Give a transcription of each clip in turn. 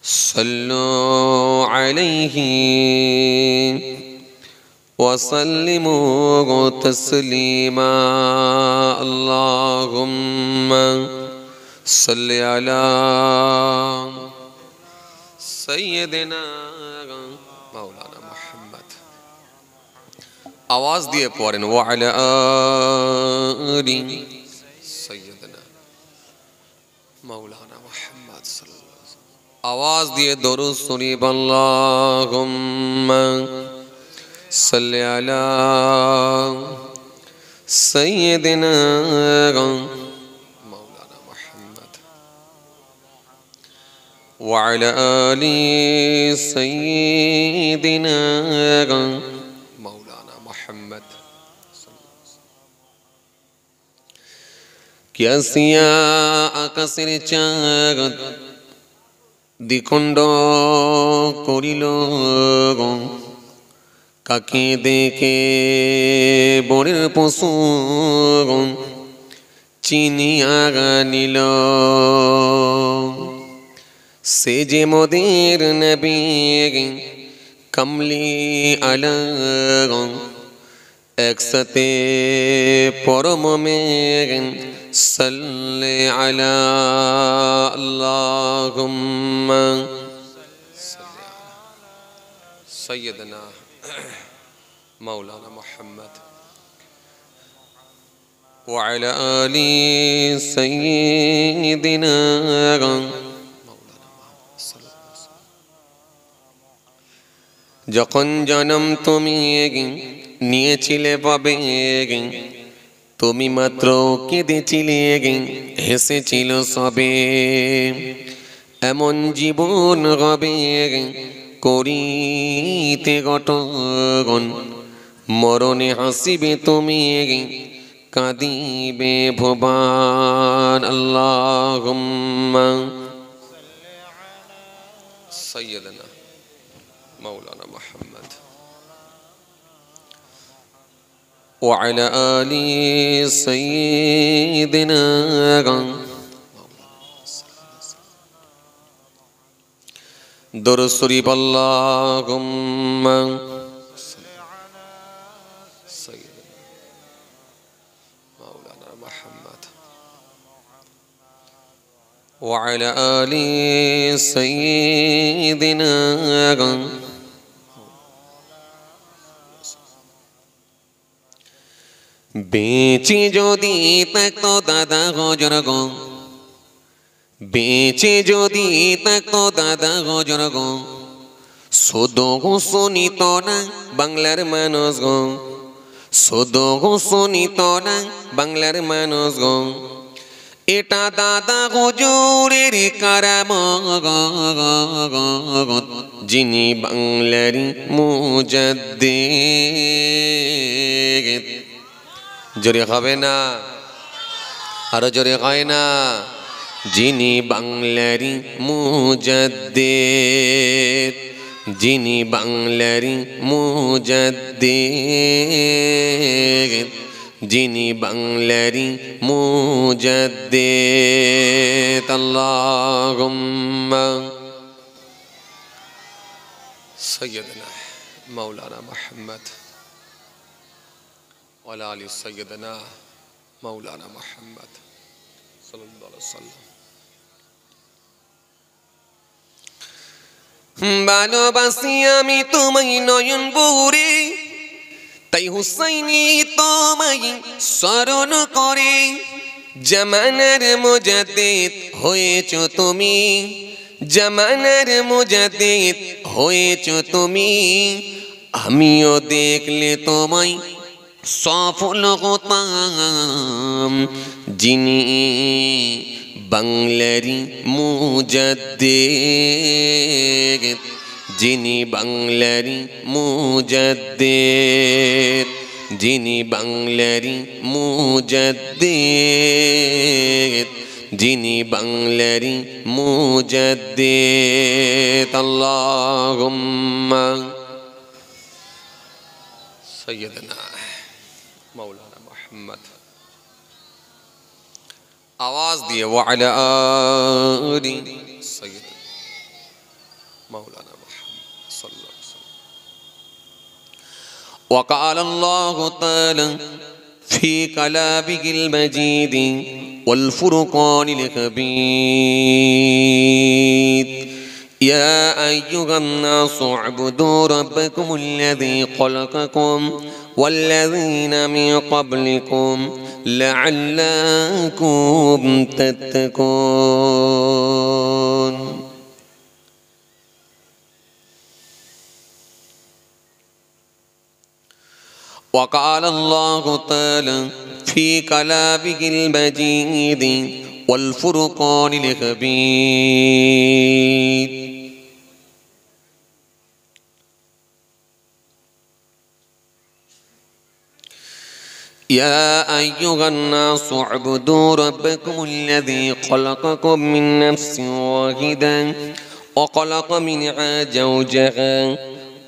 صلوا عليه وسلموا تسليما اللهم صل على سيدنا مولانا محمد आवाज दिए पढ़ें وعلى آل سيدنا مولانا محمد आवाज दिए दुरूद शरीफ अल्लाहुम्मा सल्ली अला सय्यिदिना मौलाना मुहम्मद व अला आलि सय्यिदिना मौलाना मुहम्मद क्या सिया आकाशेर चाँद দ্বিখণ্ড করিল কাকে দেখে বনের পশু চিনিয়া নিল সে যে মোদের নবী কামলি আলা একসাথে পরম মেঘ सल्ले अला अल्लाहुम्मा सय्यदना मौलाना मुहम्मद व अला आलि सय्यिदिना যখন জন্ম তুমি নিয়েছিলে পাবে তুমি মাত্র কেঁদেছিলে হেসেছিল সবে এমন জীবন হবে করিতে গঠন মরণে হাসিবে তুমি কাঁদিবে ভুবন আল্লাহুম্মা সাইয়্যিদানা মাওলানা মুহাম্মদ وعلى آل سيدنا درود شريف اللهم سيدنا مولانا محمد وعلى آل سيدنا বেঁচে যদি থাকতো দাদা গজর গো বেঁচে যদি থাকতো দাদা গজর গো শুধু শুনিত না বাংলার মানুষ গো শুধু শুনিত না বাংলার মানুষ গো এটা দাদা হুজুরের কারামত যিনি বাংলার মুজাদ্দিদ জোরে হবে না আরো জোরে হয় না যিনি বাংলারি মুজাদ্দিদ যিনি বাংলারি মুজাদ্দিদ যিনি বাংলারি মুজাদ্দিদ আল্লাহুম্মা সাইয়্যিদনা মাওলানা মুহাম্মদ وعلى آل سيدنا مولانا محمد صلى الله عليه وسلم ভালোবাসি আমি তোমায় নয়ন ভরে তাই হুসাইনি তোমায় স্মরণ করে জামানার মুজাদ্দিদ হয়েছো তুমি জামানার মুজাদ্দিদ হয়েছো তুমি আমিও দেখলে তোমায় সফল হতাম যিনি বাংলারি মুজাদ্দিদ যিনি বাংলারি মুজাদ্দিদ যিনি বাংলারি মুজাদ্দিদ যিনি বাংলারি মুজাদ্দিদ আল্লাহুম্মা সাইয়্যিদনা मौलाना मुहम्मद आवाज दिए वअला आलि सय्यद मौलाना मुहम्मद सल्लल्लाहु अलैहि वसल्लम। وقال الله تعالى في كلامه المجيد والفرقان الحميد يا أيها الناس اعبدوا ربكم الذي خلقكم والذين من قبلكم لعلكم تتقون. وقال الله تعالى في كلامه المجيد والفرقان الحميد يا أيها الناس اعبدوا ربكم الذي خلقكم من نفس واحدة وخلق منها زوجها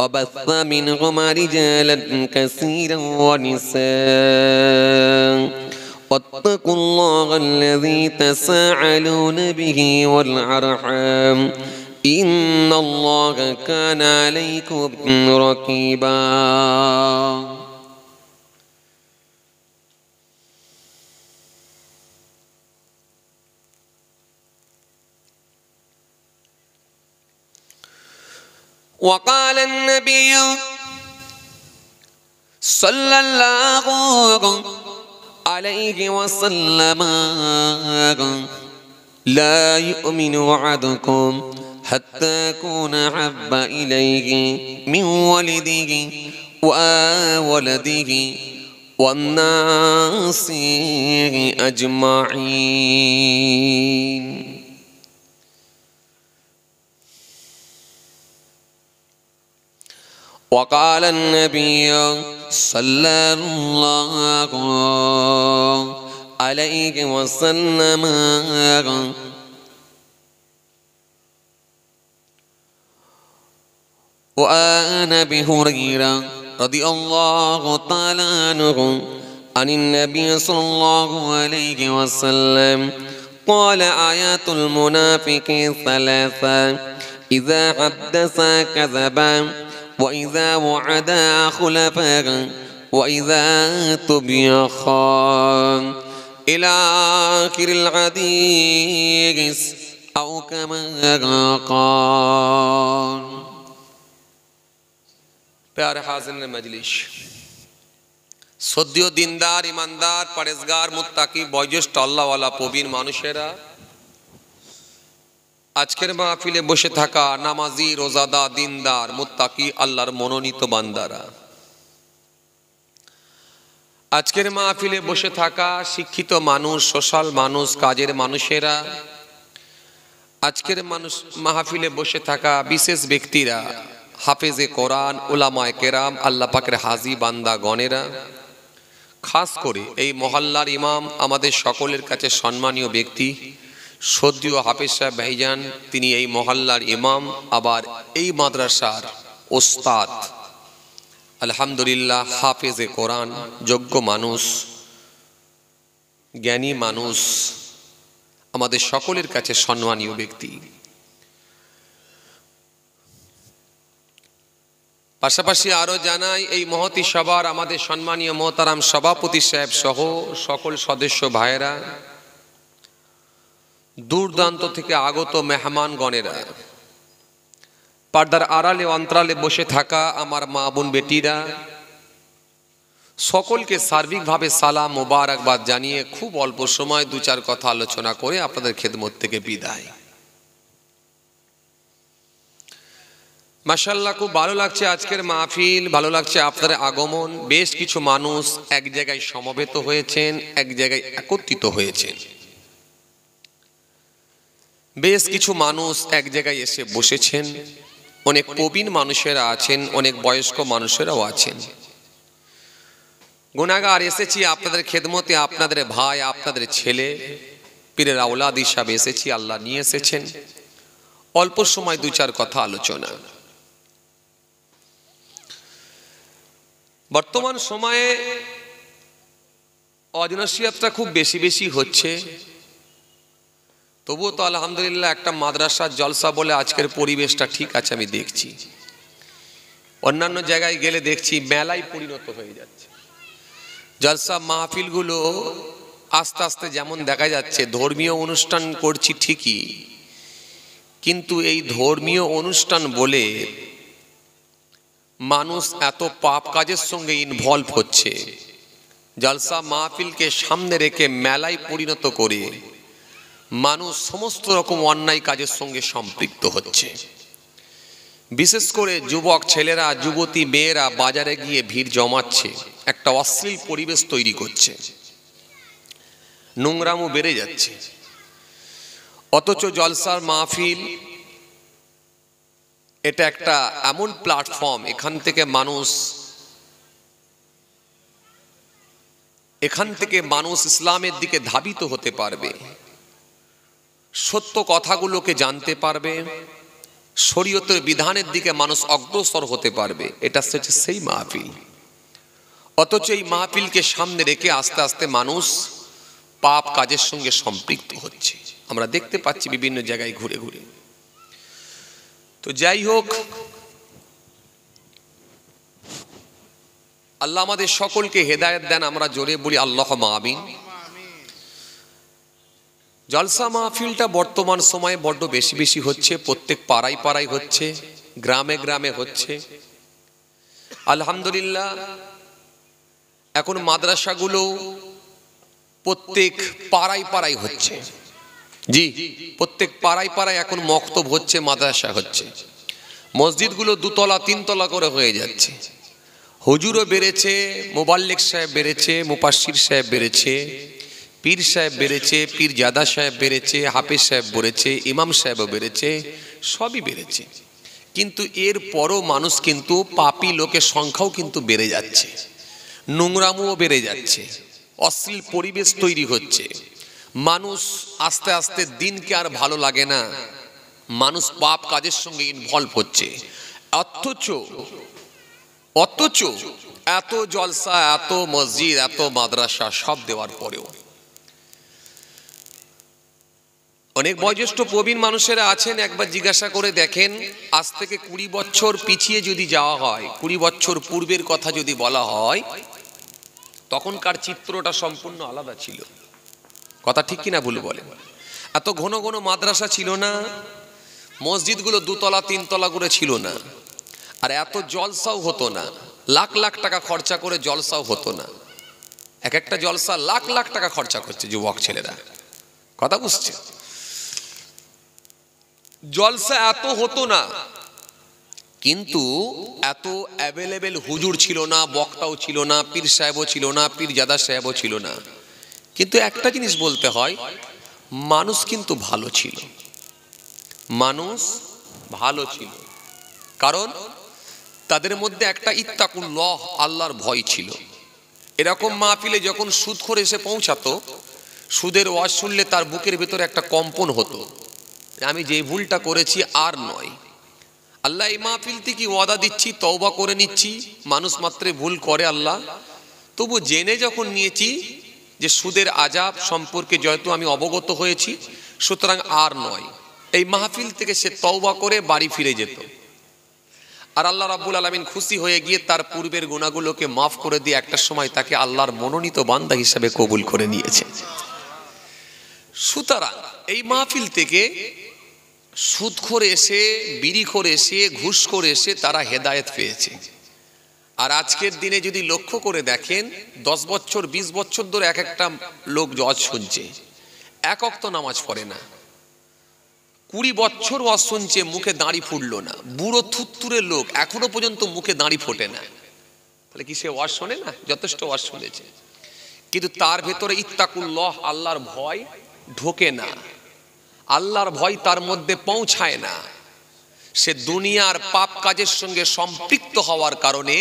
وبث منهما رجالا كثيرا ونساء واتقوا الله الذي تساءلون به والأرحام إن الله كان عليكم رقيبا. وقال النبي صلى الله عليه وسلم لا يؤمن أحدكم حتى يكون أحب إليه من ولده وولده والناس أجمعين. وقال النبي صلى الله عليه وسلم وعن أبي هريرة رضي الله تعالى عنه عن النبي صلى الله عليه وسلم قال آيات المنافق ثلاثة إذا حدث كذب وإذا وعد خلف وإذا تبي خان إلى آخر الحديث أو كما قال. प्यारे हाज़िरीन मजलिस, सद्य दिनदार ईमानदार परेजगार मुत्ताकी बयोज्येष्ठ आल्लाहवाला प्रवीण मानुषेरा আজকের মাহফিলে বসে থাকা নামাজি রোজাদা দিনদার মুত্তাকি আল্লাহর মনোনীত বান্দারা, আজকের মাহফিলে বসে থাকা শিক্ষিত মানুষ, সোশ্যাল মানুষ, কাজের মানুষেরা, আজকের মাহফিলে বসে থাকা বিশেষ ব্যক্তিরা, হাফেজে কোরআন, উলামায়ে কেরাম, আল্লাহ পাকের হাজী বান্দা গণেরা, খাস করে এই মহল্লার ইমাম, আমাদের সকলের কাছে সম্মানীয় ব্যক্তি সদ্যীয় হাফেজ সাহেব ভাইজান, তিনি এই মহল্লার ইমাম, আবার এই মাদ্রাসার ওস্তাদ, আলহামদুলিল্লাহ হাফেজে কোরআন, যোগ্য মানুষ, জ্ঞানী মানুষ, আমাদের সকলের কাছে সম্মানীয় ব্যক্তি। পাশাপাশি আরো জানাই এই মহতি সভার আমাদের সম্মানীয় মোহতারাম সভাপতি সাহেব সহ সকল সদস্য ভাইয়েরা, দূরদান্ত থেকে আগত মেহমানগণেরা, পর্দার আড়ালে অন্তরালে বসে থাকা আমার মা বোন বেটিরা, সকলকে সার্বিকভাবে সালাম মোবারকবাদ জানিয়ে খুব অল্প সময় দু চার কথা আলোচনা করে আপনাদের খেদমত থেকে বিদায়। মাশাআল্লাহ, খুব ভালো লাগছে আজকের মাহফিল, ভালো লাগছে আপনাদের আগমন। বেশ কিছু মানুষ এক জায়গায় সমবেত হয়েছেন, এক জায়গায় একত্রিত হয়েছেন। বেশ কিছু মানুষ এক জায়গায় এসে বসেছেন, অনেক প্রবীণ মানুষেরা আছেন, অনেক বয়স্ক মানুষেরাও আছেন। গুনাহগার এসেছি আপনাদের খেদমতে, আপনাদের ভাই, আপনাদের ছেলে, পীরের আওলাদ হিসাবে এসেছি, আল্লাহ নিয়ে এসেছেন। অল্প সময় দু চার কথা আলোচনা। বর্তমান সময়ে ওয়াজ নসিহতটা খুব বেশি বেশি হচ্ছে, তবুও তো আলহামদুলিল্লাহ একটা মাদ্রাসার জলসা বলে আজকের পরিবেশটা ঠিক আছে, আমি দেখছি। অন্যান্য জায়গায় গেলে দেখছি মেলায় পরিণত হয়ে যাচ্ছে। জলসা মাহফিলগুলো আস্তে আস্তে যেমন দেখা যাচ্ছে ধর্মীয় অনুষ্ঠান করছি ঠিকই, কিন্তু এই ধর্মীয় অনুষ্ঠান বলে মানুষ এত পাপ কাজের সঙ্গে ইনভলভ হচ্ছে, জলসা মাহফিলকে সামনে রেখে মেলায় পরিণত করে মানুষ সমস্ত রকম অন্যায় কাজের সঙ্গে সম্পৃক্ত হচ্ছে। বিশেষ করে যুবক ছেলেরা, যুবতী মেয়েরা বাজারে গিয়ে ভিড় জমাচ্ছে, একটা অশ্লীল পরিবেশ তৈরি করছে, নোংরামও বেড়ে যাচ্ছে। অথচ জলসার মাহফিল এটা একটা এমন প্ল্যাটফর্ম, এখান থেকে মানুষ ইসলামের দিকে ধাবিত হতে পারবে, সত্য কথাগুলোকে জানতে পারবে, শরীয়তের বিধানের দিকে মানুষ অগ্রসর হতে পারবে। এটা হচ্ছে সেই মাহফিল। অথচ এই মাহফিলকে সামনে রেখে আস্তে আস্তে মানুষ পাপ কাজের সঙ্গে সম্পৃক্ত হচ্ছে, আমরা দেখতে পাচ্ছি বিভিন্ন জায়গায় ঘুরে ঘুরে। তো যাই হোক, আল্লাহ আমাদের সকলকে হেদায়েত দেন, আমরা জোরে বলি আল্লাহুম্মা আমিন। জলসা মাহফিলটা বর্তমান সময়ে বড্ড বেশি বেশি হচ্ছে, প্রত্যেক পাড়ায় পাড়ায় হচ্ছে, গ্রামে গ্রামে হচ্ছে। আলহামদুলিল্লাহ, এখন মাদ্রাসাগুলো প্রত্যেক পাড়ায় পাড়ায় হচ্ছে। জি, প্রত্যেক পাড়ায় পাড়ায় এখন মক্তব হচ্ছে, মাদ্রাসা হচ্ছে। মসজিদগুলো 2 তলা 3 তলা করে হয়ে যাচ্ছে। হুজুরও বেড়েছে, মুবাল্লিগ সাহেব বেড়েছে, মুফাসসির সাহেব বেড়েছে, পীর সাহেব বেড়েছে, পীরজাদা সাহেব বেড়েছে, হাফেজ সাহেব বেড়েছে, ইমাম সাহেবও বেড়েছে, সবই বেড়েছে। কিন্তু এর পরও মানুষ কিন্তু পাপী লোকের সংখ্যাও কিন্তু বেড়ে যাচ্ছে, নোংরামও বেড়ে যাচ্ছে, অশ্লীল পরিবেশ তৈরি হচ্ছে। মানুষ আস্তে আস্তে দিনকে আর ভালো লাগে না, মানুষ পাপ কাজের সঙ্গে ইনভলভ হচ্ছে। অথচ এত জলসা, এত মসজিদ, এত মাদ্রাসা সব দেওয়ার পরেও অনেক বয়োজ্যেষ্ঠ প্রবীণ মানুষেরা আছেন, একবার জিজ্ঞাসা করে দেখেন, আজ থেকে 20 বছর পিছিয়ে যদি যাওয়া হয়, 20 বছর পূর্বের কথা যদি বলা হয়, তখনকার চিত্রটা সম্পূর্ণ আলাদা ছিল। কথা ঠিক কিনা ভুল বলে? এত ঘন ঘন মাদ্রাসা ছিল না, মসজিদগুলো 2 তলা 3 তলা করে ছিল না, আর এত জলসাও হতো না। লাখ লাখ টাকা খরচা করে জলসাও হতো না। এক একটা জলসা লাখ লাখ টাকা খরচা করছে যুবক ছেলেরা, কথা বুঝছে? জলসা এত হতো না, কিন্তু এত অ্যাভেলেবেল হুজুর ছিল না, বক্তাও ছিল না, পীর সাহেবও ছিল না, পীরজাদা সাহেবও ছিল না। কিন্তু একটা জিনিস বলতে হয়, মানুষ কিন্তু ভালো ছিল, মানুষ ভালো ছিল। কারণ তাদের মধ্যে একটা ইত্তাকুল্লাহ, আল্লাহর ভয় ছিল। এরকম মাহফিলে যখন সুদখোর এসে পৌঁছাতো, সুদের ওয়াজ শুনলে তার বুকের ভেতরে একটা কম্পন হতো, আমি যে ভুলটা করেছি আর নয়। আল্লাহ এই মাহফিল থেকে ওয়াদা দিচ্ছি, তওবা করে নিচ্ছি, মানুষ মাত্রে ভুল করে আল্লাহ, তবু জেনে যখন নিয়েছি যে সুদের আযাব সম্পর্কে যেহেতু আমি অবগত হয়েছি, সুতরাং আর নয়। এই মাহফিল থেকে সে তওবা করে বাড়ি ফিরে যেত। আর আল্লাহ রাব্বুল আলামিন খুশি হয়ে গিয়ে তার পূর্বের গুনাহগুলোকে মাফ করে দিয়ে একটা সময় তাকে আল্লাহর মনোনীত বান্দা হিসেবে কবুল করে নিয়েছে। সুতরাং এই মাহফিল থেকে সুদখোর এসে, বিড়িখোর এসে, ঘুষখোর এসে তারা হেদায়েত পেয়েছে। আর আজকের দিনে যদি লক্ষ্য করে দেখেন, 10 বছর 20 বছর ধরে এক একটা লোক ওয়াজ শুনছে, এক ওয়াক্ত নামাজ পড়ে না, 20 বছর ওয়াজ শুনছে, মুখে দাড়ি ফুটলো না, বুড়ো থুত্তুরে লোক, এখনো পর্যন্ত মুখে দাড়ি ফোটে না। তাহলে কি সে ওয়াজ শোনে না? যথেষ্ট ওয়াজ শুনেছে, কিন্তু তার ভেতরে ইত্তাকুল্লাহ, আল্লাহর ভয় ঢোকে না, আল্লাহর ভয় তার মধ্যে পৌঁছায় না। সে দুনিয়ার পাপ কাজের সঙ্গে সম্পৃক্ত হওয়ার কারণে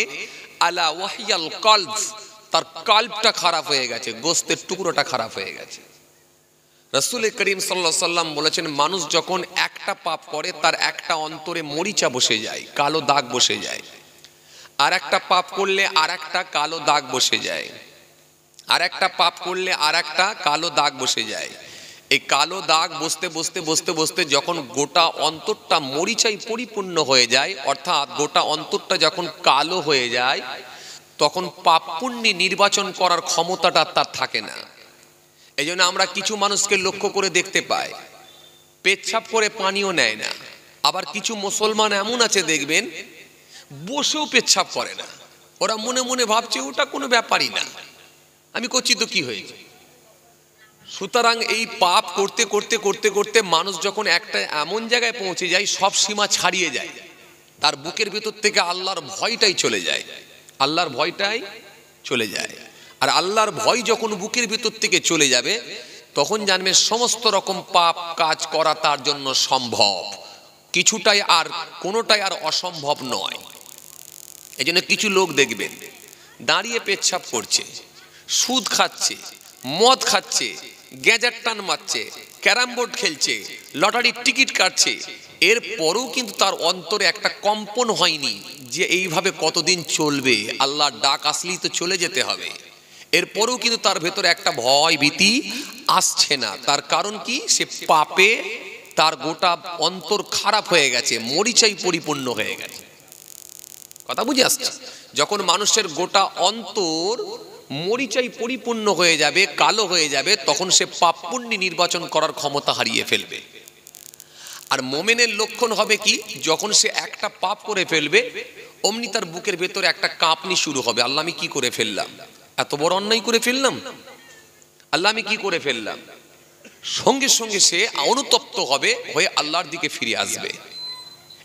আলা ওয়াহিয়াল কলব, তার কলবটা খারাপ হয়ে গেছে, গোস্তের টুকরোটা খারাপ হয়ে গেছে। রাসূল করিম সাল্লাল্লাহু আলাইহি ওয়াসাল্লাম বলেছেন, মানুষ যখন একটা পাপ করে তার একটা অন্তরে মরিচা বসে যায়, কালো দাগ বসে যায়। আর একটা পাপ করলে আর একটা কালো দাগ বসে যায়, আর একটা পাপ করলে আর একটা কালো দাগ বসে যায়। এই কালো দাগ বসতে বসতে বসতে বসতে যখন গোটা অন্তরটা মরিচাই পরিপূর্ণ হয়ে যায়, অর্থাৎ গোটা অন্তরটা যখন কালো হয়ে যায়, তখন পাপ পুণ্যি নির্বাচন করার ক্ষমতাটা তার থাকে না। এই জন্য আমরা কিছু মানুষকে লক্ষ্য করে দেখতে পাই, পেচ্ছাপ করে পানিও নেয় না। আবার কিছু মুসলমান এমন আছে দেখবেন বসেও পেচ্ছাপ করে না, ওরা মনে মনে ভাবছে ওটা কোনো ব্যাপারই না, আমি করছি তো কি হয়েছে। সুতরাং এই পাপ করতে করতে করতে করতে মানুষ যখন একটা এমন জায়গায় পৌঁছে যায়, সব সীমা ছাড়িয়ে যায়, তার বুকের ভেতর থেকে আল্লাহর ভয়টাই চলে যায়, আল্লাহর ভয়টাই চলে যায়। আর আল্লাহর ভয় যখন বুকের ভেতর থেকে চলে যাবে, তখন জানবে সমস্ত রকম পাপ কাজ করা তার জন্য সম্ভব, কিছুটাই আর কোনোটাই আর অসম্ভব নয়। এই জন্য কিছু লোক দেখবেন দাঁড়িয়ে পেচ্ছাপ করছে, সুদ খাচ্ছে, মদ খাচ্ছে, গ্যাজার টান মারছে, ক্যারাম বোর্ড খেলছে, লটারির টিকিট কাটছে, এরপরও কিন্তু তার অন্তরে একটা কম্পন হয়নি যে এইভাবে কতদিন চলবে, আল্লাহর ডাক আসলেই তো চলে যেতে হবে। এরপরও কিন্তু তার ভেতরে একটা ভয় ভীতি আসছে না। তার কারণ কি? সে পাপে তার গোটা অন্তর খারাপ হয়ে গেছে, মরিচাই পরিপূর্ণ হয়ে গেছে। কথা বুঝে আসছে? যখন মানুষের গোটা অন্তর মরিচাই পরিপূর্ণ হয়ে যাবে, কালো হয়ে যাবে, তখন সে পাপ পুণ্য নির্বাচন করার ক্ষমতা হারিয়ে ফেলবে। আর মোমেনের লক্ষণ হবে কি? যখন সে একটা পাপ করে ফেলবে, অমনি তার বুকের ভেতরে একটা কাঁপনি শুরু হবে, আল্লাহ আমি কি করে ফেললাম, এত বড় অন্যায় করে ফেললাম, আল্লাহ আমি কি করে ফেললাম। সঙ্গে সঙ্গে সে অনুতপ্ত হবে, হয়ে আল্লাহর দিকে ফিরে আসবে।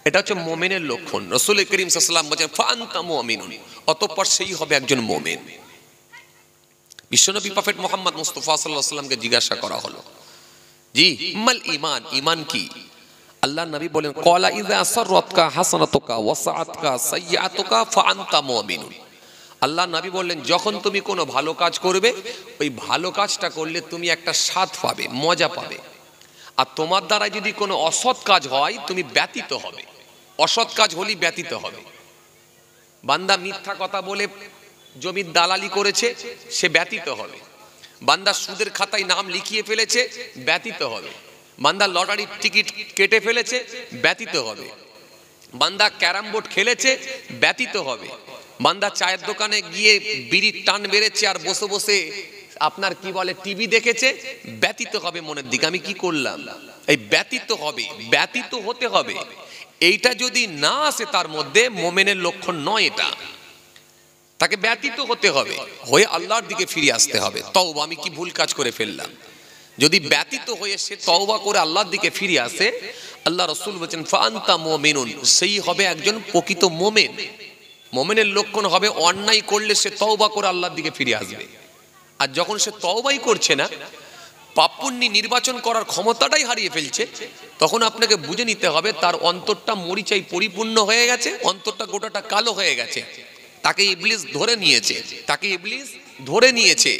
এটা হচ্ছে মোমেনের লক্ষণ। রাসূল করিম সাল্লাল্লাহু আলাইহি ওয়াসাল্লাম বলেন ফাআনতা মুমিনুন, অতঃপর সেই হবে একজন মোমেন। বিশ্বনবী প্রফেট মুহাম্মদ মুস্তাফা সাল্লাল্লাহু আলাইহি ওয়াসাল্লামকে জিজ্ঞাসা করা হলো, জি মাল ঈমান, ঈমান কি? আল্লাহ নবী বলেন ক্বালা ইযা সাররাতকা হাসানাতুকা ওয়া সাআতকা সাইয়্যাতুকা ফাআনতা মুমিনুন। আল্লাহ নবী বললেন যখন তুমি কোনো ভালো কাজ করবে, ওই ভালো কাজটা করলে তুমি একটা স্বাদ পাবে, মজা পাবে। আর তোমার দ্বারা যদি কোনো অসৎ কাজ হয়, তুমি ব্যতীত হবে, অসৎ কাজ হলেই ব্যতীত হবে। বান্দা মিথ্যা কথা বলে জমির দালালি করেছে, সে ব্যতীত হবে। বান্দা সুদের খাতায় নাম লিখিয়ে ফেলেছে, ব্যতীত হবে। বান্দা লটারির টিকিট কেটে ফেলেছে, ব্যতীত হবে। বান্দা ক্যারাম বোর্ড খেলেছে, ব্যতীত হবে। বান্দা চায়ের দোকানে গিয়ে বিড়ির টান বেড়েছে আর বসে বসে আপনার কি বলে টিভি দেখেছে, ব্যতীত হবে মনের দিকে, আমি কি করলাম। এই ব্যতীত হবে, ব্যতীত হতে হবে। এইটা যদি না আসে তার মধ্যে, মোমেনের লক্ষণ নয় এটা। তাকে ব্যতীত হতে হবে, হয়ে আল্লাহর দিকে ফিরে আসতে হবে। তওবা, আমি কি ভুল কাজ করে ফেললাম। যদি ব্যতীত হয়ে সে তওবা করে আল্লাহর দিকে ফিরে আসে, আল্লাহ রাসূল বলেছেন ফাআনতা মুমিনুন, সেই হবে একজন প্রকৃত মোমেন। মোমেনের লক্ষণ হবে অন্যায় করলে সে তওবা করে আল্লাহর দিকে ফিরে আসবে। আর যখন সে তওবাই করছে না, পাপ পুণ্য নির্বাচন করার ক্ষমতাটাই হারিয়ে ফেলছে, তখন আপনাকে বুঝে নিতে হবে তার অন্তরটা মরিচাই পরিপূর্ণ হয়ে গেছে, অন্তরটা গোটাটা কালো হয়ে গেছে। তাকে ইবলিস ধরে নিয়েছে, তাকে ইবলিস ধরে নিয়েছে,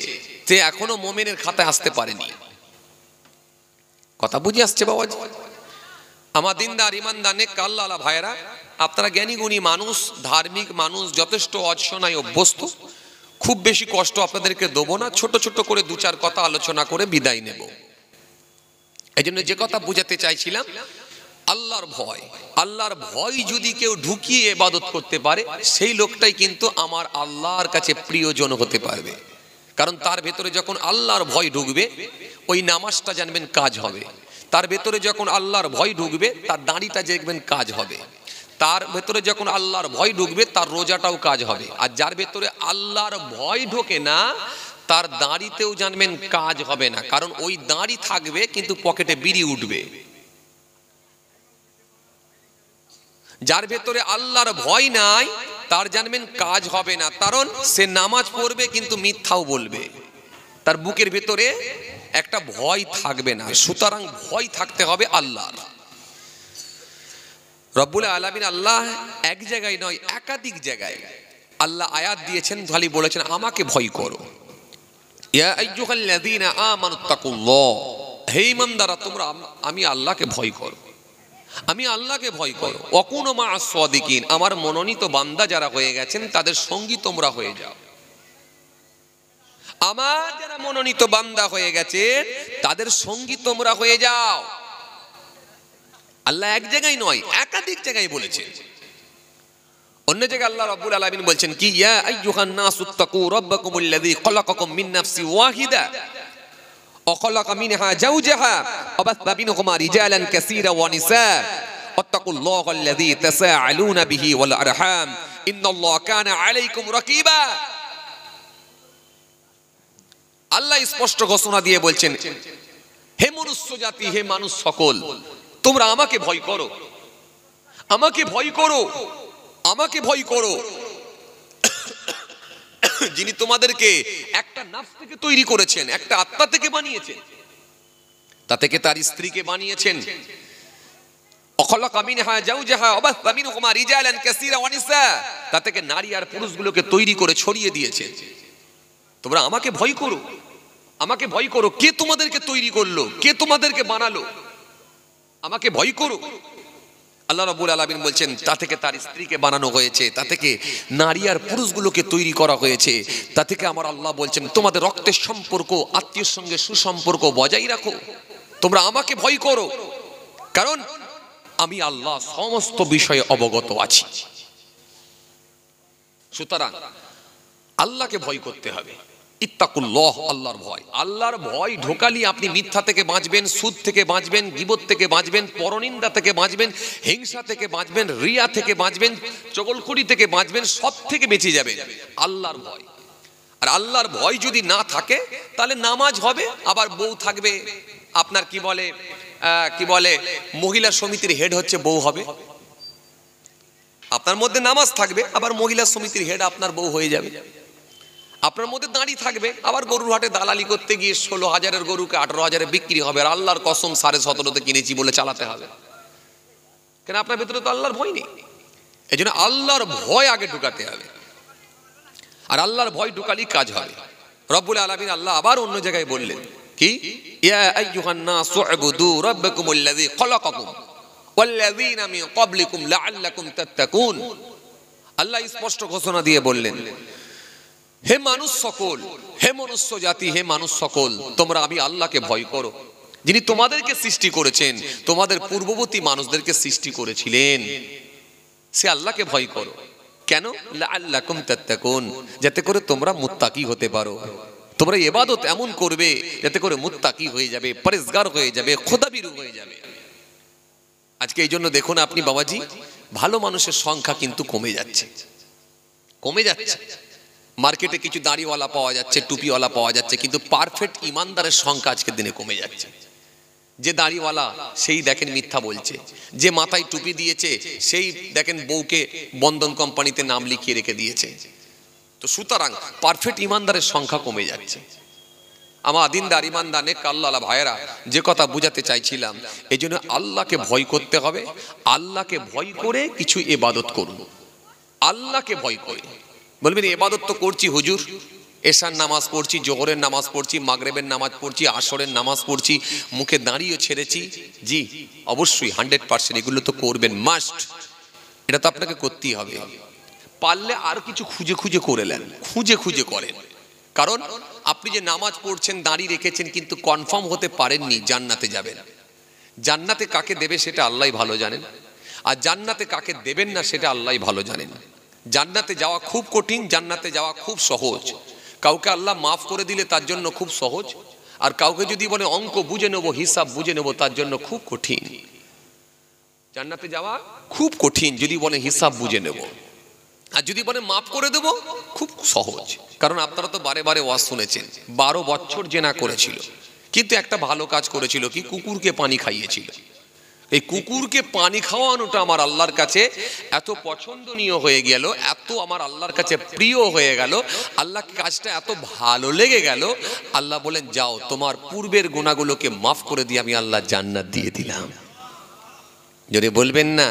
সে এখনো মোমেনের খাতায় আসতে পারেনি। কথা বুঝে আসছে বাবাজি? আমার দিনদার ইমানদার নেক আল্লাহ ভাইরা, আপনারা জ্ঞানী গুণী মানুষ, ধার্মিক মানুষ, যথেষ্ট অর্চনায় অভ্যস্ত। খুব বেশি কষ্ট আপনাদেরকে দেবো না, ছোট ছোট করে দু চার কথা আলোচনা করে বিদায় নেব। এই জন্য যে কথা বুঝাতে চাইছিলাম, আল্লাহর ভয়, আল্লাহর ভয় যদি কেউ ঢুকিয়ে ইবাদত করতে পারে, সেই লোকটাই কিন্তু আমার আল্লাহর কাছে প্রিয়জন হতে পারবে। কারণ তার ভেতরে যখন আল্লাহর ভয় ঢুকবে, ওই নামাজটা জানবেন কাজ হবে। তার ভেতরে যখন আল্লাহর ভয় ঢুকবে, তার দাঁড়িটা দেখবেন কাজ হবে। তার ভেতরে যখন আল্লাহর ভয় ঢুকবে, তার রোজাটাও কাজ হবে। আর যার ভেতরে আল্লাহর ভয় ঢোকে না, তার দাঁড়িতেও জানবেন কাজ হবে না। কারণ ওই দাঁড়ি থাকবে কিন্তু পকেটে বিড়ি উঠবে। যার ভেতরে আল্লাহর ভয় নাই, তার জানবেন কাজ হবে না। কারণ সে নামাজ পড়বে কিন্তু মিথ্যাও বলবে, তার বুকের ভেতরে একটা ভয় থাকবে না। সুতরাং ভয় থাকতে হবে আল্লাহর। রব্বুল আলামিন আল্লাহ এক জায়গায় নয়, একাধিক জায়গায় আল্লাহ আয়াত দিয়েছেন, খালি বলেছেন আমাকে ভয় করো। ইয়া আইয়ুহাল্লাযীনা আমানুত্তাকুল্লাহ, হে ঈমানদাররা তোমরা আমি আল্লাহকে ভয় করো, আমি আল্লাহকে ভয় করো। ওয়াকুনু মা'আস সাদিকিন, আমার মনোনীত বান্দা যারা হয়ে গেছেন তাদের সঙ্গী তোমরা হয়ে যাও। আমার যারা মনোনীত বান্দা হয়ে গেছে তাদের সঙ্গী তোমরা হয়ে যাও। আল্লাহ এক জায়গায় নয়, একাধিক জায়গায় বলেছেন। অন্য জায়গায় আল্লাহ রাব্বুল আলামিন বলছেন কি, ইয়া আইয়ুহান নাসুত্তাকু রাব্বাকুমুল্লাযী খালাকাকুম মিন নাফসিন ওয়াহিদা ওয়া খালাকা মিনহা যাওজাহা ওয়া বাথা মিনহুমা রিজালান কাসীরা ওয়া নিসা ওয়াত্তাকুল্লাহাল্লাযী তাসাআলুনা বিহি ওয়াল আরহাম ইন্নাল্লাহা কানা আলাইকুম রাকীবা। আল্লাহ স্পষ্ট ঘোষণা দিয়ে বলছেন, হে মনুষ্য জাতি, হে মানুষ সকল, তোমরা আমাকে ভয় করো, আমাকে ভয় করো, আমাকে ভয় করো, যিনি তোমাদেরকে একটা নাফস থেকে তৈরি করেছেন, একটা আত্মা থেকে বানিয়েছেন, তা থেকে তার স্ত্রীকে বানিয়েছেন। অখলাকা মিনহা যাওজাহা ওয়া বাথা মিনহুমা রিজালান কাসীরা ওয়া নিসা, তা থেকে নারী আর পুরুষগুলোকে তৈরি করে ছড়িয়ে দিয়েছেন। তোমরা আমাকে ভয় করো, আমাকে ভয় করো। কে তোমাদেরকে তৈরি করলো, কে তোমাদেরকে বানালো, আমাকে ভয় করো। আল্লাহ রাব্বুল আলামিন বলছেন, তা থেকে তার স্ত্রীকে বানানো হয়েছে, তা থেকে নারী আর পুরুষগুলোকে তৈরি করা হয়েছে, তা থেকে আমার আল্লাহ বলছেন, তোমাদের রক্তের সম্পর্ক, আত্মীয়র সঙ্গে সুসম্পর্ক বজায় রাখো, তোমরা আমাকে ভয় করো, কারণ আমি আল্লাহ সমস্ত বিষয়ে অবগত আছি। সুতরাং আল্লাহকে ভয় করতে হবে। ইত্তাকুল্লাহ, আল্লাহর ভয়। আল্লাহর ভয় ঢোকালি আপনি মিথ্যা থেকে বাঁচবেন, সুদ থেকে বাঁচবেন, গীবত থেকে বাঁচবেন, পরনিন্দা থেকে বাঁচবেন, হিংসা থেকে বাঁচবেন, রিয়া থেকে বাঁচবেন, চগলখড়ি থেকে বাঁচবেন, সব থেকে বেঁচে যাবেন আল্লাহর ভয়। আর আল্লাহর ভয় যদি না থাকে তাহলে নামাজ হবে, আবার বউ থাকবে আপনার কি বলে মহিলা সমিতির হেড হচ্ছে বউ হবে। আপনার মধ্যে নামাজ থাকবে, আবার মহিলা সমিতির হেড আপনার বউ হয়ে যাবে। আপনার মধ্যে দাঁড়ি থাকবে, আবার গরুর হাটে দালালি করতে গিয়ে 16,000-এর গরুকে 18,000-এ বিক্রি হবে, আর আল্লাহর কসম 17,500-তে কিনেছি বলে চালাতে হবে। কেন? আপনার ভেতরে তো আল্লাহর ভয় নেই। এই জন্য আল্লাহর ভয় আগে ঢুকাতে হবে, আর আল্লাহর ভয় ঢুকালেই কাজ হবে। রব্বুল আলামিন আল্লাহ আবার অন্য জায়গায় বললেন কি, ইয়া আইয়ুহান নাসু উবুদু রাব্বাকুমুল্লাযী খালাকাকুম ওয়াল্লাযীনা মিন ক্বাবলিকুম লাআল্লাকুম তাত্তাকুন। আল্লাহ স্পষ্ট ঘোষণা দিয়ে বললেন, হে মানুষ সকল, হে মনুষ্য জাতি, হে মানুষ সকল, তোমরা আমি আল্লাহকে ভয় করো, যিনি তোমাদেরকে সৃষ্টি করেছেন, তোমাদের পূর্ববর্তী মানুষদেরকে সৃষ্টি করেছিলেন, সে আল্লাহকে ভয় করো। কেন? লাআল্লাকুম তাত্তাকুন, যাতে করে তোমরা মুত্তাকি হতে পারো। তোমরা ইবাদত এমন করবে যাতে করে মুত্তাকি হয়ে যাবে, পরেজগার হয়ে যাবে, খোদাবিরু হয়ে যাবে। আজকে এই জন্য দেখুন আপনি বাবাজি, ভালো মানুষের সংখ্যা কিন্তু কমে যাচ্ছে, কমে যাচ্ছে। মার্কেটে কিছু দাড়িওয়ালা পাওয়া যাচ্ছে, টুপিওয়ালা পাওয়া যাচ্ছে, কিন্তু পারফেক্ট ইমানদারের সংখ্যা আজকের দিনে কমে যাচ্ছে। যে দাড়িওয়ালা সেই দেখেন মিথ্যা বলছে, যে মাথায় টুপি দিয়েছে সেই দেখেন বউকে বন্ধন কোম্পানিতে নাম লিখিয়ে রেখে দিয়েছে। তো সুতরাং পারফেক্ট ইমানদারের সংখ্যা কমে যাচ্ছে। আমার দিনদার ইমানদার নেক আল্লাহ ভাইয়েরা, যে কথা বুঝাতে চাইছিলাম, এই জন্য আল্লাহকে ভয় করতে হবে। আল্লাহকে ভয় করে কিছু ইবাদত করুন, আল্লাহকে ভয় করে। বলবেন ইবাদত তো করছি হুজুর, এশার নামাজ পড়ছি, জোহরের নামাজ পড়ছি, মাগরিবের নামাজ পড়ছি, আসরের নামাজ পড়ছি, মুখে দাঁড়িয়ে ছেড়েছি। জি অবশ্যই 100% এগুলো তো করবেন, মাস্ট, এটা তো আপনাকে করতেই হবে। পারলে আর কিছু খুঁজে খুঁজে করে নেন, খুঁজে খুঁজে করেন। কারণ আপনি যে নামাজ পড়ছেন, দাঁড়িয়ে রেখেছেন, কিন্তু কনফার্ম হতে পারেননি জান্নাতে যাবেন। জান্নাতে কাকে দেবে সেটা আল্লাহই ভালো জানেন, আর জান্নাতে কাকে দেবেন না সেটা আল্লাহই ভালো জানেন। জান্নাতে যাওয়া খুব কঠিন, জান্নাতে যাওয়া খুব সহজ। কাউকে আল্লাহ মাফ করে দিলে তার জন্য খুব সহজ, আর কাউকে যদি বলে অঙ্ক বুঝে নেবো, হিসাব বুঝে নেবো, তার জন্য খুব কঠিন। জান্নাতে যাওয়া খুব কঠিন যদি বলে হিসাব বুঝে নেব, আর যদি বলে মাফ করে দেব খুব সহজ। কারণ আপনারা তো বারে বারে ওয়াজ শুনেছেন, 12 বছর জেনা করেছিল, কিন্তু একটা ভালো কাজ করেছিল কি, কুকুরকে পানি খাইয়েছিল। এই কুকুরকে পানি খাওয়ানোটা আমার আল্লাহর কাছে এত পছন্দনীয় হয়ে গেল, এত আমার আল্লাহর কাছে প্রিয় হয়ে গেল, আল্লাহ কাজটা এত ভালো লেগে গেল, আল্লাহ বলেন যাও তোমার পূর্বের গুনাহগুলোকে মাফ করে দিয়ে আমি আল্লাহ জান্নাত দিয়ে দিলাম। যদি বলবেন না,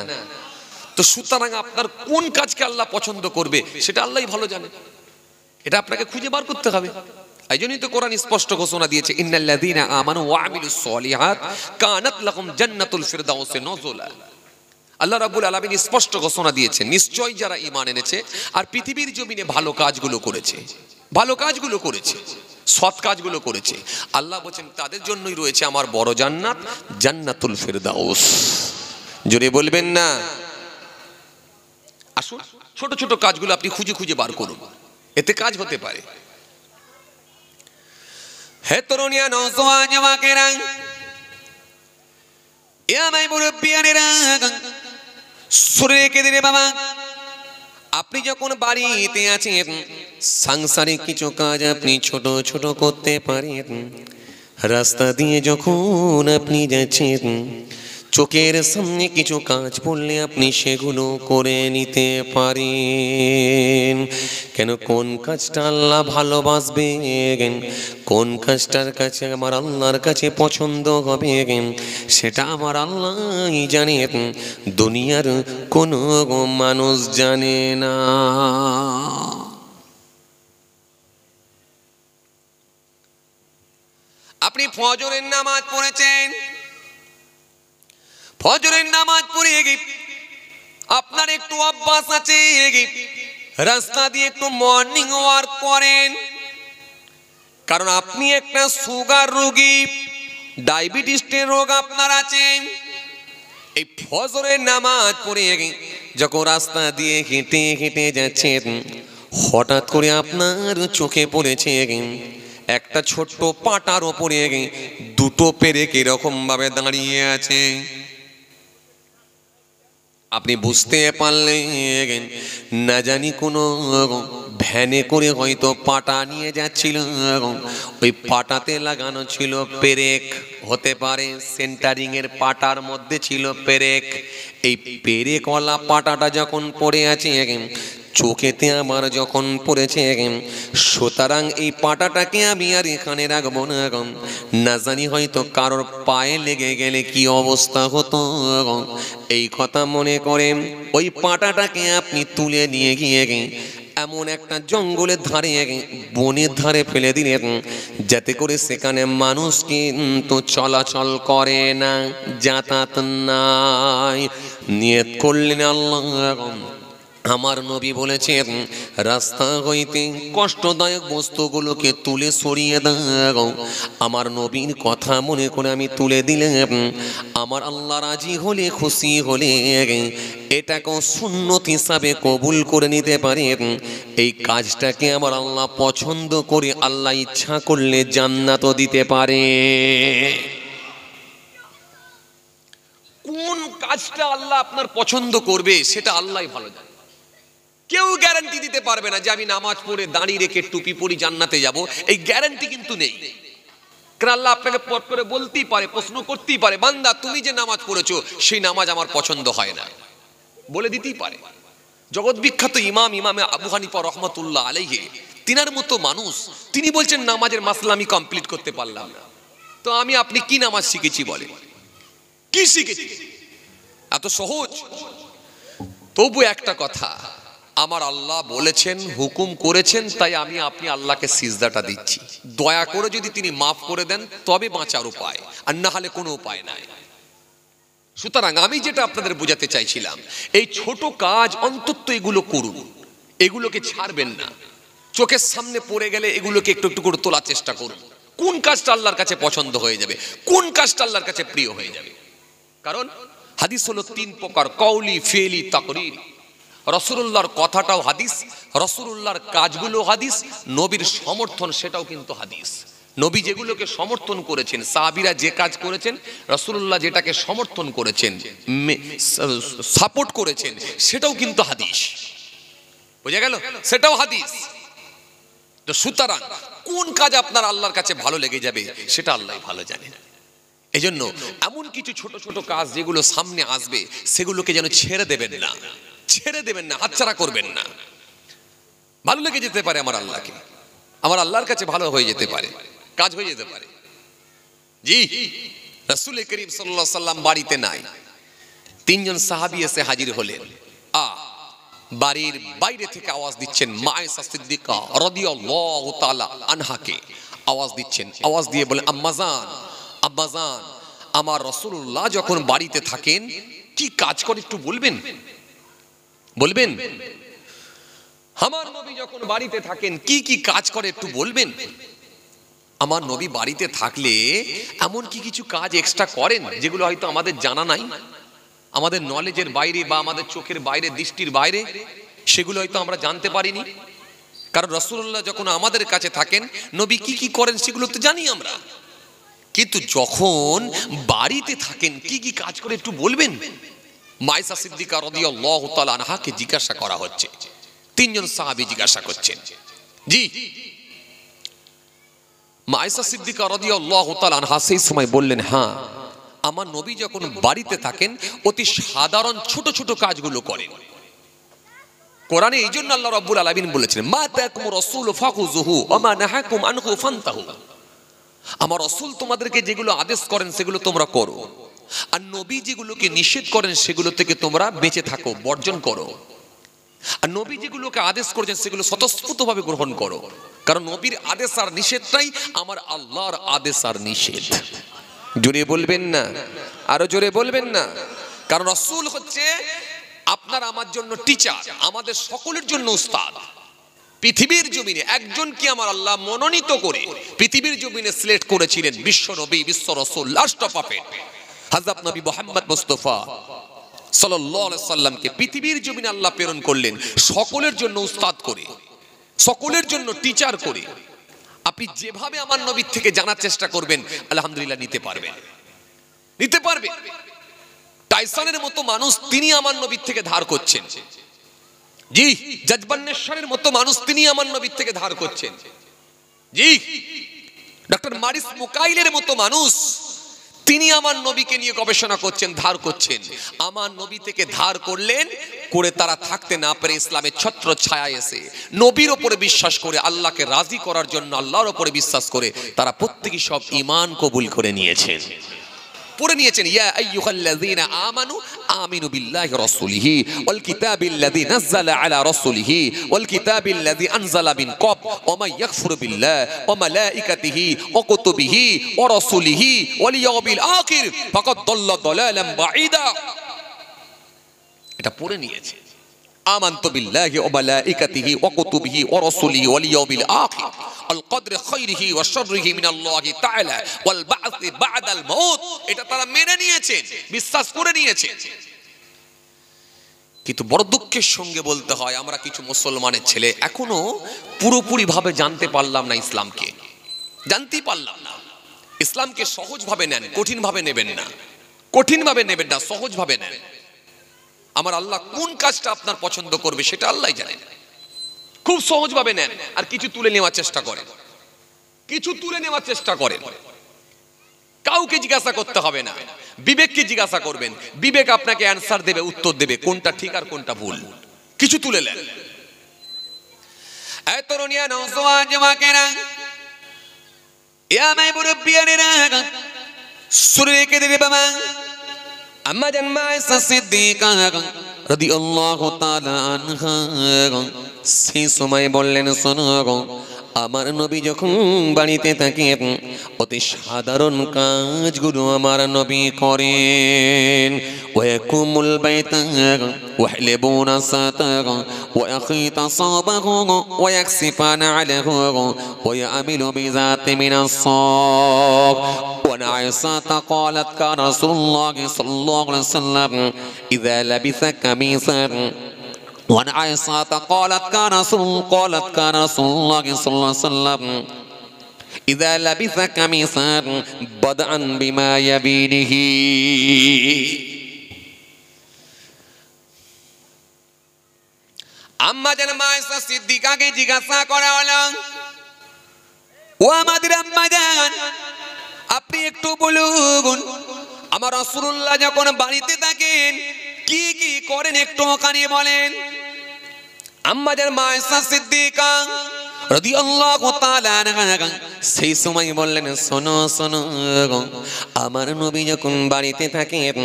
তো সুতরাং আপনার কোন কাজকে আল্লাহ পছন্দ করবে সেটা আল্লাহই ভালো জানে, এটা আপনাকে খুঁজে বার করতে হবে। এই জন্যই তো কোরআন স্পষ্ট ঘোষণা দিয়েছে, ইন্নাল্লাযীনা আমানু ওয়া আমিলুস সলিহাত কানাত লাহুম জান্নাতুল ফিরদাউসি নুজুলা। আল্লাহ রাব্বুল আলামিন স্পষ্ট ঘোষণা দিয়েছেন, নিশ্চয়ই যারা ঈমান এনেছে আর পৃথিবীর জমিনে ভালো কাজগুলো করেছে, ভালো কাজগুলো করেছে, সৎ কাজগুলো করেছে, আল্লাহ বলছেন তাদের জন্যই রয়েছে আমার বড় জান্নাত, জান্নাতুল ফেরদাউস। জোরে বলবেন না? আসুন ছোট ছোট কাজগুলো আপনি খুঁজে খুঁজে বার করুন, এতে কাজ হতে পারে। হে তরুণিয়া নওজোয়ান যুবকেরা, এ আমার মুরব্বিয়ানেরা, শুনে রেখে দিলে বাবা, আপনি যখন বাড়িতে আছেন সাংসারিক কিছু কাজ আপনি ছোট ছোট করতে পারেন। রাস্তা দিয়ে যখন আপনি যাচ্ছেন চোখের সামনে কিছু কাজ পড়লে আপনি সেগুলো করে নিতে পারেন। কেন? কোন কাজটা আল্লাহ ভালোবাসবেন, কোন কাজটার কাছে আমার আল্লাহর কাছে পছন্দ হবে সেটা আমার আল্লাহই জানেন, দুনিয়ার কোনো মানুষ জানে না। আপনি ফজরের নামাজ পড়েছেন, ফজরের নামাজ পড়ে আপনার একটু অভ্যাস আছে রাস্তা দিয়ে একটু মর্নিং ওয়াক করেন, কারণ আপনি একটা সুগার রোগী, ডায়াবেটিসের রোগ আপনার আছে। এই ফজরের নামাজ পড়ে যখন রাস্তা দিয়ে হেঁটে হেঁটে যাচ্ছেন হঠাৎ করে আপনার চোখে পড়েছে একটা ছোট্ট পাটার ওপরে দুটো পেরেক এরকম ভাবে দাঁড়িয়ে আছে। আপনি বুঝতে পারলেন না জানি কোনো ভ্যানে করে হয়তো পাটা নিয়ে যাচ্ছিল, ওই পাটাতে লাগানো ছিল পেরেক, হতে পারে সেন্টারিং এর পাটার মধ্যে ছিল পেরেক। এই পেরেকওয়ালা পাটাটা যখন পড়ে আছে চোখেতে আমার যখন পড়েছে, সুতরাং এই পাটাটাকে আমি আর এখানে রাখবো না, না জানি হয়তো কারোর পায়ে লেগে গেলে কি অবস্থা হতো। এই কথা মনে করে ওই পাটাটাকে আপনি তুলে নিয়ে গিয়ে এমন একটা জঙ্গলের ধারে বনের ধারে ফেলে দিলেন, যাতে করে সেখানে মানুষ কিন্তু চলাচল করে না, যাতায়াত নাই। নিয়ত করলেন আল্লাহ আমার নবী বলেছেন রাস্তা হইতে কষ্টদায়ক বস্তুগুলোকে তুলে সরিয়ে দাও। আমার নবীর কথা মনে করে আমি তুলে দিলাম। আমার আল্লাহ রাজি হলে, খুশি হলে এটাকে সুন্নত হিসাবে কবুল করে নিতে পারে। এই কাজটাকে আমার আল্লাহ পছন্দ করে আল্লাহ ইচ্ছা করলে জান্নাতও দিতে পারে। কোন কাজটা আল্লাহ আপনার পছন্দ করবে সেটা আল্লাহই ভালো জানে। কেউ গ্যারান্টি দিতে পারবে না যে আমি নামাজ পড়ে দাঁড়িয়ে রেখে টুপি পরি জান্নাতে যাব, এই গ্যারান্টি কিন্তু নেই। কারণ আল্লাহ আপনাকে পথ করে বলতেই পারে, প্রশ্ন করতেই পারে, বান্দা তুমি যে নামাজ পড়েছো সেই নামাজ আমার পছন্দ হয় না, বলে দিতেই পারে। জগৎ বিখ্যাত ইমামে আবু হানিফা রহমাতুল্লাহ আলাইহি, তিনার মতো মানুষ, তিনি বলছেন নামাজের মাসলা আমি কমপ্লিট করতে পারলাম না। তো আপনি কি নামাজ শিখেছি বলে, কি শিখেছি? এত সহজ। তবু একটা কথা, আমার আল্লাহ বলেছেন, হুকুম করেছেন, তাই আপনি আল্লাহকে সিজদাটা দিচ্ছি। দয়া করে যদি তিনি মাফ করে দেন তবে বাঁচার উপায়, আর না হলে কোনো উপায় নাই। সুতরাং আমি যেটা আপনাদের বোঝাতে চাইছিলাম, এই ছোট কাজ অন্তত এগুলো করুন, এগুলোকে ছাড়বেন না। চোখের সামনে পড়ে গেলে এগুলোকে একটু একটু করে তোলার চেষ্টা করুন। কোন কাজটা আল্লাহর কাছে পছন্দ হয়ে যাবে, কোন কাজটা আল্লাহর কাছে প্রিয় হয়ে যাবে। কারণ হাদিস হলো তিন প্রকার, কওলি, ফেলি, তাকরীর। রাসূলুল্লাহর কথাটাও হাদিস, রাসূলুল্লাহর কাজগুলো হাদিস, নবীর সমর্থন সেটাও কিন্তু হাদিস। নবী যেগুলোকে সমর্থন করেছেন, সাহাবীরা যে কাজ করেছেন, রাসূলুল্লাহ যেটাকে সমর্থন করেছেন, সাপোর্ট করেছেন, সেটাও কিন্তু হাদিস। বুঝা গেল? সেটাও হাদিস। তো সুতরাং কোন কাজ আপনার আল্লাহর কাছে ভালো লেগে যাবে সেটা আল্লাহই ভালো জানেন। এজন্য এমন কিছু ছোট ছোট কাজ যেগুলো সামনে আসবে সেগুলোকে যেন ছেড়ে দেবেন না, ছেড়ে দেবেন না, হাতছাড়া করবেন না। ভালো লেগে যেতে পারে আমার আল্লাহকে, আমার আল্লাহর কাছে ভালো হয়ে যেতে পারে, কাজ হয়ে যেতে পারে। জি, রাসূল করিম সাল্লাল্লাহু আলাইহি সাল্লাম বাড়িতে নাই, তিনজন সাহাবী এসে হাজির হলেন। বাড়ির বাইরে থেকে আওয়াজ দিচ্ছেন মায়েশা সিদ্দিকা রাদিয়াল্লাহু তাআলা আনহাকে আওয়াজ দিচ্ছেন। আওয়াজ দিয়ে বলে, আম্মাজান, আব্বাজান, আমার রাসূলুল্লাহ যখন বাড়িতে থাকেন কি কাজ করে একটু বলবেন? বলবেন? আমার নবী যখন বাড়িতে থাকেন কি কি কাজ করে একটু বলবেন? আমার নবী বাড়িতে থাকলে এমন কি কিছু কাজ এক্সট্রা করেন যেগুলো হয়তো আমাদের জানা নাই, আমাদের নলেজের বাইরে বা আমাদের চোখের বাইরে, দৃষ্টির বাইরে, সেগুলো হয়তো আমরা জানতে পারিনি। কারণ রাসূলুল্লাহ যখন আমাদের কাছে থাকেন নবী কি কি করেন সেগুলো তো জানি আমরা, কিন্তু যখন বাড়িতে থাকেন কি কি কাজ করে একটু বলবেন। মায়েশা সিদ্দিকা রাদিয়াল্লাহু তাআলা আনহাকে জিজ্ঞাসা করা হচ্ছে, তিনজন সাহাবী জিজ্ঞাসা করছেন। জি, মায়েশা সিদ্দিকা রাদিয়াল্লাহু তাআলা আনহা সেই সময় বললেন, হ্যাঁ, আমার নবী যখন বাড়িতে থাকেন অতি সাধারণ ছোট ছোট কাজগুলো করেন। কোরআনে এই জন্য আল্লাহ রাব্বুল আলামিন বলেছেন, মা তাকুম রাসূল ফাখুযুহু ওয়া মা নাহাকুম আনহু ফান্তাহু। আমার রাসূল তোমাদেরকে যেগুলো আদেশ করেন সেগুলো তোমরা করো, আর নবী যেগুলোকে নিষেধ করেন সেগুলো থেকে তোমরা বেঁচে থাকো, বর্জন করো। আর নবী যেগুলোকে আদেশ করেছেন সেগুলো স্বতঃস্ফূর্তভাবে গ্রহণ করো, কারণ নবীর আদেশ আর নিষেধটাই আমার আল্লাহর আদেশ আর নিষেধ। জোরে বলবেন না, আরো জোরে বলবেন না। কারণ রাসূল হচ্ছে আপনার আমার জন্য টিচার, আমাদের সকলের জন্য উস্তাদ। পৃথিবীর জমিনে একজনকে আমার আল্লাহ মনোনীত করে পৃথিবীর জমিনে সিলেক্ট করেছিলেন, বিশ্ব নবী, বিশ্ব রাসূল, লাস্ট অফ প্রফেট হযরত নবী মুহাম্মদ মুস্তাফা সাল্লাল্লাহু আলাইহি সাল্লামকে পৃথিবীর জমিনে আল্লাহ প্রেরণ করলেন সকলের জন্য উস্তাদ করে, সকলের জন্য টিচার করে। আপনি যেভাবে আমার নবীর থেকে জানার চেষ্টা করবেন আলহামদুলিল্লাহ নিতে পারবেন, নিতে পারবেন। টাইসনের মতো মানুষ তিনি আমার নবীর থেকে ধার করছেন। জি, জজবান্নেশ্বরের মতো মানুষ তিনি আমার নবীর থেকে ধার করছেন। জি, ডক্টর মারিস মুকাইলের মতো মানুষ তিনি আমার নবীকে নিয়ে গবেষণা করছেন, ধার করছেন। আমার নবী থেকে ধার করলেন, করে তারা থাকতে না পারে ইসলামের ছত্র ছায়া এসে নবীর ওপরে বিশ্বাস করে, আল্লাহকে রাজি করার জন্য আল্লাহর ওপরে বিশ্বাস করে তারা প্রত্যেকেই সব ঈমান কবুল করে নিয়েছেন, পড়ে নিয়েছেন। ইয়া আইয়ুহাল্লাযীনা আমানু আমিনু বিল্লাহি রাসূলিহি ওয়াল কিতাবিল্লাযী নাযালা আলা রাসূলিহি ওয়াল কিতাবিল্লাযী আনজালা মিন ক্বাব ওয়া মান ইয়াকফুর বিল্লাহি ওয়া মালাইকাতিহি ওয়া কুতুবিহি ওয়া রাসূলিহি ওয়াল ইয়াউমিল আখির ফাকাদ দাল্লা দালালান বাঈদা। এটা পড়ে নিয়েছে। আমানতু বিল্লাহি ওয়া মালাইকাতিহি ওয়া কুতুবিহি ওয়া রাসূলিহি ওয়াল ইয়াউমিল আখির আল কদরে খাইরিহি ওয়া শাররিহি মিনাল্লাহি তাআলা ওয়াল বা'থি বা'দাল মাউত। এটা তারা মেনে নিয়েছেন, বিশ্বাস করে নিয়েছেন। কিন্তু বড় দুঃখের সঙ্গে বলতে হয় আমরা কিছু মুসলমানের ছেলে এখনো পুরোপুরি ভাবে জানতে পারলাম না ইসলামকে, জানতেই পারলাম না। ইসলামকে সহজ ভাবে নেন, কঠিন ভাবে নেবেন না, কঠিন ভাবে নেবেন না, সহজ ভাবে নেন। আমার আল্লাহ কোন কাজটা আপনার পছন্দ করবে সেটা আল্লাহই জানেন। খুব সহজ ভাবে নেন আর কিছু তুলে নেওয়ার চেষ্টা করেন, কিছু তুলে নেওয়ার চেষ্টা করেন। কাউকে জিজ্ঞাসা করতে হবে না, বিবেককে জিজ্ঞাসা করবেন, বিবেক আপনাকে অ্যানসার দেবে, উত্তর দেবে কোনটা ঠিক আর কোনটা ভুল। কিছু তুলে নেন। এই তরুণিয়া নওজোয়ান জওয়াকেরা, ইয়া মাই মুরব্বিয়ানেরা, শুরু রেখে দেবে বাবা। আম্মা জান মায়েশা সিদ্দিকা রাদিয়াল্লাহু তাআলা আনহা সেই সময় বললেন, শোনো, আমার নবী যখন বাড়িতে থাকেন অতি সাধারণ কাজগুলো আমার নবী করেন। ওয়াকুমুল বাইতা ওয়াহলিবুনা সাতা ওয়াখিতা সাবাহু ওয়াকসিফানা আলাহু ওয়ায়ামিলু বিযাতি মিনাস সাক। وعن عائشة قالت كان رسول الله صلى الله عليه وسلم إذا لبث قميصا. وعن عائشة قالت كان رسول الله صلى الله عليه وسلم إذا لبث قميصا بدأ بما يبينه. আম্মা জান মায়েশা সিদ্দিকাকে জিজ্ঞাসা করা হলো, ও আমাদের আম্মা জান, আপনি একটু বলুন আমার রাসূলুল্লাহ যখন বাড়িতে থাকেন কি কি করেন, একটু ওখানে বলেন। আম্মা জান মায়েশা সিদ্দিকা রাদিয়াল্লাহু তাআলা আনহা সেই সময় বললেন, শোনো শোনো, আমার নবী যখন বাড়িতে থাকেন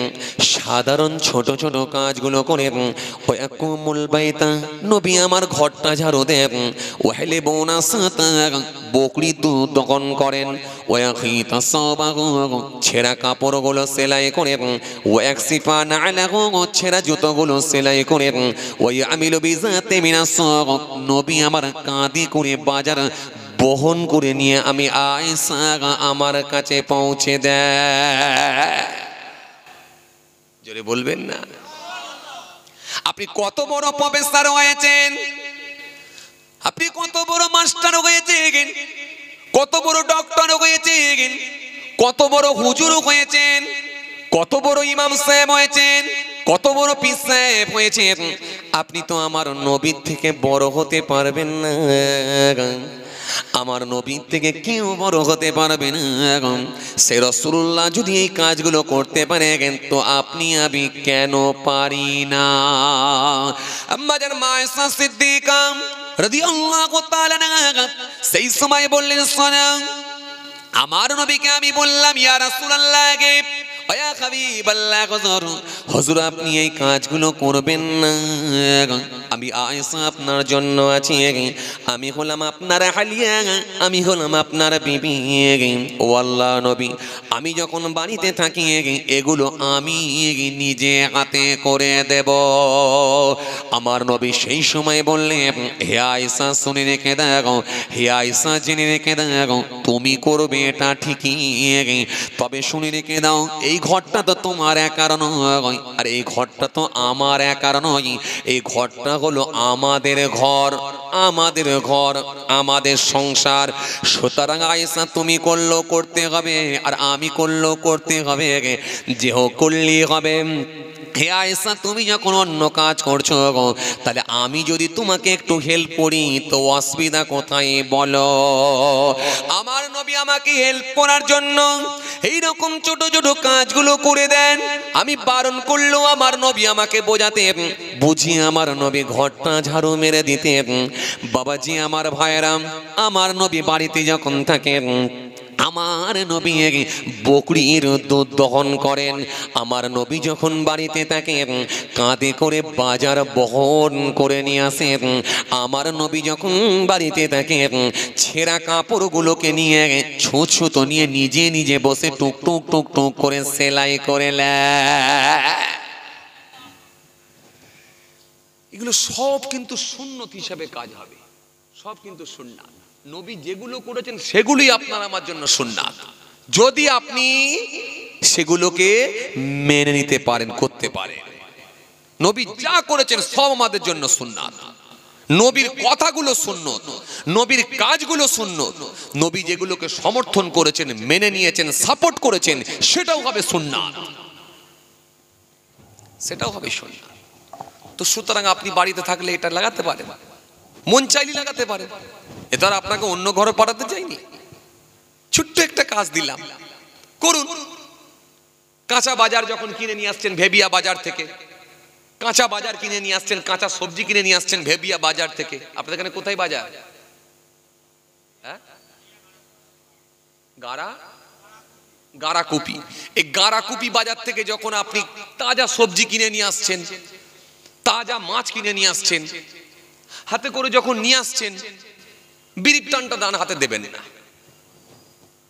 সাধারণ ছোট ছোট কাজগুলো করেন। ওয়াকুমুল বাইতা, নবী আমার ঘরটা ঝাড়ু দেন। ওয়াহলিবুনা সাতা, বকরি দুধ দহন করেন। ওয়াখিতা সাবাহু, ছেঁড়া কাপড়গুলো সেলাই করেন। ওয়াকসিফানা আলাহু, ছেঁড়া জুতোগুলো সেলাই করেন। ওয়ায়ামিলু বিযাতি মিনাস সাক, নবী আমার কাঁধে করে বাজার বহন করে নিয়ে আমি আয়েশা আমার কাছে পৌঁছে দেয়। জোরে বলবেন না? আপনি কত বড় প্রফেসর হয়েছেন, আপনি কত বড় মাস্টার হয়েছেন, কত বড় ডক্টর হয়েছেন, কত বড় হুজুর হয়েছেন, কত বড় ইমাম সাহেব হয়েছেন, কত বড় পীর সাহেব হয়েছেন, আপনি তো আমার নবীর থেকে বড় হতে পারবেন না। আমার নবীর থেকে কেউ বড় হতে পারবে না। সে রাসূলুল্লাহ যদি এই কাজগুলো করতে পারে তো আপনি আমি কেন পারি না? আম্মাজান মায়েশা সিদ্দিকা রাদিয়াল্লাহু তাআলা আনহা সেই সময় বললেন, শোনো, আমার নবীকে আমি বললাম, ইয়া রাসূলুল্লাহ গে ওয়া হাবিবাল্লাহ, হুজুর আপনি এই কাজগুলো করবেন না। আমি আয়েশা আপনার জন্য আছি, আমি হলাম আপনার হালিয়া, আমি হলাম আপনার বিবি। ও আল্লাহ নবী, আমি যখন বাড়িতে থাকি এগুলো আমি নিজে হাতে করে দেব। আমার নবী সেই সময় বললেন, হে আয়েশা শুনে রেখে দাও, হে আয়েশা জেনে রেখে দাও, তুমি করবে এটা ঠিকই, তবে শুনে রেখে দাও এই ঘরটা তো তোমার একার নয়, আর এই ঘরটা তো আমার একার নয়, এই ঘরটা হলো আমাদের ঘর, আমাদের ঘর, আমাদের সংসার। সুতরাং আয়েশা তুমি করলেও করতে হবে, আর আমি করলেও করতে হবে, যে হোক করলেই হবে। হে আয়েশা, তুমি যখন অন্য কাজ করছো তাহলে আমি যদি তোমাকে একটু হেল্প করি তো অসুবিধা কোথায় বলো? আমার নবী আমাকে হেল্প করার জন্য এইরকম ছোট ছোট কাজগুলো করে দেন। আমি বারণ করলেও আমার নবী আমাকে বোঝাতেন, বুঝিয়ে আমার নবী ঘরটা ঝাড়ু মেরে দিতেন। বাবাজি আমার ভাইয়েরাম, আমার নবী বাড়িতে যখন থাকেন আমার নবী বকরির দুধ দহন করেন। আমার নবী যখন বাড়িতে থাকেন কাঁধে করে বাজার বহন করে নিয়ে আসেন। আমার নবী যখন বাড়িতে থাকেন ছেঁড়া কাপড়গুলোকে নিয়ে ছুঁতো নিয়ে নিজে নিজে বসে টুক টুক টুক টুক করে সেলাই করে এগুলো সব কিন্তু সুন্নত হিসাবে কাজ হবে, সব কিন্তু সুন্নাত। নবী যেগুলো করেছেন সেগুলোই আপনার আমার জন্য সুন্নাত, যদি আপনি সেগুলোকে মেনে নিতে পারেন, করতে পারেন। নবী যা করেছেন সব আমাদের জন্য সুন্নাত। নবীর কথাগুলো সুন্নত, নবীর কাজগুলো সুন্নত। নবী যেগুলোকে সমর্থন করেছেন, মেনে নিয়েছেন, সাপোর্ট করেছেন, সেটাও হবে সুন্নাত, সেটাও হবে সুন্নাত। তো সুতরাং আপনি বাড়িতে থাকলে এটা লাগাতে পারেন, মন চাইলে লাগাতে পারেন। এটা আর আপনাকে অন্য ঘরে পাঠাতে চাইনি, ছোট্ট একটা কাজ দিলাম, করুন। কাঁচা বাজার যখন কিনে নিয়ে আসছেন ভেবিয়া বাজার থেকে, কাঁচা বাজার কিনে নিয়ে আসছেন, কাঁচা সবজি কিনে নিয়ে আসছেন ভেবিয়া বাজার থেকে। আপনাদের এখানে কোথায় বাজার? হ্যাঁ, গারাকুপি। এই গারাকুপি বাজার থেকে যখন আপনি তাজা সবজি কিনে নিয়ে আসছেন, তাজা মাছ কিনে নিয়ে আসছেন, হাতে করে যখন নিয়ে আসছেন, বিড়ির টানটা ডান হাতে দেবেন না।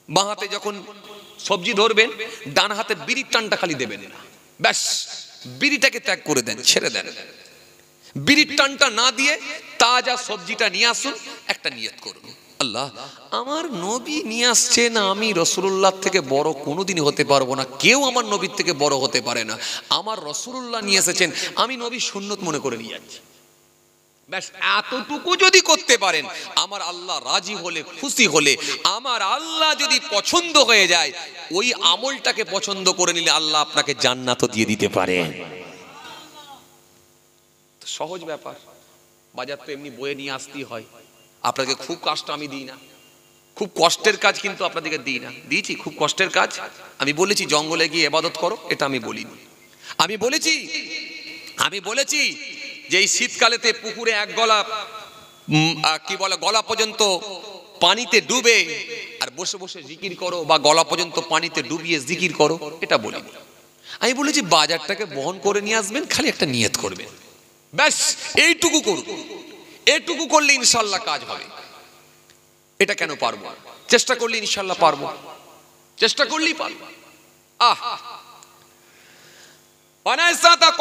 বাঁ হাতে যখন সবজি ধরবেন ডান হাতে বিড়ির টানটা খালি দেবেন না, ব্যাস বিড়িটাকে ত্যাগ করে দেন, ছেড়ে দেন। বিড়ির টানটা না দিয়ে তাজা সবজিটা নিয়ে আসুন, একটা নিয়ত করুন, আল্লাহ আমার নবী নিয়ে আসছেন, আমি রাসূলুল্লাহ থেকে বড় কোনোদিনই হতে পারবো না, কেউ আমার নবীর থেকে বড় হতে পারে না, আমার রাসূলুল্লাহ নিয়ে এসেছেন, আমি নবী সুন্নত মনে করে নিয়ে যাচ্ছি। ব্যাস এতটুকু যদি করতে পারেন, আমার আল্লাহ রাজি হলে, খুশি হলে, আমার আল্লাহ যদি পছন্দ হয়ে যায়, ওই আমলটাকে পছন্দ করে নিলে আল্লাহ আপনাকে জান্নাতও দিয়ে দিতে পারে। সহজ ব্যাপার। বাজার তো এমনি বয়ে নিয়ে আসতেই হয়, আপনাকে খুব কষ্ট আমি দিই না, খুব কষ্টের কাজ কিন্তু আপনাদেরকে দিই না। দিয়েছি খুব কষ্টের কাজ? আমি বলেছি জঙ্গলে গিয়ে ইবাদত করো, এটা আমি বলিনি। আমি বলেছি যে এই শীতকালেতে পুকুরে এক গলা কি বলে গলা পর্যন্ত পানিতে ডুবে আর বসে বসে জিকির করো, বা গলা পর্যন্ত পানিতে ডুবিয়ে জিকির করো, এটা বলিনি। আমি বলেছি বাজারটাকে বহন করে নিয়ে আসবেন, খালি একটা নিয়ত করবেন, ব্যাস এইটুকু করুন। এইটুকু করলে ইনশাল্লাহ কাজ হবে। এটা কেন পারবো? চেষ্টা করলে ইনশাল্লাহ পারবো, চেষ্টা করলেই পারবো।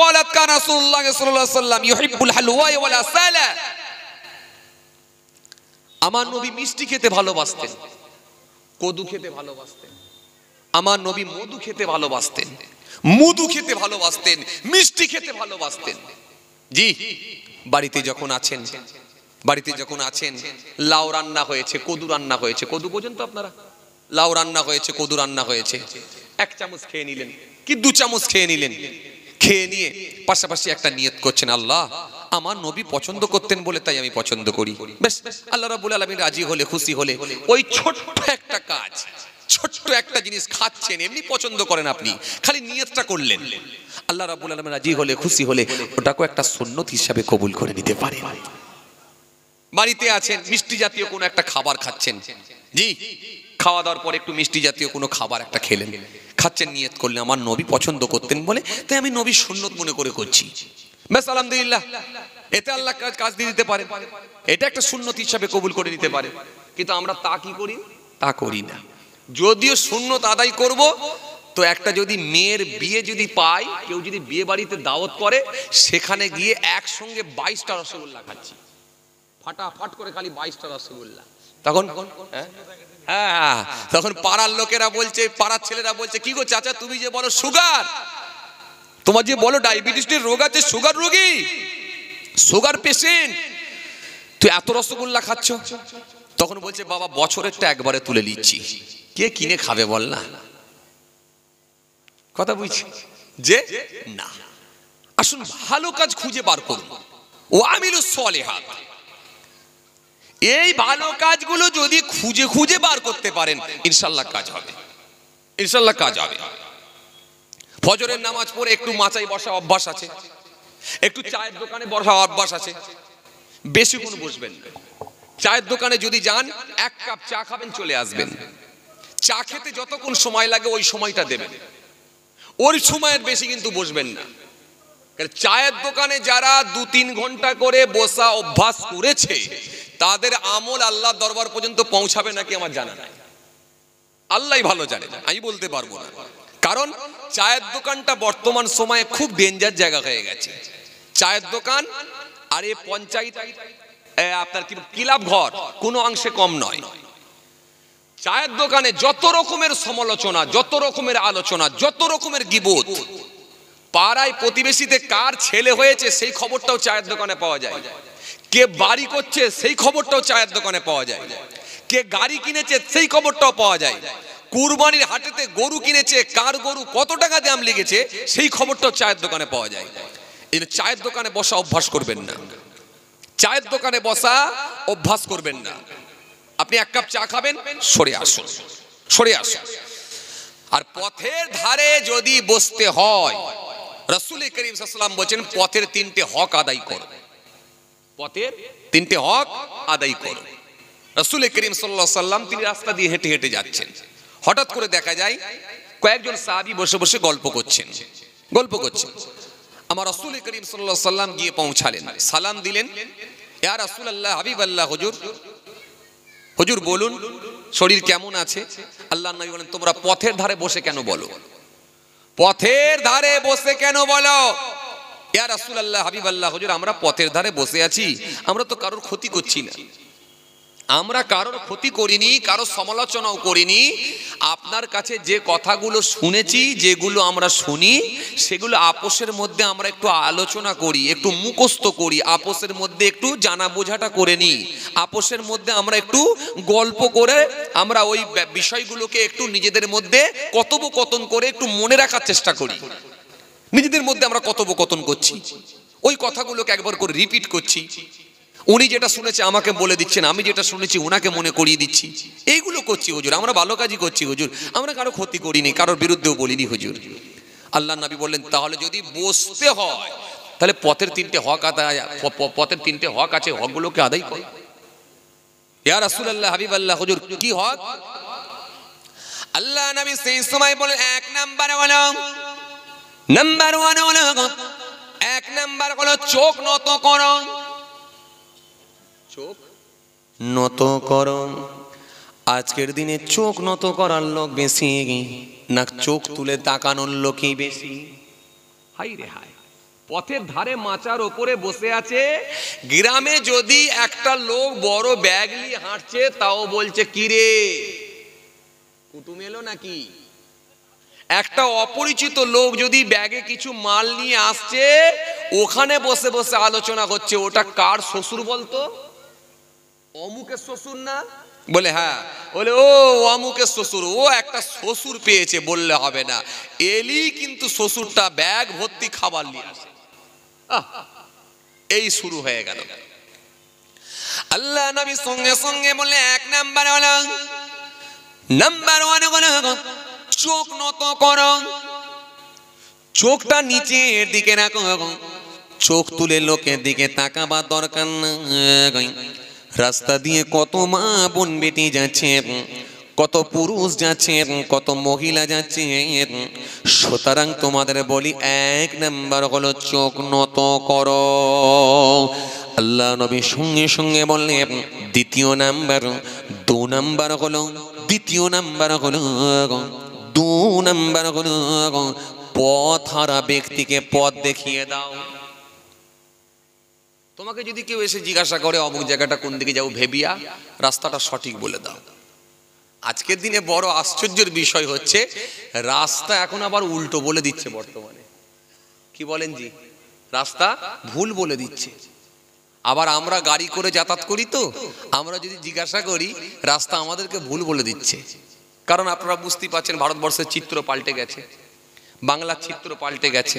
قالت كان رسول الله صلى الله عليه وسلم يحب الحلوى والعسل। আমার নবী মিষ্টি খেতে ভালোবাসতেন, কদু খেতে ভালোবাসতেন। আমার নবী মধু খেতে ভালোবাসতেন, মধু খেতে ভালোবাসতেন, মিষ্টি খেতে ভালোবাসতেন। জি, বাড়িতে যখন আছেন লাউ রান্না হয়েছে, কদু রান্না হয়েছে, কদু পর্যন্ত আপনারা, লাউ রান্না হয়েছে, কদু রান্না হয়েছে, 1 চামচ খেয়ে নিলেন কি 2 চামচ খেয়ে নিলেন, খেয়ে নিয়ে পাশাপাশি একটা নিয়ত করছেন, আল্লাহ আমার নবী পছন্দ করতেন বলে তাই আমি পছন্দ করি। বেশ, আল্লাহ রাব্বুল আলামিন রাজি হলে, খুশি হলে, ওই ছোট্ট একটা কাজ, ছোট্ট একটা জিনিস খাচ্ছেন, এমনি পছন্দ করেন আপনি, খালি নিয়তটা করলেন, আল্লাহ রাব্বুল আলামিন রাজি হলে, খুশি হলে ওটাকে একটা সুন্নত হিসাবে কবুল করে নিতে পারেন। বাড়িতে আছেন, মিষ্টি জাতীয় কোনো একটা খাবার খাচ্ছেন, জি, খাওয়া দাওয়ার পর একটু মিষ্টি জাতীয় কোনো খাবার একটা খেলেন, খাচ্ছেন, নিয়ত করলেন আমার নবী পছন্দ করতেন বলে তাই আমি নবী সুন্নত মনে করে করছি। বেশ, আলহামদুলিল্লাহ, এতে আল্লাহ কাজ দিয়ে দিতে পারে, এটা একটা সুন্নত হিসাবে কবুল করে নিতে পারে। কিন্তু আমরা তা কি করি? তা করি না। যদিও সুন্নত আদায় করব, তো একটা যদি মেয়ের বিয়ে যদি পাই, কেউ যদি বিয়ে বাড়িতে দাওয়াত করে, সেখানে গিয়ে একসঙ্গে 22টা রসগোল্লা খাচ্ছি, ফাটাফাট করে খালি 22টা রসগোল্লা। তখন হ্যাঁ, তখন পাড়ার লোকেরা বলছে, পাড়ার ছেলেরা বলছে, কি গো চাচা তুমি যে বলো সুগার, তোমার যে বলো ডায়াবেটিসের রোগ আছে, সুগার রোগী, সুগার পেশেন্ট, তুই এত রসগোল্লা খাচ্ছ? তখন বলছে বাবা বছরেরটা একবারে তুলে নিচ্ছি, কে কিনে খাবে বল না? কথা বুঝছি যে না, আসুন ভালো কাজ খুঁজে বার করুন, ও আমিলুস সলিহাত। এই ভালো কাজগুলো যদি খুঁজে খুঁজে বার করতে পারেন, ইনশাল্লাহ কাজ হবে, ইনশাল্লাহ কাজ হবে। ফজরের নামাজ পড়ে একটু মাচায় বসা অভ্যাস আছে, একটু চায়ের দোকানে বসা অভ্যাস আছে, বেশিক্ষণ বসবেন না। চায়ের দোকানে যদি যান, 1 কাপ চা খাবেন, চলে আসবেন। চা খেতে যতক্ষণ সময় লাগে ওই সময়টা দেবেন, ওই সময়ের বেশি কিন্তু বসবেন না। চায়ের দোকানে যারা 2-3 ঘন্টা করে বসা অভ্যাস করেছে, তাদের আমল আল্লাহ দরবার পর্যন্ত পৌঁছাবে নাকি আমার জানা নাই, আল্লাহই ভালো জানে, আমি বলতে পারবো না। কারণ চায়ের দোকানটা বর্তমান সময়ে খুব ডেঞ্জার জায়গা হয়ে গেছে। চায়ের দোকান আর এই পঞ্চায়েত, আপনার কি ক্লাব ঘর কোনো অংশে কম নয়। চায়ের দোকানে যত রকমের সমালোচনা, যত রকমের আলোচনা, যত রকমের গীবত, পাড়ায় প্রতিবেশীতে কার ছেলে হয়েছে সেই খবরটাও চায়ের দোকানে পাওয়া যায়, কে বাড়ি করছে সেই খবরটাও চায়ের দোকানে পাওয়া যায়, কে গাড়ি কিনেছে সেই খবরটাও পাওয়া যায়, কুরবানির হাটেতে গরু কিনেছে, কার গরু কত টাকা দাম লেগেছে সেই খবরটাও চায়ের দোকানে পাওয়া যায়। এই চায়ের দোকানে বসা অভ্যাস করবেন না, চায়ের দোকানে বসা অভ্যাস করবেন না। আপনি 1 কাপ চা খাবেন, সরে আসুন, সরে আসুন। আর পথের ধারে যদি বসতে হয়, রাসূল করিম সাল্লাল্লাহু আলাইহি ওয়াসাল্লাম বলেন পথের 3টে হক আদায় করো, পথের 3টে হক আদায় করো। রাসূল করিম সাল্লাল্লাহু আলাইহি ওয়াসাল্লাম তিনি রাস্তা দিয়ে হেঁটে হেঁটে যাচ্ছেন, হঠাৎ করে দেখা যায় কয়েকজন সাহাবী বসে বসে গল্প করছেন। আমার রাসূল করিম সাল্লাল্লাহু আলাইহি ওয়াসাল্লাম গিয়ে পৌঁছালেন, সালাম দিলেন, ইয়া রাসূলুল্লাহ, হাবিবাল্লাহ, হুজুর বলুন শরীর কেমন আছে? আল্লাহর নবী বলেন, তোমরা পথের ধারে বসে কেন বলো? পথের ধারে বসে কেন বলো? ইয়া রাসূলুল্লাহ, হাবিবাল্লাহ, হুজুর আমরা পথের ধারে বসে আছি, আমরা তো কারোর ক্ষতি করছি না, আমরা কারোর ক্ষতি করিনি, কারোর সমালোচনাও করিনি। আপনার কাছে যে কথাগুলো শুনেছি, যেগুলো আমরা শুনি, সেগুলো আপোষের মধ্যে আমরা একটু আলোচনা করি, একটু মুখস্থ করি, আপোষের মধ্যে একটু জানা বোঝাটা করে নিই, আপোষের মধ্যে আমরা একটু গল্প করে আমরা ওই বিষয়গুলোকে একটু নিজেদের মধ্যে কথোপকথন করে একটু মনে রাখার চেষ্টা করি। নিজেদের মধ্যে আমরা কথোপকথন করছি, ওই কথাগুলোকে একবার করে রিপিট করছি। উনি যেটা শুনেছে আমাকে বলে দিচ্ছেন, আমি যেটা শুনেছি ওনাকে মনে করিয়ে দিচ্ছি। এইগুলো করছি হুজুর, আমরা ভালো কাজই করছি হুজুর, আমরা কারো ক্ষতি করিনি, কারোর বিরুদ্ধেও বলিনি হুজুর। আল্লাহ নবী বললেন, তাহলে যদি বসতে হয় তাহলে পথের 3টে হক আদায়, পথের 3টে হক আছে, হকগুলোকে আদায় করো। ইয়া রাসূলুল্লাহ, হাবিবাল্লাহ, হুজুর কি হক? আল্লাহ নবী সেই সময় বলেন, 1 নাম্বার হলো, নাম্বার 1 হলো, 1 নাম্বার হলো চোখ নত করো, চোখ নত করো। আজকের দিনে চোখ নত করার লোক বেশি না চোখ তুলে তাকানোর লোকই বেশি? হাই রে হাই, পথের ধারে মাচার ওপরে বসে আছে। গ্রামে যদি একটা লোক বড় ব্যাগ নিয়ে হাঁটছে তাও বলছে কি রে কুটুম এলো নাকি। একটা অপরিচিত লোক যদি ব্যাগে কিছু মাল নিয়ে আসছে, ওখানে বসে বসে আলোচনা হচ্ছে ওটা কার শ্বশুর বলতো, অমুকের শ্বশুর না, বলে হ্যাঁ, বলে ও অমুকের শ্বশুর, ও একটা শ্বশুর পেয়েছে বললে হবে না, এলি কিন্তু শ্বশুরটা ব্যাগ ভর্তি খাবার নিয়ে আসে। এই শুরু হয়ে গেল। আল্লাহ নবী সঙ্গে সঙ্গে বলে এক নাম্বার হলো, নাম্বার ওয়ান হলো চোখ নত করো, চোখটা নিচের দিকে রাখো, চোখ তুলে লোকের দিকে তাকাবার দরকার নাই। রাস্তা দিয়ে কত মা বোন বেটি যাচ্ছে, কত পুরুষ যাচ্ছে, কত মহিলা যাচ্ছে, সুতরাং তোমাদের বলি এক নাম্বার হলো চোখ নত করো। আল্লাহ নবী সঙ্গে সঙ্গে বললেন দ্বিতীয় নাম্বার, দু নাম্বার হলো, দ্বিতীয় নাম্বার হলো, দু নাম্বার হলো পথ হারা ব্যক্তিকে পথ দেখিয়ে দাও। তোমাকে যদি কেউ এসে জিজ্ঞাসা করে অমুক জায়গাটা কোন দিকে যাবো, ভেবিয়া রাস্তাটা সঠিক বলে দাও। আজকের দিনে বড় আশ্চর্যের বিষয় হচ্ছে রাস্তা এখন আবার উল্টো বলে দিচ্ছে বর্তমানে। কি বলেন জি, রাস্তা ভুল বলে দিচ্ছে। আবার আমরা গাড়ি করে যাতায়াত করি, তো আমরা যদি জিজ্ঞাসা করি রাস্তা আমাদেরকে ভুল বলে দিচ্ছে। কারণ আপনারা বুঝতেই পারছেন ভারতবর্ষের চিত্র পাল্টে গেছে, বাংলার চিত্র পাল্টে গেছে,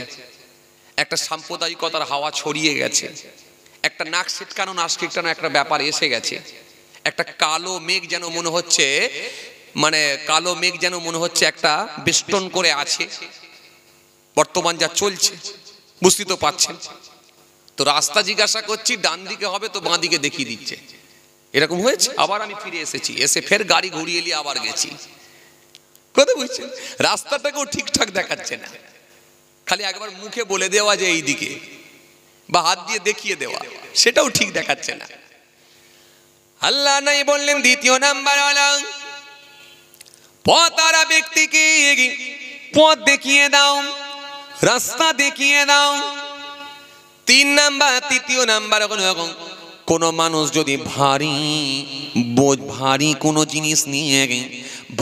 একটা সাম্প্রদায়িকতার হাওয়া ছড়িয়ে গেছে, একটা নাক ছিটকানো নাক ছিটকানো একটা ব্যাপার এসে গেছে। একটা কালো মেঘ যেন মনে হচ্ছে, মানে কালো মেঘ যেন মনে হচ্ছে একটা বেষ্টন করে আছে। বর্তমান যা চলছে বুঝতেই তো পাচ্ছেন। তো রাস্তা জিজ্ঞাসা করছি ডান দিকে হবে তো বাঁ দিকে দেখিয়ে দিচ্ছে, এরকম হয়েছে। আবার আমি ফিরে এসেছি, এসে ফের গাড়ি ঘুরিয়ে নিয়ে আবার গেছি। কথা বুঝছেন, রাস্তাটাকেও ঠিকঠাক দেখাচ্ছে না, খালি একবার মুখে বলে দেওয়া যে এই দিকে, বা হাত দিয়ে দেখিয়ে দেওয়া, সেটাও ঠিক দেখাচ্ছে না। আল্লাহ নাই বললেন দ্বিতীয় নাম্বার হলো পথ হারা ব্যক্তিকে পথ দেখিয়ে দাও, রাস্তা দেখিয়ে দাও। তিন নাম্বার, তৃতীয় নাম্বার হলো কোন মানুষ যদি ভারী কোনো জিনিস নিয়ে,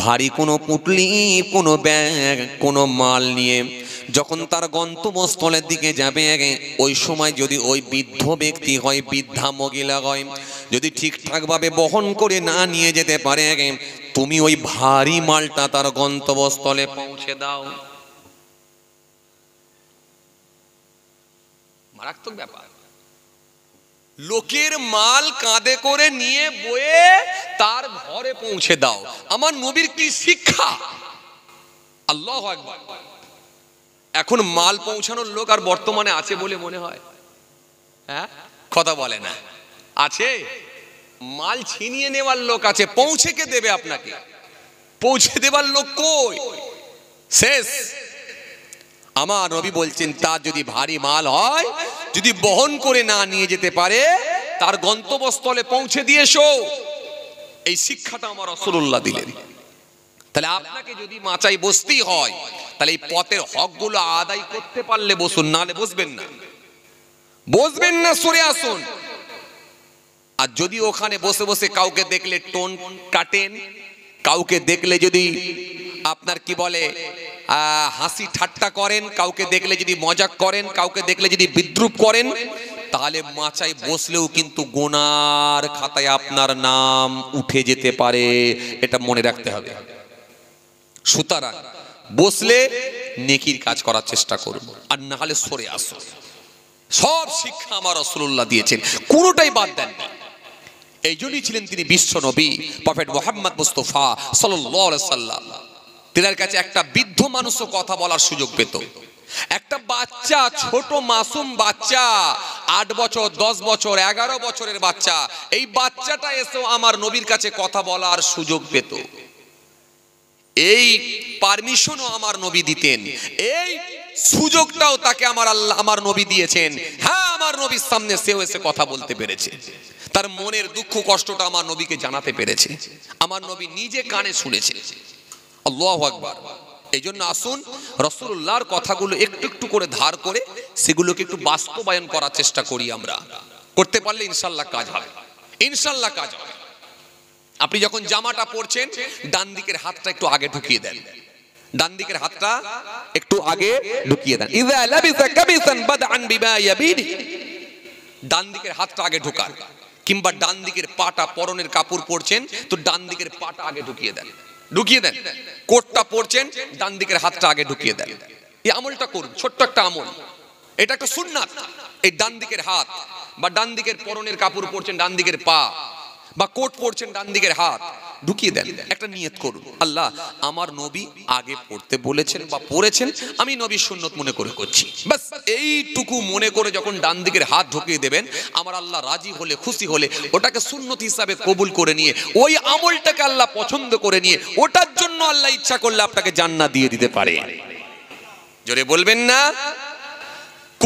ভারী কোনো পুটলি, কোনো ব্যাগ, কোনো মাল নিয়ে যখন তার গন্তব্যস্থলের দিকে যাবে, ওই সময় যদি ওই বৃদ্ধ ব্যক্তি হয়, বৃদ্ধা মহিলা হয়, যদি ঠিকঠাকভাবে বহন করে না নিয়ে যেতে পারে, তুমি ওই ভারী মালটা তার গন্তব্যস্থলে পৌঁছে দাও। মারাত্মক ব্যাপার। লোকের মাল কাঁধে করে নিয়ে বয়ে তার ঘরে পৌঁছে দাও। আমার নবীর কি শিক্ষা! আল্লাহু আকবার। এখন মাল পৌঁছানোর লোক আর বর্তমানে আছে বলে মনে হয়? হ্যাঁ, কথা বলে না। আছে, মাল ছিনিয়ে নেওয়ার লোক আছে, পৌঁছে কে দেবে আপনাকে? পৌঁছে দেবার লোক কই? শেষ। আমার নবী বলছেন তার যদি ভারী মাল হয়, যদি বহন করে না নিয়ে যেতে পারে, তার গন্তব্যস্থলে পৌঁছে দিয়ে এসো। এই শিক্ষাটা আমার রাসূলুল্লাহ দিলেন। তাহলে আপনাকে যদি মাচায় বসতেই হয়, তাহলে এই পথের হকগুলো আদায় করতে পারলে বসুন, নাহলে বসবেন না। বসবেন না, সরে আসুন। আর যদি ওখানে বসে বসে কাউকে দেখলে টোন কাটেন, কাউকে দেখলে যদি আপনার কি বলে হাসি ঠাট্টা করেন, কাউকে দেখলে যদি মজাক করেন, কাউকে দেখলে যদি বিদ্রুপ করেন, তাহলে মাচায় বসলেও কিন্তু গুনার খাতায় আপনার নাম উঠে যেতে পারে। এটা মনে রাখতে হবে। সুতরাং বসলে নেকির কাজ করার চেষ্টা করব, আর না হলে সরে আসো। সব শিক্ষা আমার রাসূলুল্লাহ দিয়েছেন, কোনোটাই বাদ দেননি। এই জন্যই ছিলেন তিনি বিশ্ব নবী, প্রফেট মুহাম্মদ মুস্তাফা সাল্লাল্লাহু আলাইহি সাল্লাম। তেনার কাছে একটা বৃদ্ধ মানুষও কথা বলার সুযোগ পেত। একটা বাচ্চা, ছোট মাসুম বাচ্চা, 8 বছর, 10 বছর, 11 বছরের বাচ্চা, এই বাচ্চাটা এসেও আমার নবীর কাছে কথা বলার সুযোগ পেত। এই পারমিশনও আমার নবী দিতেন, এই সুযোগটাও তাকে আমার নবী দিয়েছেন। হ্যাঁ, আমার নবীর সামনে সেও এসে কথা বলতে পেরেছে, তার মনের দুঃখ কষ্টটা আমার নবীকে জানাতে পেরেছে। আমার নবী নিজে কানে শুনেছে। আল্লাহু আকবার। এই জন্য আসুন রাসূলুল্লাহর কথাগুলো একটু একটু করে ধার করে সেগুলোকে একটু বাস্তবায়ন করার চেষ্টা করি। আমরা করতে পারলে ইনশাআল্লাহ কাজ হবে, ইনশাআল্লাহ কাজ হবে। আপনি যখন জামাটা পরছেন ডান দিকের হাতটা একটু আগে ঢুকিয়ে দেন, ডান দিকের হাতটা একটু আগে ঢুকিয়ে দেন। ইযা লাবিসা কামিসান বাদআন বিমা ইয়াবিনি, ডান দিকের হাতটা আগে ঢোকান। কিংবা ডান দিকের পাটা, পরনের কাপড় পরছেন তো ডান দিকের পাটা আগে ঢুকিয়ে দেন, ঢুকিয়ে দেন। কোটটা পরছেন ডান দিকের হাতটা আগে ঢুকিয়ে দেন। এই আমলটা করুন, ছোট্ট একটা আমল, এটা একটা সুন্নাত। এই ডান দিকের হাত বা ডান দিকের পরনের কাপড় পরছেন ডান দিকের পা বা কোট পরছেন ডান দিকের হাত ঢুকিয়ে দেন। একটা নিয়ত করুন, আল্লাহ আমার নবী আগে পড়তে বলেছেন বা পড়েছেন, আমি নবীর সুন্নত মনে করে করছি। বাস এইটুকু মনে করে যখন ডান দিকের হাত ঢুকিয়ে দেবেন, আমার আল্লাহ রাজি হলে, খুশি হলে ওটাকে সুন্নত হিসাবে কবুল করে নিয়ে, ওই আমলটাকে আল্লাহ পছন্দ করে নিয়ে, ওটার জন্য আল্লাহ ইচ্ছা করলে আপনাকে জান্নাত দিয়ে দিতে পারে। জোরে বলবেন না?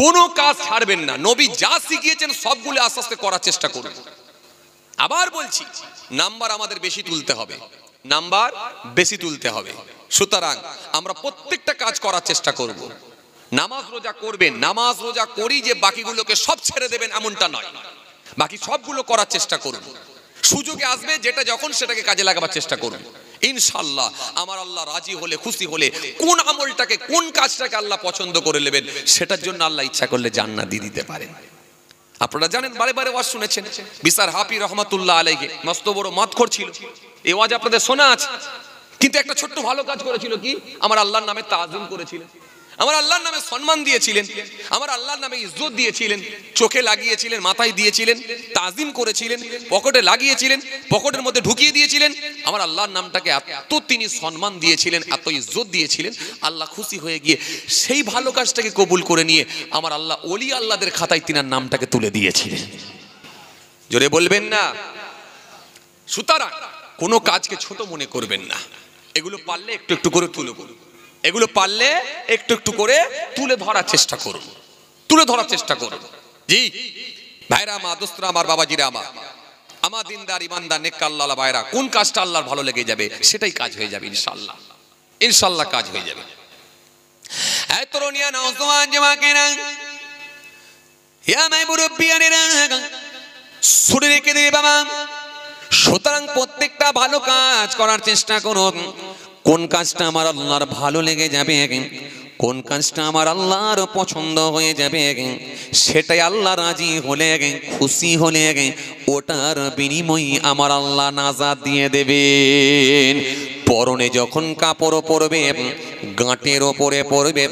কোনো কাজ ছাড়বেন না। নবী যা শিখিয়েছেন সবগুলো আস্তে আস্তে করার চেষ্টা করুন। আবার বলছি, নাম্বার আমাদের বেশি তুলতে হবে, নাম্বার বেশি তুলতে হবে। সুতরাং আমরা প্রত্যেকটা কাজ করার চেষ্টা করব। নামাজ রোজা করবেন, নামাজ রোজা করি যে বাকিগুলোকে সব ছেড়ে দেবেন এমনটা নয়, বাকি সবগুলো করার চেষ্টা করুন। সুযোগে আসবে যেটা যখন সেটাকে কাজে লাগাবার চেষ্টা করুন। ইনশাআল্লাহ আমার আল্লাহ রাজি হলে, খুশি হলে, কোন আমলটাকে, কোন কাজটাকে আল্লাহ পছন্দ করে নেবেন, সেটার জন্য আল্লাহ ইচ্ছা করলে জান্নাত দিয়ে দিতে পারেন। আপনারা জানেন, বারে বারে ওয়াজ শুনেছেন, বিসার হাফি রহমাতুল্লাহ আলাইহি মস্ত বড় মাতখোর ছিল, এই ওয়াজ আপনাদের শোনা আছে। কিন্তু একটা ছোট্ট ভালো কাজ করেছিল, কি? আমার আল্লাহর নামে তাজিম করেছিলেন, আমার আল্লাহর নামে সম্মান দিয়েছিলেন, আমার আল্লাহর নামে ইজ্জত দিয়েছিলেন, চোখে লাগিয়েছিলেন, মাথায় দিয়েছিলেন, তাজিম করেছিলেন, পকেটে লাগিয়েছিলেন, পকেটের মধ্যে ঢুকিয়ে দিয়েছিলেন। আমার আল্লাহর নামটাকে এত তিনি সম্মান দিয়েছিলেন, এত ইজ্জত দিয়েছিলেন, আল্লাহ খুশি হয়ে গিয়ে সেই ভালো কাজটাকে কবুল করে নিয়ে আমার আল্লাহ ওলি আল্লাহদের খাতায় তিনার নামটাকে তুলে দিয়েছিলেন। জোরে বলবেন না? সুতরাং কোনো কাজকে ছোট মনে করবেন না। এগুলো পারলে একটু একটু করে তুলে করুন, এগুলো পারলে একটু একটু করে তুলে ধরার চেষ্টা করুন, তুলে ধরার চেষ্টা করুন। জি ভাইরা, মা দোস্তরা, আমার বাবাজিরা, আমার দিনদার ইমানদার নেক আল্লাহ ভাইরা, কোন কাজটা আল্লাহর ভালো লেগে যাবে সেটাই কাজ হয়ে যাবে ইনশাআল্লাহ, ইনশাআল্লাহ কাজ হয়ে যাবে। এই তরুণিয়া নওজওয়ান জওয়াকেরা, ইয়া মাই মুরব্বিয়ানেরা, শুনে রেখে দে বাবা। সুতরাং প্রত্যেকটা ভালো কাজ করার চেষ্টা করুন। কোন কাজটা আমার আল্লাহর ভালো লেগে যাবে, কোন কাজটা আমার আল্লাহর পছন্দ হয়ে যাবে, সেটাই আল্লাহ রাজি হলে, খুশি হলে, ওটার বিনিময়ে আমার আল্লাহ নাজাত দিয়ে দেবেন। পরনে যখন কাপড় পরবে, গাঁটের ওপরে পরবে।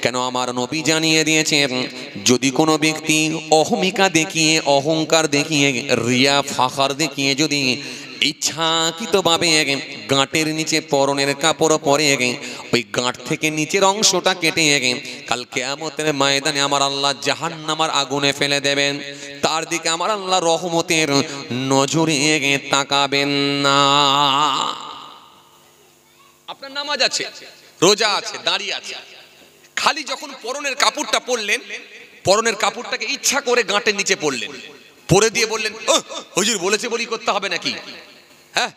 কেন? আমার নবী জানিয়ে দিয়েছেন, যদি কোনো ব্যক্তি অহমিকা দেখিয়ে, অহংকার দেখিয়ে, রিয়া ফাখার দেখিয়ে যদি ইচ্ছাকৃতভাবে গাঁটের নিচে পরনের কাপড় পরে, ওই গাঁট থেকে নিচের অংশটা কেটে কাল কিয়ামতের ময়দানে আমার আল্লাহ জাহান্নামের আগুনে ফেলে দেবেন। তার দিকে আমার আল্লাহ রহমতের নজরে তাকাবেন না। আপনার নামাজ আছে, রোজা আছে, দাঁড়িয়ে আছে, খালি যখন পরনের কাপড়টা পরলেন, পরনের কাপড়টাকে ইচ্ছা করে গাঁটের নিচে পরলেন, পরে দিয়ে বললেন, ও হুজুর বলেছে বলি করতে হবে নাকি? হ্যাঁ,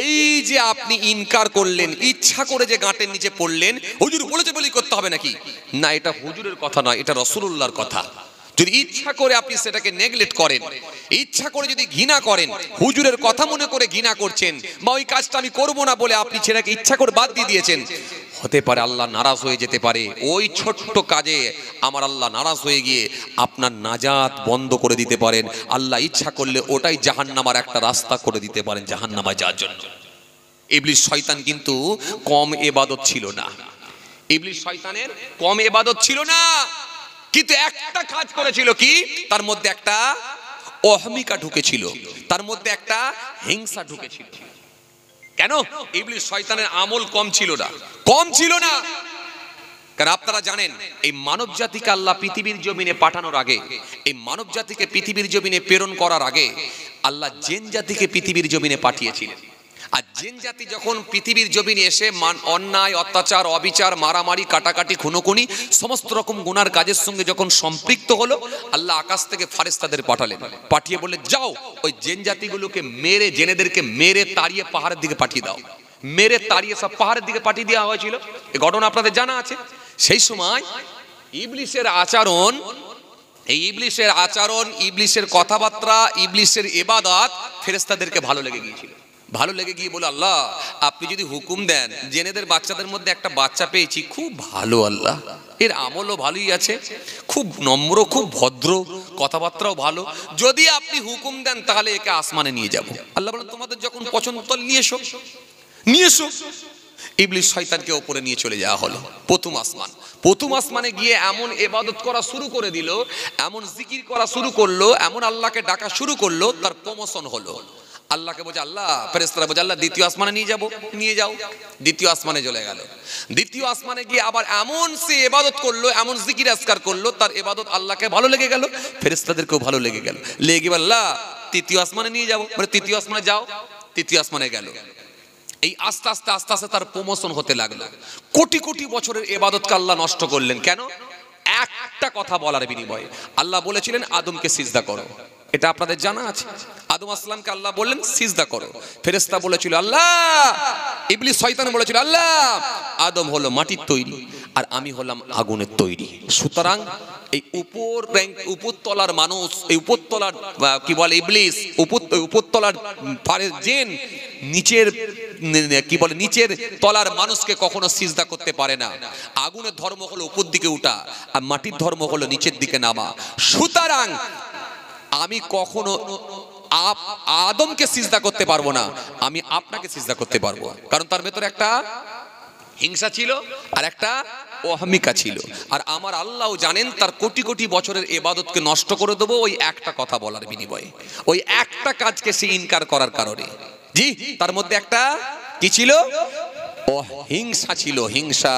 এই যে আপনি ইনকার করলেন, ইচ্ছা করে যে গাঁটের নিচে পড়লেন, হুজুর বলেছে বলি করতে হবে নাকি? না, এটা হুজুরের কথা নয়, এটা রাসূলুল্লাহর কথা। যদি ইচ্ছা করে আপনি সেটাকে নেগলেক্ট করেন, ইচ্ছা করে যদি ঘৃণা করেন, হুজুরের কথা মনে করে ঘৃণা করছেন, বা ওই কাজটা আমি করব না বলে আপনি সেটাকে ইচ্ছা করে বাদ দিয়ে দিয়েছেন, হতে পারে আল্লাহ নারাজ হয়ে যেতে পারে। ওই ছোট্ট কাজে আমার আল্লাহ নারাজ হয়ে গিয়ে আপনার নাজাত বন্ধ করে দিতে পারেন। আল্লাহ ইচ্ছা করলে ওটাই জাহান্নামের একটা রাস্তা করে দিতে পারেন, জাহান্নামে যাওয়ার জন্য। ইবলিস শয়তান কিন্তু কম ইবাদত ছিল না, ইবলিস শয়তানের কম ইবাদত ছিল না, কিন্তু একটা কাজ করেছিল, কি? তার মধ্যে একটা অহমিকা ঢুকেছিল, তার মধ্যে একটা হিংসা ঢুকেছিল। কেন? ইবলিস শয়তানের আমল কম ছিল না, কম ছিল না। কারণ আপনারা জানেন, এই মানব জাতিকে আল্লাহ পৃথিবীর জমিনে পাঠানোর আগে, এই মানব জাতিকে পৃথিবীর জমিনে প্রেরণ করার আগে আল্লাহ জিন জাতিকে পৃথিবীর জমিনে পাঠিয়েছিলেন। আর জিন জাতি যখন পৃথিবীর জমিনে এসে অন্যায়, অত্যাচার, অবিচার, মারামারি, কাটাকাটি, খুনোখুনি, সমস্ত রকম গুনার কাজের সঙ্গে যখন সম্পৃক্ত হলো, আল্লাহ আকাশ থেকে ফারেস্তাদের পাঠালেন, পাঠিয়ে বললেন, যাও ওই জিন জাতিগুলোকে মেরে, জেনেদেরকে মেরে তাড়িয়ে পাহাড়ের দিকে পাঠিয়ে দাও। মেরে তাড়িয়ে সব পাহাড়ের দিকে পাঠিয়ে দেওয়া হয়েছিল। এই ঘটনা আপনাদের জানা আছে। সেই সময় ইবলিসের আচরণ, এই ইবলিসের আচরণ, ইবলিসের কথাবার্তা, ইবলিসের ইবাদত ফেরেশতাদেরকে ভালো লেগে গিয়েছিল। ভালো লেগে গিয়ে বলে, আল্লাহ আপনি যদি হুকুম দেন, জেনেদের বাচ্চাদের মধ্যে একটা বাচ্চা পেয়েছি, খুব ভালো আল্লাহ, এর আমলও ভালোই আছে, খুব নম্র, খুব ভদ্র, কথাবার্তাও ভালো, যদি আপনি হুকুম দেন তাহলে একে আসমানে নিয়ে যাব। আল্লাহ বলেন, তোমাদের যখন পছন্দ নিয়ে এসো, নিয়ে এসো। ইবলিস শয়তানকে উপরে নিয়ে চলে যাওয়া হলো প্রথম আসমান। প্রথম আসমানে গিয়ে এমন ইবাদত করা শুরু করে দিল, এমন জিকির করা শুরু করলো, এমন আল্লাহকে ডাকা শুরু করলো, তার প্রমোশন হলো। আল্লাহকে বলছে আল্লাহ, ফেরেশতারা বলছে আল্লাহ দ্বিতীয় আসমানে নিয়ে যাব, নিয়ে যাও। দ্বিতীয় আসমানে চলে গেল। দ্বিতীয় আসমানে গিয়ে আবার এমন সে ইবাদত করলো, এমন জিকির আজকার করলো, তার ইবাদত আল্লাহকে ভালো লেগে গেল, ফেরেশতাদেরকেও ভালো লেগে গেল। লেগে আল্লাহ তৃতীয় আসমানে নিয়ে যাব, বলে তৃতীয় আসমানে যাও। তৃতীয় আসমানে গেল। এই আস্তে আস্তে আস্তে আস্তে তার প্রমোশন হতে লাগলো। কোটি কোটি বছরের ইবাদতকে আল্লাহ নষ্ট করলেন কেন? একটা কথা বলার বিনিময়ে। আল্লাহ বলেছিলেন আদমকে সিজদা করো, এটা আপনাদের জানা আছে। আদম আসলামকে আল্লাহ বললেন সিজদা করো। ফেরেশতা বলেছিল আল্লাহ, ইবলিস শয়তান বলেছিল আল্লাহ, আদম হলো মাটির তৈরি আর আমি হলাম আগুনের তৈরি, সুতরাং এই উপরতলার মানুষ, এই উপরতলার কি বলে ইবলিস, উপরতলার জিন নিচের কি বলে নিচের তলার মানুষকে কখনো সিজদা করতে পারে না। আগুনের ধর্ম হলো উপর দিকে উঠা আর মাটির ধর্ম হলো নিচের দিকে নামা। সুতরাং আমি কখনো আদমকে সিজদা করতে পারবো না, আমি আপনাকে সিজদা করতে পারবো, কারণ তার ভেতরে একটা হিংসা ছিল আর একটা অহমিকা ছিল। আর আমার আল্লাহ জানেন তার কোটি কোটি বছরের ইবাদতকে নষ্ট করে দেবো ওই একটা কথা বলার বিনিময়ে, ওই একটা কাজকে সে ইনকার করার কারণে। জি, তার মধ্যে একটা কি ছিল? হিংসা ছিল, হিংসা।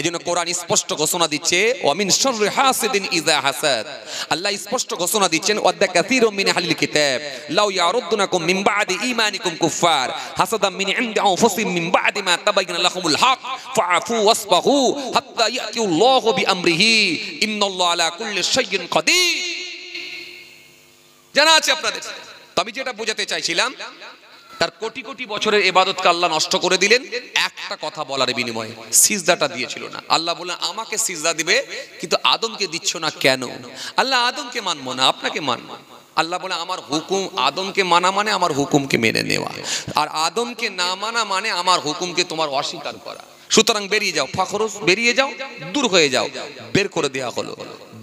এজন্য কোরআন স্পষ্ট ঘোষণা দিচ্ছে ওয়ামিন শাররি হাসিদিন ইযা হাসাদ। আল্লাহ স্পষ্ট ঘোষণা দিচ্ছেন ওয়াদ্দা কাসীরুম মিন আহলিল কিতাব লাউ ইয়ারুদ্দুনাকুম মিন বাদি ঈমানিকুম কুফার হাসাদাম মিন ইনদি আনফুসিহিম মিন বাদি মা তাবাyyana লাহুমুল হক ফাআফু ওয়াসফাহু হাত্তা ইয়াতিল্লাহু বিআমরিহি ইন্নাল্লাহা আলা কুল্লি শাইইন কাদির। জানা আছে আপনাদের? তো আমি যেটা বোঝাতে চাইছিলাম, তার কোটি কোটি বছরের ইবাদতকে আল্লাহ নষ্ট করে দিলেন একটা কথা বলার বিনিময়ে। সিজদাটা দিয়েছিল না। আল্লাহ বললেন আমাকে সিজদা দিবে, কিন্তু আদমকে দিচ্ছ না কেন? আল্লাহ আদমকে মানবো না, আপনাকে মানবো। আল্লাহ বলে আমার হুকুম, আদমকে মানা মানে আমার হুকুমকে মেনে নেওয়া, আর আদমকে না মানা মানে আমার হুকুমকে তোমার অস্বীকার করা। সুতরাং বেরিয়ে যাও, ফাখরুজ বেরিয়ে যাও, দূর হয়ে যাও। বের করে দেওয়া হলো,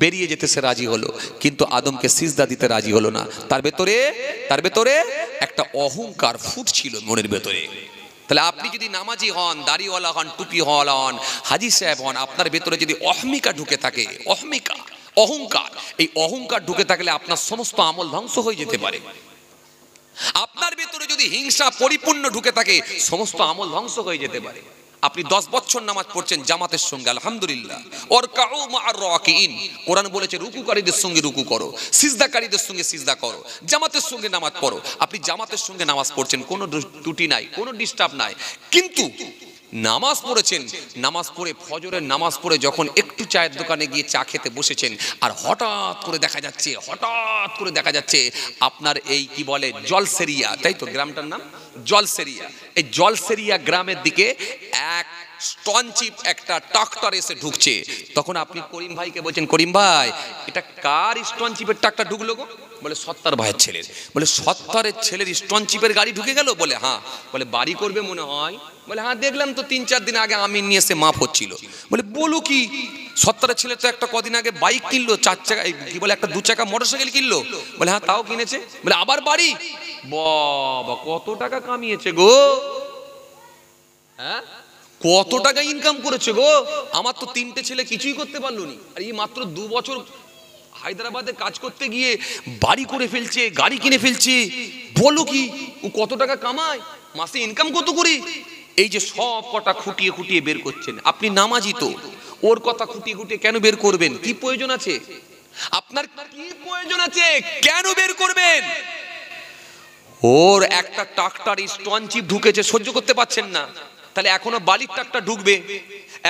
বেরিয়ে যেতে সে রাজি হলো, কিন্তু আদমকে সিজদা দিতে রাজি হলো না। তার ভেতরে একটা অহংকার ফুটছিল মনের ভেতরে। তাহলে আপনি যদি নামাজি হন, দাড়িওয়ালা হন, টুপিওয়ালা হন, হাজি সাহেব হন, আপনার ভেতরে যদি অহমিকা ঢুকে থাকে, অহংকার, এই অহংকার ঢুকে থাকলে আপনার সমস্ত আমল ধ্বংস হয়ে যেতে পারে। আপনার ভেতরে যদি হিংসা পরিপূর্ণ ঢুকে থাকে, সমস্ত আমল ধ্বংস হয়ে যেতে পারে। আপনি 10 বছর নামাজ পড়ছেন জামাতের সঙ্গে, আলহামদুলিল্লাহ, ওয়ারকাউ মা'আর রাকিইন, কোরআন বলেছে রুকুকারীদের সঙ্গে রুকু করো, সিজদাকারীদের সঙ্গে সিজদা করো, জামাতের সঙ্গে নামাজ পড়ো। আপনি জামাতের সঙ্গে নামাজ পড়ছেন, কোনো ত্রুটি নাই, কোনো ডিস্টার্ব নাই, কিন্তু নামাজ পড়েছেন, নামাজ পড়ে ফজরের নামাজ পড়ে যখন একটু চায়ের দোকানে গিয়ে চা খেতে বসেছেন, আর হঠাৎ করে দেখা যাচ্ছে আপনার এই কি বলে জলসেরিয়া, তাই তো গ্রামটার নাম জলসেরিয়া, এই জলসেরিয়া গ্রামের দিকে এক স্টনচিপ একটা ট্রাক্টর এসে ঢুকছে। তখন আপনি করিম ভাইকে বলছেন, করিম ভাই এটা কার স্টনচিপের ট্রাক্টর ঢুকলো গো? বলে সত্তার ভাইয়ের ছেলের। বলে সত্তারের ছেলের স্টনচিপের গাড়ি ঢুকে গেল? বলে হ্যাঁ। বলে বাড়ি করবে মনে হয়? বলে হ্যাঁ, দেখলাম তো 3-4 দিন আগে আমি নিয়ে এসে মাপ হচ্ছিল। বলে বলো কি, সত্তারের ছেলে তো একটা কদিন আগে বাইক কিনলো, 4 চাকা কি বলে একটা 2 চাকা মোটরসাইকেল কিনলো। বলে হ্যাঁ তাও কিনেছে। বলে আবার বাড়ি? বাবা কত টাকা কামিয়েছে গো, হ্যাঁ কত টাকা ইনকাম করেছে গো। আমার তো 3টে ছেলে কিছুই করতে পারলো নি, আর এই মাত্র 2 বছর হায়দ্রাবাদে কাজ করতে গিয়ে বাড়ি করে ফেলছে, গাড়ি কিনে ফেলছে। বলো কি, ও কত টাকা কামায়, মাসে ইনকাম কত করি? এই যে সব কটা খুঁটিয়ে খুঁটিয়ে বের করছেন। আপনি নামাজি তো, ওর কথা খুঁটিয়ে খুঁটিয়ে কেন বের করবেন? কি প্রয়োজন আছে আপনার? কি প্রয়োজন আছে? কেন বের করবেন? ওর একটা ট্রাক্টর স্টনচিপ ঢুকেছে, সহ্য করতে পারছেন না, তাহলে এখনো বালির ট্রাক্টর ঢুকবে,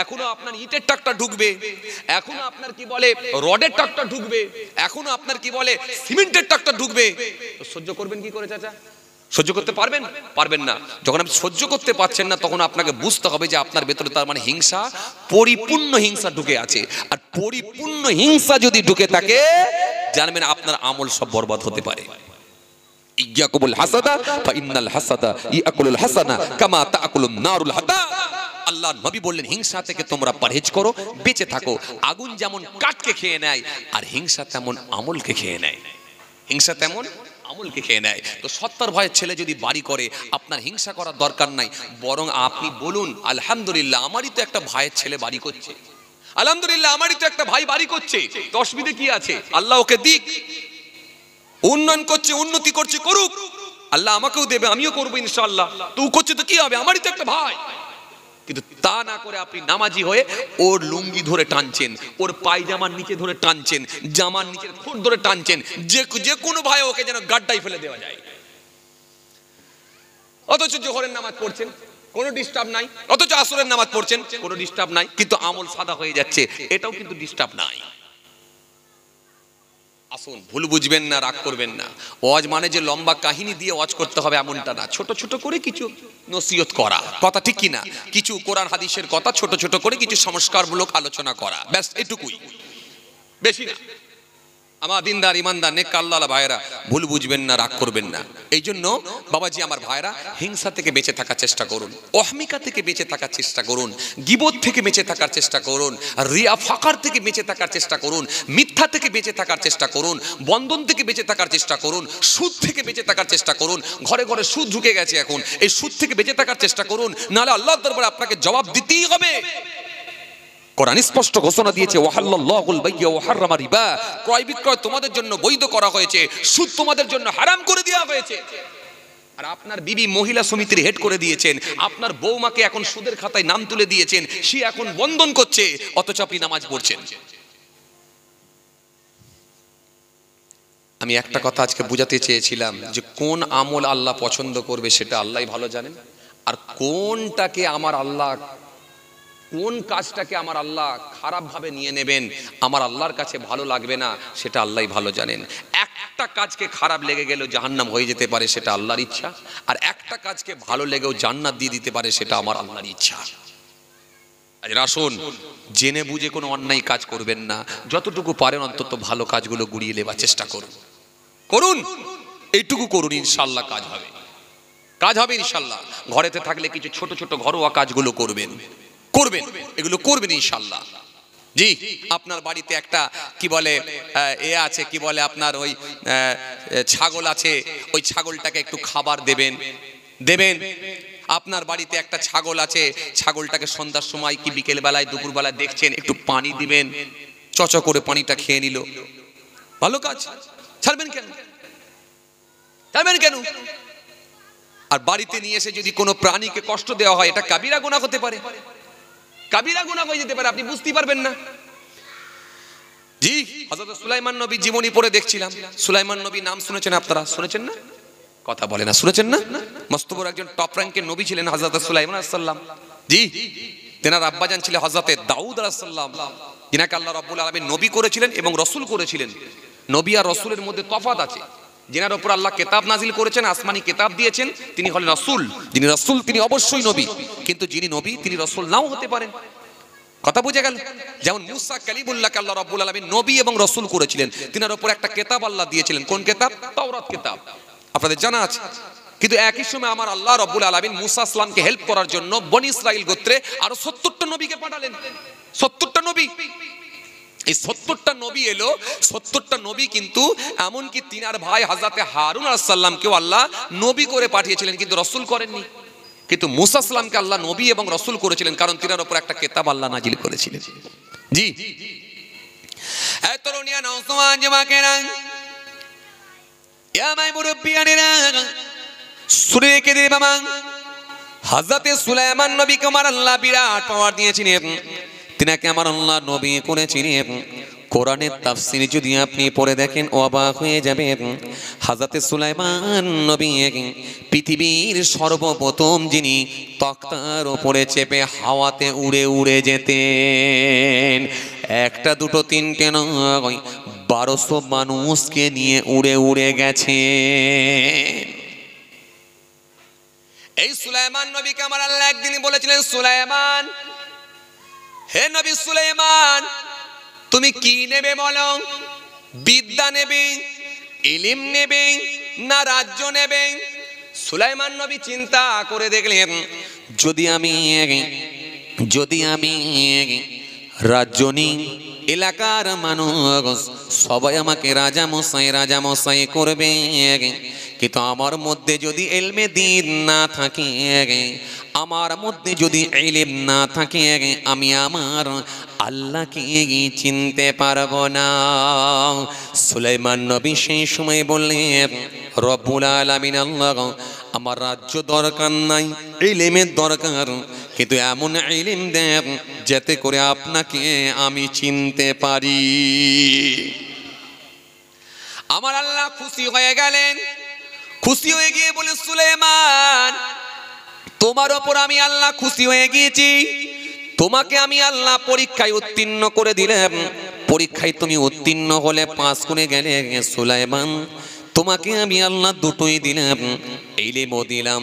এখনো আপনার ইটের ট্রাক্টর ঢুকবে, এখনো আপনার কি বলে রডের ট্রাক্টর ঢুকবে, এখনো আপনার কি বলে সিমেন্টের ট্রাক্টর ঢুকবে। তো সহ্য করবেন কি করে চাচা? সহ্য করতে পারবেন? পারবেন না। যখন আপনি সহ্য করতে পারছেন না, তখন আপনাকে বুঝতে হবে যে আপনার ভেতরে তার মানে হিংসা, পরিপূর্ণ হিংসা ঢুকে আছে। আর পরিপূর্ণ হিংসা যদি ঢুকে থাকে, জানবেন আপনার আমল সব বরবাদ হতে পারে। ইয়াকুবুল হাসাদা ফা ইন্নাল হাসাদা ইয়াকুলুল হাসানা কামা তাকুলুন নারুল হাতা। আল্লাহ নবী বললেন, হিংসা থেকে তোমরা পরহেজ করো, বেঁচে থাকো। আগুন যেমন কাঠকে খেয়ে নেয়, আর হিংসা তেমন আমলকে খেয়ে নেয়। হিংসা তেমন আমলকে খেয়ে নেয়। তো 70 ভাইয়ের ছেলে যদি বাড়ি করে, আপনার হিংসা করার দরকার নাই, বরং আপনি বলুন, আলহামদুলিল্লাহ আমারই তো একটা ভাইয়ের ছেলে বাড়ি করছে, আলহামদুলিল্লাহ আমারই তো একটা ভাই বাড়ি করছে, তো অসুবিধা কি আছে? আল্লাহ ওকে দিক, উন্নয়ন করছে, উন্নতি করছে, করুক, আল্লাহ আমাকেও দেবে, আমিও করবো ইনশাআল্লাহ। তো করছে তো কি হবে, আমারই তো একটা ভাই। কিন্তু তা না করে আপনি নামাজি হয়ে ওর লুঙ্গি ধরে টানছেন, ওর পায়জামার নিচে ধরে টানছেন, জামার নিচে খুঁট ধরে টানছেন, যে কোনো ভাই ওকে যেন গাড্ডায় ফেলে দেওয়া যায়। অথচ জোহরের নামাজ পড়ছেন, কোনো ডিস্টার্ব নাই, অথচ আসরের নামাজ পড়ছেন, কোনো ডিস্টার্ব নাই, কিন্তু আমল সাদা হয়ে যাচ্ছে, এটাও কিন্তু ডিস্টার্ব নাই। আসুন, ভুল বুঝবেন না, রাগ করবেন না। ওয়াজ মানে যে লম্বা কাহিনী দিয়ে ওয়াজ করতে হবে এমনটা না, ছোট ছোট করে কিছু নসিহত করা, কথা ঠিক কিনা, কিছু কোরআন হাদিসের কথা ছোট ছোট করে কিছু সংস্কারমূলক আলোচনা করা, ব্যাস এটুকুই, বেশি না। আমার দিনদার ইমানদার নেক আল্লাহ ভাইরা, ভুল বুঝবেন না, রাগ করবেন না। এই জন্য বাবাজি আমার ভাইরা, হিংসা থেকে বেঁচে থাকার চেষ্টা করুন, অহমিকা থেকে বেঁচে থাকার চেষ্টা করুন, গীবত থেকে বেঁচে থাকার চেষ্টা করুন, রিয়া ফাকার থেকে বেঁচে থাকার চেষ্টা করুন, মিথ্যা থেকে বেঁচে থাকার চেষ্টা করুন, বন্ধন থেকে বেঁচে থাকার চেষ্টা করুন, সুদ থেকে বেঁচে থাকার চেষ্টা করুন। ঘরে ঘরে সুদ ঢুকে গেছে এখন, এই সুদ থেকে বেঁচে থাকার চেষ্টা করুন, নাহলে আল্লাহর দরবারে আপনাকে জবাব দিতেই হবে। কোরআন স্পষ্ট ঘোষণা দিয়েছে, ওয়াহাল্লাল্লাহুল বাইয়া ওয়া হাররামা রিবা, ক্রয় বিক্রয় তোমাদের জন্য বৈধ করা হয়েছে, সুদ তোমাদের জন্য হারাম করে দেওয়া হয়েছে। আর আপনার বিবি মহিলা সমিতির হেড করে দিয়েছেন, আপনার বৌমাকে এখন সুদের খাতায় নাম তুলে দিয়েছেন, সে এখন বন্ধন করছে, অথচ আপনি নামাজ পড়ছেন। আমি একটা কথা আজকে বুঝাতে চেয়েছিলাম যে কোন আমল আল্লাহ পছন্দ করবে সেটা আল্লাহই ভালো জানেন, আর কোনটাকে আমার আল্লাহ, কোন কাজটাকে আমার আল্লাহ খারাপ ভাবে নিয়ে নেবেন, আমার আল্লাহর কাছে ভালো লাগবে না, সেটা আল্লাহই ভালো জানেন। একটা কাজকে খারাপ লেগে গেলেও জাহান্নাম হয়ে যেতে পারে, সেটা আল্লাহর ইচ্ছা, আর একটা কাজকে ভালো লেগেও জান্নাত দিয়ে দিতে পারে, সেটা আমার আল্লাহর ইচ্ছা। আজ আসুন, জেনে বুঝে কোনো অন্যায় কাজ করবেন না, যতটুকু পারেন অন্তত ভালো কাজগুলো গুড়িয়ে নেবার চেষ্টা করুন, করুন, এইটুকু করুন, ইনশাল্লাহ কাজ হবে, কাজ হবে ইনশাল্লাহ। ঘরেতে থাকলে কিছু ছোট ছোট ঘরোয়া কাজগুলো করবেন, করবেন, এগুলো করবেন ইনশাল্লাহ। জি, আপনার বাড়িতে একটা কি বলে আছে, কি বলে আপনার ওই ছাগল আছে, ওই ছাগলটাকে একটু খাবার দেবেন, দেবেন। আপনার বাড়িতে একটা ছাগল আছে, ছাগলটাকে সন্ধ্যার সময় কি বিকেল বেলায় দুপুর বেলায় দেখছেন, একটু পানি দিবেন, চচ করে পানিটা খেয়ে নিল, ভালো কাজ, ছাড়বেন কেন, ছাড়বেন কেন? আর বাড়িতে নিয়ে এসে যদি কোনো প্রাণীকে কষ্ট দেওয়া হয়, এটা কাবিরা গুনাহ হতে পারে, কাবিরা গুনাহ হয়ে যেতে পারে, আপনি বুঝতেই পারবেন না। জি, হযরত সুলাইমান নবী জীবনী পড়ে দেখছিলাম, সুলাইমান নবী নাম শুনেছেন আপনারা, শুনেছেন না? কথা বলে না, শুনেছেন না? মস্ত বড় একজন টপ র্যাঙ্কের নবী ছিলেন হযরত সুলাইমান আলাইহিস সালাম। জি, তেনার আব্বাজান ছিলেন হযরত দাউদ আলাইহিস সালাম, যিনাকে আল্লাহ রাব্বুল আলামিন নবী করেছিলেন এবং রাসূল করেছিলেন। নবী আর রাসূলের মধ্যে তফাৎ আছে। যিনার উপর আল্লাহ কিতাব নাজিল করেছেন, আসমানি কিতাব দিয়েছেন, তিনি হলেন রাসূল। যিনি রাসূল তিনি অবশ্যই নবী, কিন্তু যিনি নবী তিনি রাসূল নাও হতে পারেন। কথা বুঝে গেল? যেমন মুসা কালিমুল্লাহকে আল্লাহ রাব্বুল আলামিন নবী এবং রাসূল করেছিলেন, তিনার উপর একটা কিতাব আল্লাহ দিয়েছিলেন। কোন কিতাব? তাওরাত কিতাব, আপনাদের জানা আছে। কিন্তু একই সময় আমার আল্লাহ রাব্বুল আলামিন মুসা আসলামকে হেল্প করার জন্য বনি ইসরাইল গোত্রে আরো 70টা নবীকে পাঠালেন। 70টা নবী, এই 70টা নবী এলো। 70টা নবী কিন্তু এমনকি তিনার ভাই হযরত হারুন আলাইহিস সালামকেও আল্লাহ নবী করে পাঠিয়েছিলেন, কিন্তু রাসূল করেননি। কিন্তু মুসা সালামকে আল্লাহ নবী এবং রাসূল করেছিলেন, কারণ তিনার উপর একটা কিতাব আল্লাহ নাজিল করেছিলেন। জি, এই তরুণিয়া নওজওয়ান যুবকেরা, ইয়া মাই মুরব্বিয়ানেরা, শুনে রেখে দে বাবা, হযরত সুলাইমান নবীকে আমার আল্লাহ বিরাট পাওয়ার দিয়েছিলেন, তিনাকে আমার আল্লাহ নবী করেছিলেন। কোরআনের তাফসীর যদি আপনি পড়ে দেখেন অবাক হয়ে যাবেন। হযরত সুলাইমান নবী পৃথিবীর সর্বপ্রথম যিনি তক্তার উপরে চেপে হাওয়াতে উড়ে উড়ে যেতেন, একটা দুটো তিনটে নয়, 1200 মানুষকে নিয়ে উড়ে উড়ে গেছেন। এই সুলাইমান নবীকে আমার আল্লাহ একদিন বলেছিলেন, সুলাইমান, হে নবী সুলাইমান, তুমি কি নেবে বলো? বিদ্যা নেবে, ইলম নেবে, না রাজ্য নেবে? সুলাইমান নবী চিন্তা করে দেখলেন, যদি আমি রাজ্য নিই, এলাকার মানুষ সবাই আমাকে রাজা মশাই করবে, কিন্তু আমার মধ্যে যদি ইলমে দ্বীন না থাকে, আমার মধ্যে যদি ইলম না থাকে, আমি আমার আল্লাহকে চিনতে পারবো না। সুলাইমান নবী সেই সময় বললেন, রব্বুল আলামিন আল্লাহ, আমার রাজ্য দরকার নাই, ইলমের দরকার, কিন্তু এমন ইলম দেন যাতে করে আপনাকে আমি চিনতে পারি। আমার আল্লাহ খুশি হয়ে গেলেন। খুশি হয়ে গিয়ে বলে, সুলাইমান, তোমার ওপর আমি আল্লাহ খুশি হয়ে গিয়েছি, তোমাকে আমি আল্লাহ পরীক্ষায় উত্তীর্ণ করে দিলাম। পরীক্ষায় তুমি উত্তীর্ণ হলে, পাস করে গেলে সুলাইমান, তোমাকে আমি আল্লাহ দুটোই দিলাম, ইলমও দিলাম,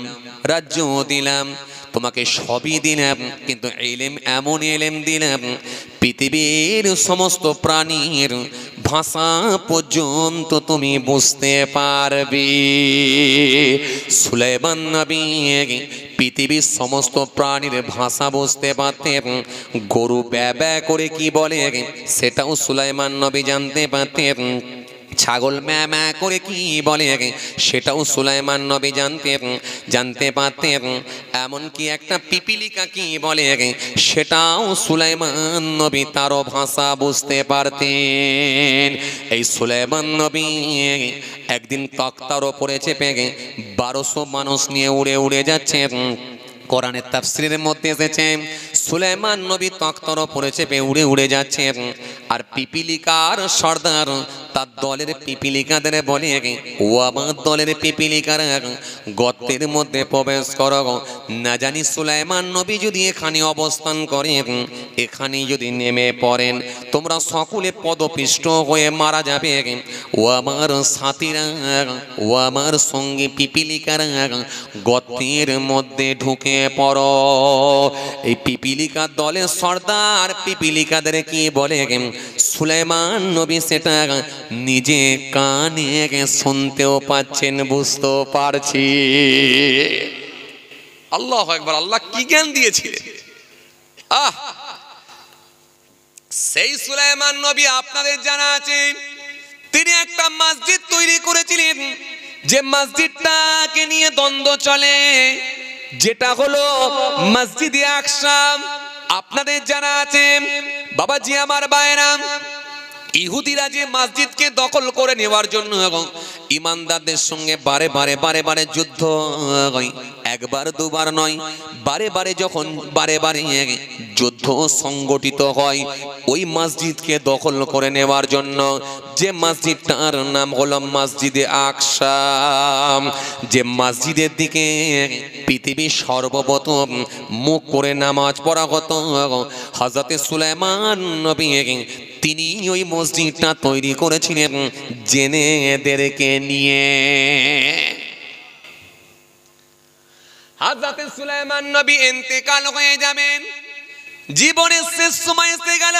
রাজ্যও দিলাম, তোমাকে সবই দিলাম, কিন্তু ইলম এমন ইলম দিলাম পৃথিবীর সমস্ত প্রাণীর ভাষা পর্যন্ত তুমি বুঝতে পারবে। সুলাইমান নবী পৃথিবীর সমস্ত প্রাণীর ভাষা বুঝতে পারতেন। গরু ব্যা ব্যা করে কি বলে সেটাও সুলাইমান নবী জানতে পারতেন। ছাগল ম্যা ম্যা করে কি বলে সেটাও সুলাইমান নবী জানতে পারতেন। এমনকি একটা পিপিলিকা কি বলে সেটাও সুলাইমান নবী তারও ভাষা বুঝতে পারতেন। এই সুলাইমান নবী একদিন তক্তার ওপরে চেপে 1200 মানুষ নিয়ে উড়ে উড়ে যাচ্ছে। কোরআনের তাফসীরের মধ্যে এসেছে সুলাইমান নবী তক্তার ওপরে চেপে উড়ে উড়ে যাচ্ছেন, আর পিপিলিকার সর্দার তার দলের পিপিলিকাদের বলে, ও আমার দলের পিপিলিকারা গর্তের মধ্যে প্রবেশ করো, না জানি সুলাইমান নবী যদি এখানে অবস্থান করেন, এখানে যদি নেমে পড়েন, তোমরা সকলে পদপিষ্ট হয়ে মারা যাবে। ও আমার সাথীরা, ও আমার সঙ্গী পিপিলিকারা, গর্তের মধ্যে ঢুকে পড়ো। এই পিপিলিকার দলের সর্দার পিপিলিকাদের কি বলে, সুলাইমান নবী সেটা নিজে কানে শুনতেও পাচ্ছেন, বুঝতেও পারছি। আল্লাহু আকবার! আল্লাহ কি জ্ঞান দিয়েছিলেন! সেই সুলাইমান নবী আপনাদের জানা আছে, তিনি একটা মসজিদ তৈরি করেছিলেন, যে মসজিদটাকে নিয়ে দ্বন্দ্ব চলে, যেটা হলো মসজিদে আকসা। আপনাদের জানা আছে বাবাজি আমার ভাইরা, ইহুদিরা যে মসজিদকে দখল করে নেওয়ার জন্য ইমানদারদের সঙ্গে বারে বারে যুদ্ধ হয়, একবার দুবার নয়, বারে বারে যুদ্ধ সংগঠিত হয় ওই মসজিদকে দখল করে নেওয়ার জন্য। যে মসজিদটার নাম হলো মসজিদে আকসা, যে মসজিদের দিকে পৃথিবীর সর্বপ্রথম মুখ করে নামাজ পড়া হতো হযরতে সুলাইমান নবী, তিনি ওই মসজিদটা তৈরি করেছিলেন জেনেদেরকে নিয়ে। হযরত সুলাইমান নবী ইন্তেকাল হয়ে যাবেন, জীবনের শেষ সময় এসে গেল,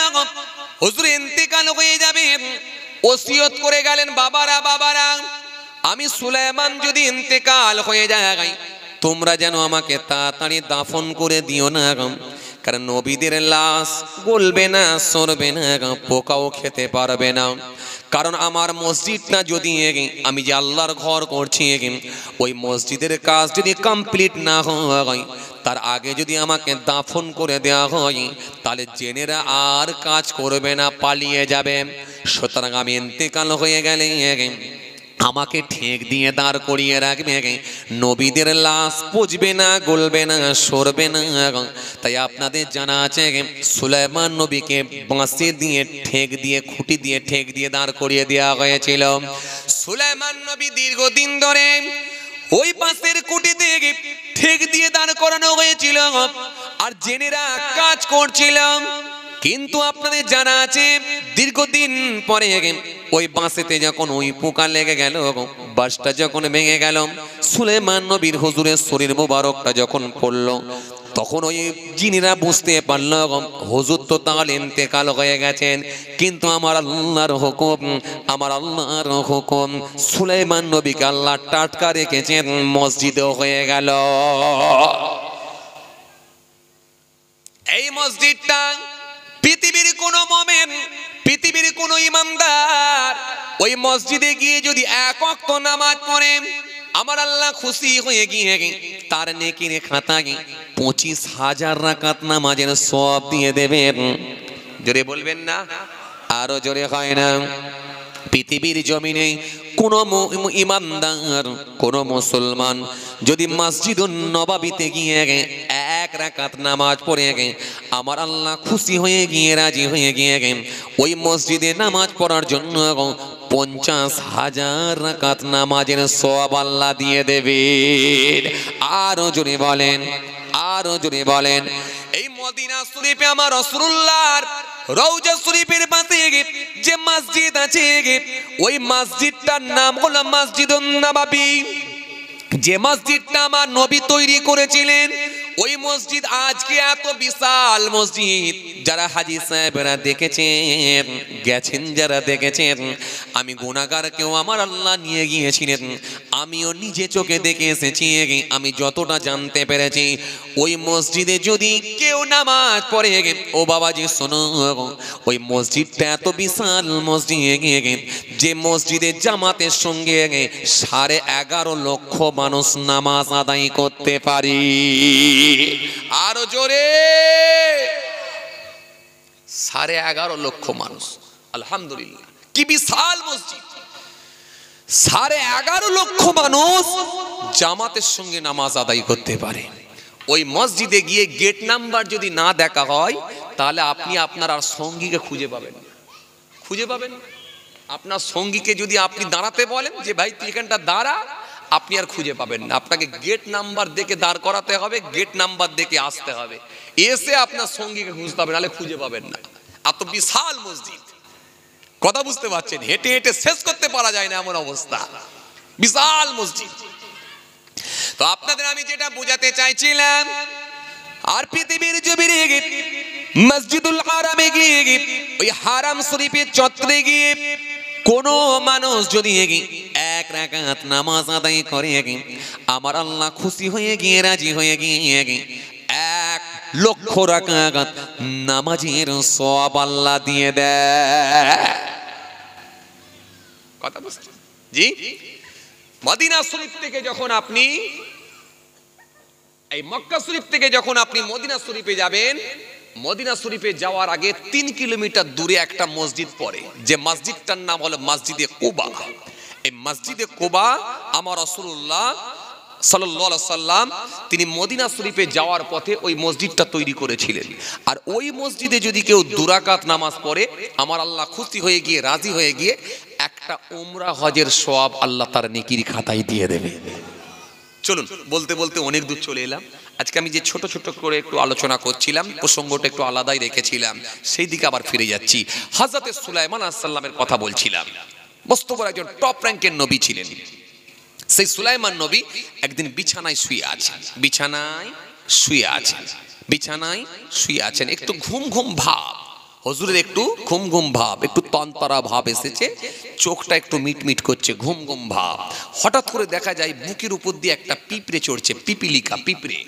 হুজুর ইন্তেকাল হয়ে যাবেন। ওসিয়ত করে গেলেন, বাবারা, আমি সুলাইমান যদি ইন্তেকাল হয়ে যায়, তোমরা যেন আমাকে তাড়াতাড়ি দাফন করে দিও না, কারণ নবীদের লাশ গলবে না, সরবে না, পোকাও খেতে পারবে না। কারণ আমার মসজিদটা যদি, আমি যে আল্লাহর ঘর করছি, ওই মসজিদের কাজ যদি কমপ্লিট না হয়, তার আগে যদি আমাকে দাফন করে দেওয়া হয়, তাহলে জেনেরা আর কাজ করবে না, পালিয়ে যাবে। সুতরাং আমি ইন্তেকাল হয়ে গেলে আমাকে ঠেক দিয়ে দাঁড় করিয়ে রাখবে, নবীদের লাশ পচবে না, গলবে না, সরবে না। তাই আপনাদের জানা আছে সুলাইমান নবীকে বাঁশি দিয়ে ঠেক দিয়ে, খুঁটি দিয়ে ঠেক দিয়ে দাঁড় করিয়ে দেওয়া হয়েছিল। সুলাইমান নবী দীর্ঘদিন ধরে ওই বাঁশের খুঁটিতে ঠেক দিয়ে দাঁড় করানো হয়েছিল, আর জেনেরা কাজ করছিল। কিন্তু আপনাদের জানা আছে দীর্ঘদিন পরে ওই বাঁশেতে যখন ওই পোকা লেগে গেল, বাঁশটা যখন ভেঙে গেল, সুলাইমান নবীর হুজুরের শরীর মোবারকটা যখন পড়ল, তখন ওই জিনিরা বুঝতে পারল হুজুর তো তাহলে ইন্তেকাল হয়ে গেছেন, কিন্তু আমার আল্লাহর হুকুম, আমার আল্লাহর হুকুম, সুলাইমান নবীকে আল্লাহ টাটকা রেখেছেন, মসজিদও হয়ে গেল। এই মসজিদটা পৃথিবীর কোন মুমিন, পৃথিবীর কোন ইমানদার ওই মসজিদে গিয়ে যদি এক ওয়াক্ত নামাজ পড়ে, আমার আল্লাহ খুশি হয়ে গিয়ে তার নেকির খাতায় 25,000 রাকাত নামাজের সওয়াব দিয়ে দেবেন। জোরে বলবেন না? আরো জোরে হয় না? পৃথিবীর জমিনে কোন ইমানদার, কোন মুসলমান যদি মসজিদুন নববীতে গিয়ে এক রাকাত নামাজ পড়ে আমার আল্লাহ খুশি হয়ে গিয়ে, রাজি হয়ে গিয়ে ওই মসজিদে নামাজ পড়ার জন্য 50,000 রাকাত নামাজের সওয়াব আল্লাহ দিয়ে দেবেন। আরো জোরে বলেন, আরো জোরে বলেন। এই মদিনা শরীফে আমার রাসূলুল্লাহর রওজা শরীফের পাশে যে মসজিদ আছে, ওই মসজিদটার নাম হলো মসজিদুন নববী। যে মসজিদটা আমার নবী তৈরি করেছিলেন, ওই মসজিদ আজকে এত বিশাল মসজিদ, যারা হাজী সাহেবরা দেখেছেন, গেছেন যারা দেখেছেন, আমি গুনাহগার কেউ আমার আল্লাহ নিয়ে গিয়েছিলেন, আমিও নিজে চোখে দেখে এসেছি। আমি যতটা জানতে পেরেছি, ওই মসজিদে যদি কেউ নামাজ পড়ে, ও বাবাজি শোনো, ওই মসজিদটা এত বিশাল মসজিদ, যে মসজিদে জামাতের সঙ্গে 11.5 লক্ষ মানুষ নামাজ আদায় করতে পারি। আরো জোরে, 11.5 লক্ষ মানুষ। আলহামদুলিল্লাহ, কি বিশাল মসজিদ! 11.5 লক্ষ মানুষ জামাতের সঙ্গে নামাজ আদায় করতে পারে। ওই মসজিদে গিয়ে গেট নাম্বার যদি না দেখা হয়, তাহলে আপনি আপনার আর সঙ্গীকে খুঁজে পাবেন, খুঁজে পাবেন। আপনার সঙ্গীকে যদি আপনি দাঁড়াতে বলেন যে ভাই তুই এখানটা দাঁড়া, আপনি আর খুঁজে পাবেন না। আপনাকে গেট নাম্বার দেখে দাঁড় করাতে হবে, গেট নাম্বার দেখে আসতে হবে, এসে আপনার সঙ্গীকে খুঁজতে হবে, নাহলে খুঁজে পাবেন না। এত বিশাল মসজিদ, কথা বুঝতে পারছেন? হেঁটে হেঁটে শেষ করতে পারা যায় না এমন অবস্থা, বিশাল মসজিদ। তো আপনাদের আমি যেটা বোঝাতে চাইছিলাম, আর পৃথিবীর জমিনে মসজিদুল হারামে গিয়ে, ওই হারাম শরীফের চত্বরে গিয়ে কোন মানুষ যদি এক রাকাত নামাজ আদায় করে, আমার আল্লাহ খুশি হয়ে গিয়ে, রাজি হয়ে গিয়ে 1 লক্ষ রাকাত নামাজের সওয়াব আল্লাহ দিয়ে দেয়। কথা বুঝছেন? জি। মদিনা শরীফ থেকে যখন আপনি, এই মক্কা শরীফ থেকে যখন আপনি মদিনা শরীফে যাবেন, মদিনা শরীফে যাওয়ার আগে 3 কিলোমিটার দূরে একটা মসজিদ পড়ে, যে মসজিদটার নাম হলো মসজিদে কুবা। এই মসজিদে কুবা আমার রাসূলুল্লাহ সাল্লাল্লাহু আলাইহি সাল্লাম তিনি মদিনা শরীফে যাওয়ার পথে ওই মসজিদটা তৈরি করেছিলেন। আর ওই মসজিদে যদি কেউ 2 রাকাত নামাজ পড়ে, আমার আল্লাহ খুশি হয়ে গিয়ে, রাজি হয়ে গিয়ে একটা উমরা হজের সওয়াব আল্লাহ তার নেকির খাতায় দিয়ে দেবে। চলুন, বলতে বলতে অনেক দূর চলে এলাম। আজকে আমি যে ছোট ছোট করে একটু আলোচনা করছিলাম, প্রসঙ্গটা একটু আলাদাই রেখেছিলাম, সেই দিকে আবার ফিরে যাচ্ছি। হযরত সুলাইমান আলাইহিস সালামের কথা বলছিলাম। মস্ত বড় একজন টপ র্যাঙ্কের নবী ছিলেন। সেই সুলাইমান নবী একদিন বিছানায় শুয়ে আছেন, বিছানায় শুয়ে আছেন, বিছানায় শুয়ে আছেন। একটু ঘুম ঘুম ভাব, হুজুরের একটু ঘুম ঘুম ভাব, একটু তন্তরা ভাব এসেছে, চোখটা একটু মিটমিট করছে, ঘুম ঘুম ভাব। হঠাৎ করে দেখা যায় বুকের উপর দিয়ে একটা পিঁপড়ে চড়ছে, পিপিলিকা পিঁপড়ে।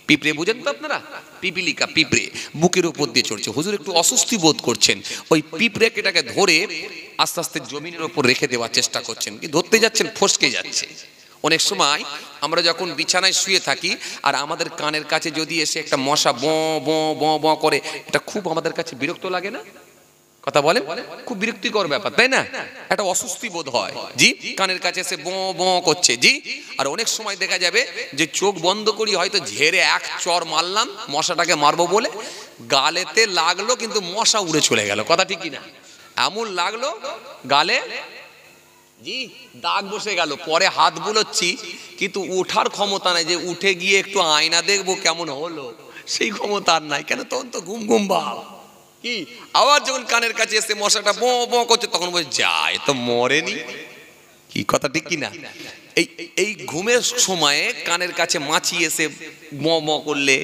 পিঁপড়ে বুঝেন তো আপনারা? পিপিলিকা পিঁপড়ে বুকের উপর দিয়ে চড়ছে। হুজুর একটু অস্বস্তি বোধ করছেন, ওই পিঁপড়েটাকে ধরে আস্তে আস্তে জমিনের উপর রেখে দেওয়ার চেষ্টা করছেন, কি ধরতে যাচ্ছেন, ফসকে যাচ্ছে। অনেক সময় আমরা যখন বিছানায় শুয়ে থাকি আর আমাদের কানের কাছে যদি এসে একটা মশা ব ব ব ব করে, এটা খুব আমাদের কাছে বিরক্ত লাগে না? কথা বলেন, খুব বিরক্তিকর ব্যাপার, তাই না? একটা অস্বস্তি বোধ হয়। জি, কানের কাছে এসে ব ব করছে। জি, আর অনেক সময় দেখা যাবে যে চোখ বন্ধ করি, হয়তো ঝেড়ে এক চর মারলাম মশাটাকে মারবো বলে, গালেতে লাগলো কিন্তু মশা উড়ে চলে গেল। কথা ঠিক কিনা? এমন লাগলো গালে, জি, দাগ বসে গেল। পরে হাত বুলোচ্ছি, কিন্তু উঠার ক্ষমতা নাই যে উঠে গিয়ে একটু আয়না দেখবো কেমন হলো, সেই ক্ষমতা আর নাই। কেন? তখন তো ঘুম ঘুম ভাব। কি আবার যখন কানের কাছে এসে মশাটা বঁ বঁ করছে তখন বলে যায় তো মরেনি। কি কথা ঠিক কি না? এই এই ঘুমের সময়ে কানের কাছে মাছি এসে ম ম করলে,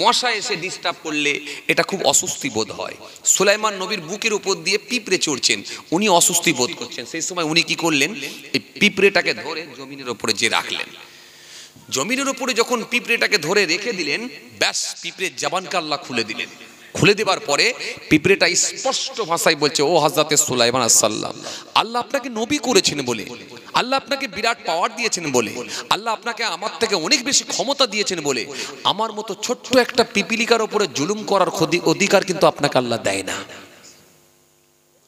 মশা এসে ডিস্টার্ব করলে এটা খুব অস্বস্তি বোধ হয়। সুলাইমান নবীর বুকের উপর দিয়ে পিঁপড়ে চড়ছেন, উনি অস্বস্তি বোধ করছেন। সেই সময় উনি কি করলেন, এই পিঁপড়েটাকে ধরে জমিনের ওপরে যে রাখলেন। জমিনের ওপরে যখন পিঁপড়েটাকে ধরে রেখে দিলেন, ব্যাস পিঁপড়ের জবানকে আল্লাহ খুলে দিলেন। খুলে দেবার পরে পিঁপড়েটা স্পষ্ট ভাষায় বলছে, ও হযরতে সুলাইমান আসসালাম, আল্লাহ আপনাকে নবী করেছেন বলে, আল্লাহ আপনাকে বিরাট পাওয়ার দিয়েছেন বলে, আল্লাহ আপনাকে আমার থেকে অনেক বেশি ক্ষমতা দিয়েছেন বলে আমার মতো ছোট্ট একটা পিপিলিকার উপরে জুলুম করার অধিকার কিন্তু আপনাকে আল্লাহ দেয় না।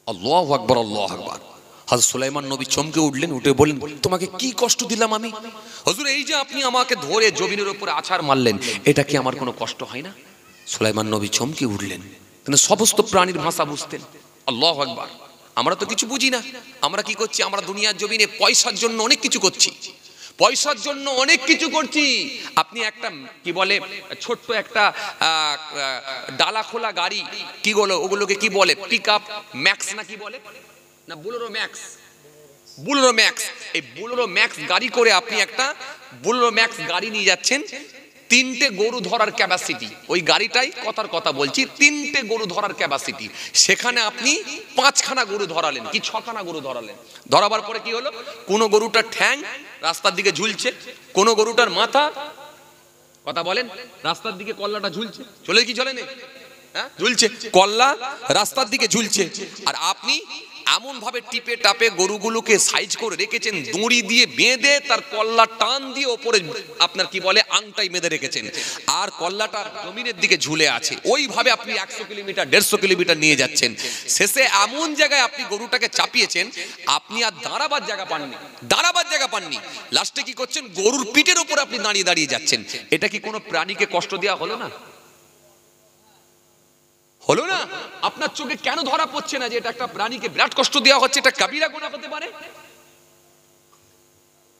আল্লাহু আকবার, আল্লাহু আকবার। হযরত সুলাইমান নবী চমকে উঠলেন, উঠে বললেন, তোমাকে কি কষ্ট দিলাম আমি? হুজুর, এই যে আপনি আমাকে ধরে জমিনের উপরে আছাড় মারলেন, এটা কি আমার কোনো কষ্ট হয় না? সুলাইমান নবী চমকে উঠলেন, তিনি সমস্ত প্রাণীর ভাষা বুঝতেন। আল্লাহু আকবার। আমরা তো কিছু বুঝি না। আমরা কি করছি? আমরা দুনিয়ার জমিনে পয়সার জন্য অনেক কিছু করছি, পয়সার জন্য অনেক কিছু করছি। আপনি একটা কি বলে ছোট্ট একটা ডালা খোলা গাড়ি, কি বলো ওগুলোকে, কি বলে, পিকআপ ম্যাক্স না কি বলে না, বুলেরো ম্যাক্স, বুলেরো ম্যাক্স। এই বুলেরো ম্যাক্স গাড়ি করে আপনি একটা বুলেরো ম্যাক্স গাড়ি নিয়ে যাচ্ছেন, 3টে গরু ধরার ক্যাপাসিটি ওই গাড়িটাই, কথার কথা বলছি, 3টে গরু ধরার ক্যাপাসিটি। সেখানে আপনি 5খানা গরু ধরালেন, কি 6খানা গরু ধরালেন। ধরাবার পরে কি হলো, কোন গরুটার ঠ্যাং রাস্তার দিকে ঝুলছে, কোন গরুটার মাথা, কথা বলেন, রাস্তার দিকে কল্লাটা ঝুলছে, চলে কি চলে নেই, হ্যাঁ ঝুলছে, কল্লা রাস্তার দিকে ঝুলছে। আর আপনি এমন ভাবে টিপে টাপে গরুগুলোকে সাইজ করে রেখেছেন, দড়ি দিয়ে বেঁধে তার কল্লা টান দিয়ে ওপরে আপনার কি বলে আংটাই বেঁধে রেখেছেন, আর কল্লাটা জমিনের দিকে ঝুলে আছে। ওইভাবে আপনি 100 কিলোমিটার 150 কিলোমিটার নিয়ে যাচ্ছেন। শেষে এমন জায়গায় আপনি গরুটাকে চাপিয়েছেন, আপনি আর দাঁড়াবার জায়গা পাননি, দাঁড়াবার জায়গা পাননি। লাস্টে কি করছেন, গরুর পিঠের উপরে আপনি দাঁড়িয়ে দাঁড়িয়ে যাচ্ছেন। এটা কি কোনো প্রাণীকে কষ্ট দেওয়া হলো না? হলো না? আপনার চোখে কেন ধরা পড়ছে না যে এটা একটা প্রাণীকে বিরাট কষ্ট দেওয়া হচ্ছে? এটা কাবিরা গুনাহ হতে পারে,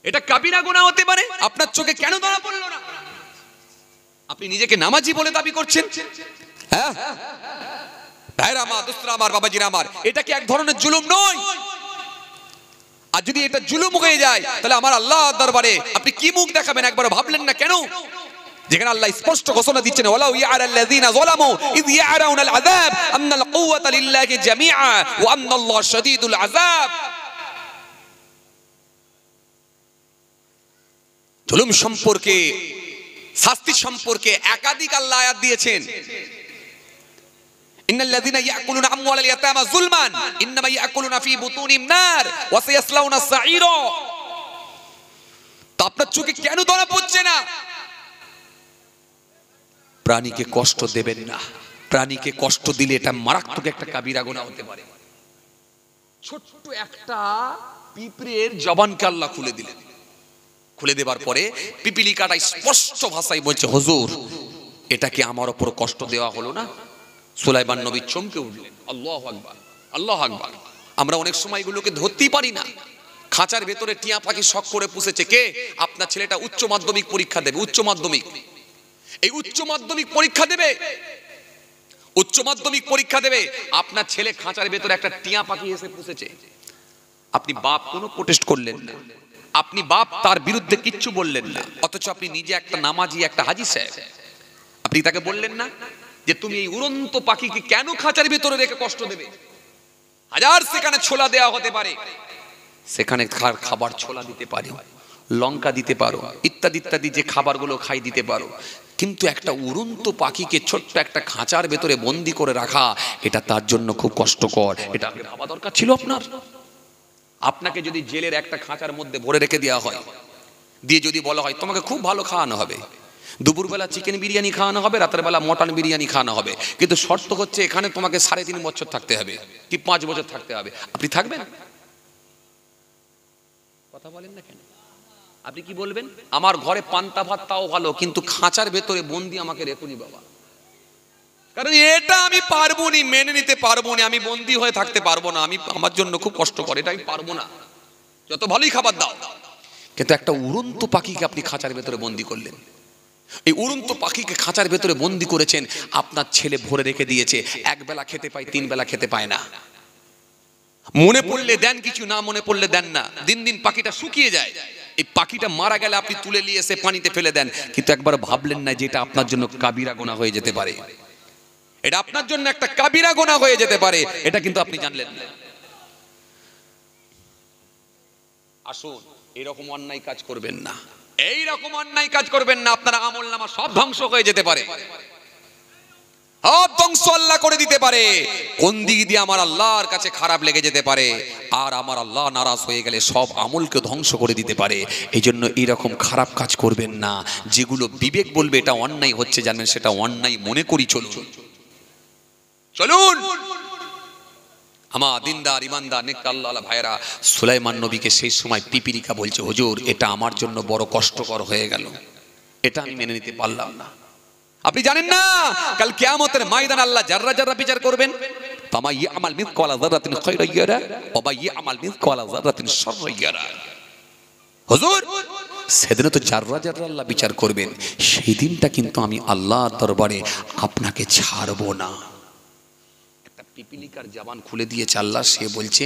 এটা কাবিরা গুনাহ হতে পারে। আপনার চোখে কেন ধরা পড়লো না? আপনি নিজেকে নামাজি বলে দাবি করছেন, হ্যাঁ ভাইরা আমার, দোস্তরা আমার, বাবাজিরা আমার, এটা কি এক ধরনের জুলুম নয়? আর যদি এটা জুলুম হয়ে যায়, তাহলে আমার আল্লাহর দরবারে আপনি কি মুখ দেখাবেন? একবার ভাবলেন না কেন? যেখানে আল্লাহ স্পষ্ট ঘোষণা দিচ্ছেন, ওয়ালাউ ইয়ারাল্লাযিনা যালামু ইয ইয়ারাউনাল আযাব আন্নাল কুওয়াতা লিল্লাহি জামিআ ওয়া আন্নাল্লাহা শাদীদুল আযাব। জুলুম সম্পর্কে, শাস্তি সম্পর্কে একাধিক আল্লাহ আয়াত দিয়েছেন। ইন্নাল্লাযিনা ইয়াকুলুনা আমওয়ালাল ইয়াতামা যুলমান ইন্নামা ইয়াকুলুনা ফি বুতুনিহিম নার ওয়া সায়াসলাউনা সাঈরা। তো আপনার চোখে কেন ধরা পড়ছে না? প্রাণীকে কষ্ট দেবেন না। প্রাণীকে কষ্ট দিলে এটা মারাত্মক একটা কাবিরা গুনাহ হতে পারে। ছোট্ট একটা পিঁপড়ের জবানকে আল্লাহ খুলে দিলেন। খুলে দেবার পরে পিপিলিকাটা স্পষ্ট ভাষায় বলছে, হুজুর, এটা কি আমার উপর কষ্ট দেওয়া হলো না? সুলাইমান নবী চমকে উঠলেন। আল্লাহু আকবার, আল্লাহু আকবার। আমরা অনেক সময় এগুলোকে ধরতেই পারি না। খাঁচার ভেতরে টিয়া পাখি শখ করে পুষেছে কে? আপনার ছেলেটা উচ্চ মাধ্যমিক পরীক্ষা দেবে, উচ্চ মাধ্যমিক, এই উচ্চ মাধ্যমিক পরীক্ষা দেবে, উচ্চ মাধ্যমিক পরীক্ষা দেবে, আপনার ছেলে খাঁচার ভেতরে একটা টিয়া পাখি এসে পুষেছে। আপনি বাপ কোনো প্রোটেস্ট করলেন না, আপনি বাপ তার বিরুদ্ধে কিচ্ছু বললেন না, অথচ আপনি নিজে একটা নামাজি, একটা হাজি সাহেব, আপনি তাকে বললেন না যে তুমি এই উড়ন্ত পাখিকে কেন খাঁচার ভেতরে রেখে কষ্ট দেবে? হাজার সেখানে ছোলা দেওয়া হতে পারে, সেখানে খাবার ছোলা দিতে পারো, লঙ্কা দিতে পারো, ইত্যাদি ইত্যাদি যে খাবারগুলো খাই দিতে পারো, কিন্তু একটা উড়ন্ত পাখিকে ছোট্ট একটা খাঁচার ভেতরে বন্দি করে রাখা, এটা তার জন্য খুব কষ্টকর। এটা আগে ভাবা দরকার ছিল আপনার। আপনাকে যদি জেলের একটা খাঁচার মধ্যে ভরে রেখে দেওয়া হয়, দিয়ে যদি বলা হয় তোমাকে খুব ভালো খাওয়ানো হবে, দুপুরবেলা চিকেন বিরিয়ানি খাওয়ানো হবে, রাতের বেলা মটন বিরিয়ানি খাওয়ানো হবে, কিন্তু শর্ত হচ্ছে এখানে তোমাকে 3.5 বছর থাকতে হবে কি 5 বছর থাকতে হবে, আপনি থাকবেন? কথা বলেন না কেন? আপনি কি বলবেন? আমার ঘরে পান্তা ভাত তাও ভালো, কিন্তু খাঁচার ভেতরে বন্দি আমাকে রেখুনি বাবা, কারণ এটা আমি পারবো না, মেনে নিতে পারবো না, আমি বন্দি হয়ে থাকতে পারবো না, আমি, আমার জন্য খুব কষ্ট করে, এটা আমি পারবো না, যত ভালোই খাবার দাও। কিন্তু একটা উড়ন্ত পাখিকে আপনি খাঁচার ভেতরে বন্দি করলেন। এই উড়ন্ত পাখিকে খাঁচার ভেতরে বন্দি করেছেন, আপনার ছেলে ভরে রেখে দিয়েছে, এক বেলা খেতে পায়, 3 বেলা খেতে পায় না। মনে পড়লে দেন কিছু, না মনে পড়লে দেন না। দিন দিন পাখিটা শুকিয়ে যায়। এই পাখিটা মারা গেলে আপনি তুলে নিয়ে এসে পানিতে ফেলে দেন, কিন্তু একবার ভাবলেন না যে এটা আপনার জন্য কাবিরা গুনাহ হয়ে যেতে পারে। এটা আপনার জন্য একটা কাবিরা গুনাহ হয়ে যেতে পারে, এটা কিন্তু আপনি জানলেন না। আসুন, এরকম অন্যায় কাজ করবেন না, এইরকম অন্যায় কাজ করবেন না, আপনার আমলনামা সব ধ্বংস হয়ে যেতে পারে, সব ধ্বংস আল্লাহ করে দিতে পারে। কোন দিক দিয়ে আমার আল্লাহর কাছে খারাপ লেগে যেতে পারে, আর আমার আল্লাহ নারাজ হয়ে গেলে সব আমলকে ধ্বংস করে দিতে পারে। এই জন্য এইরকম খারাপ কাজ করবেন না, যেগুলো বিবেক বলবে এটা অন্যায় হচ্ছে, জানেন সেটা অন্যায় মনে করি চলুন। চলুন আমার দিনদার ইমানদার নেক আল্লাহ ভাইরা, সুলাইমান নবীকে সেই সময় পিপিলিকা বলছে, হুজুর এটা আমার জন্য বড় কষ্টকর হয়ে গেল, এটা আমি মেনে নিতে পারলাম না। আপনি জানেন না কাল কিয়ামতের ময়দানে আল্লাহ জাররা জাররা বিচার করবেন। ফামা ইয়ামাল মিসকালা যাররাতিন খায়রান ইয়ারা ওয়া মা ইয়ামাল মিসকালা যাররাতিন শাররান ইয়ারা। হুজুর সেদিন তো জাররা জাররা আল্লাহ বিচার করবেন, সেই দিনটা কিন্তু আমি আল্লাহর দরবারে আপনাকে ছাড়বো না। একটা পিপিলিকার জবান খুলে দিয়েছে আল্লাহ, সে বলছে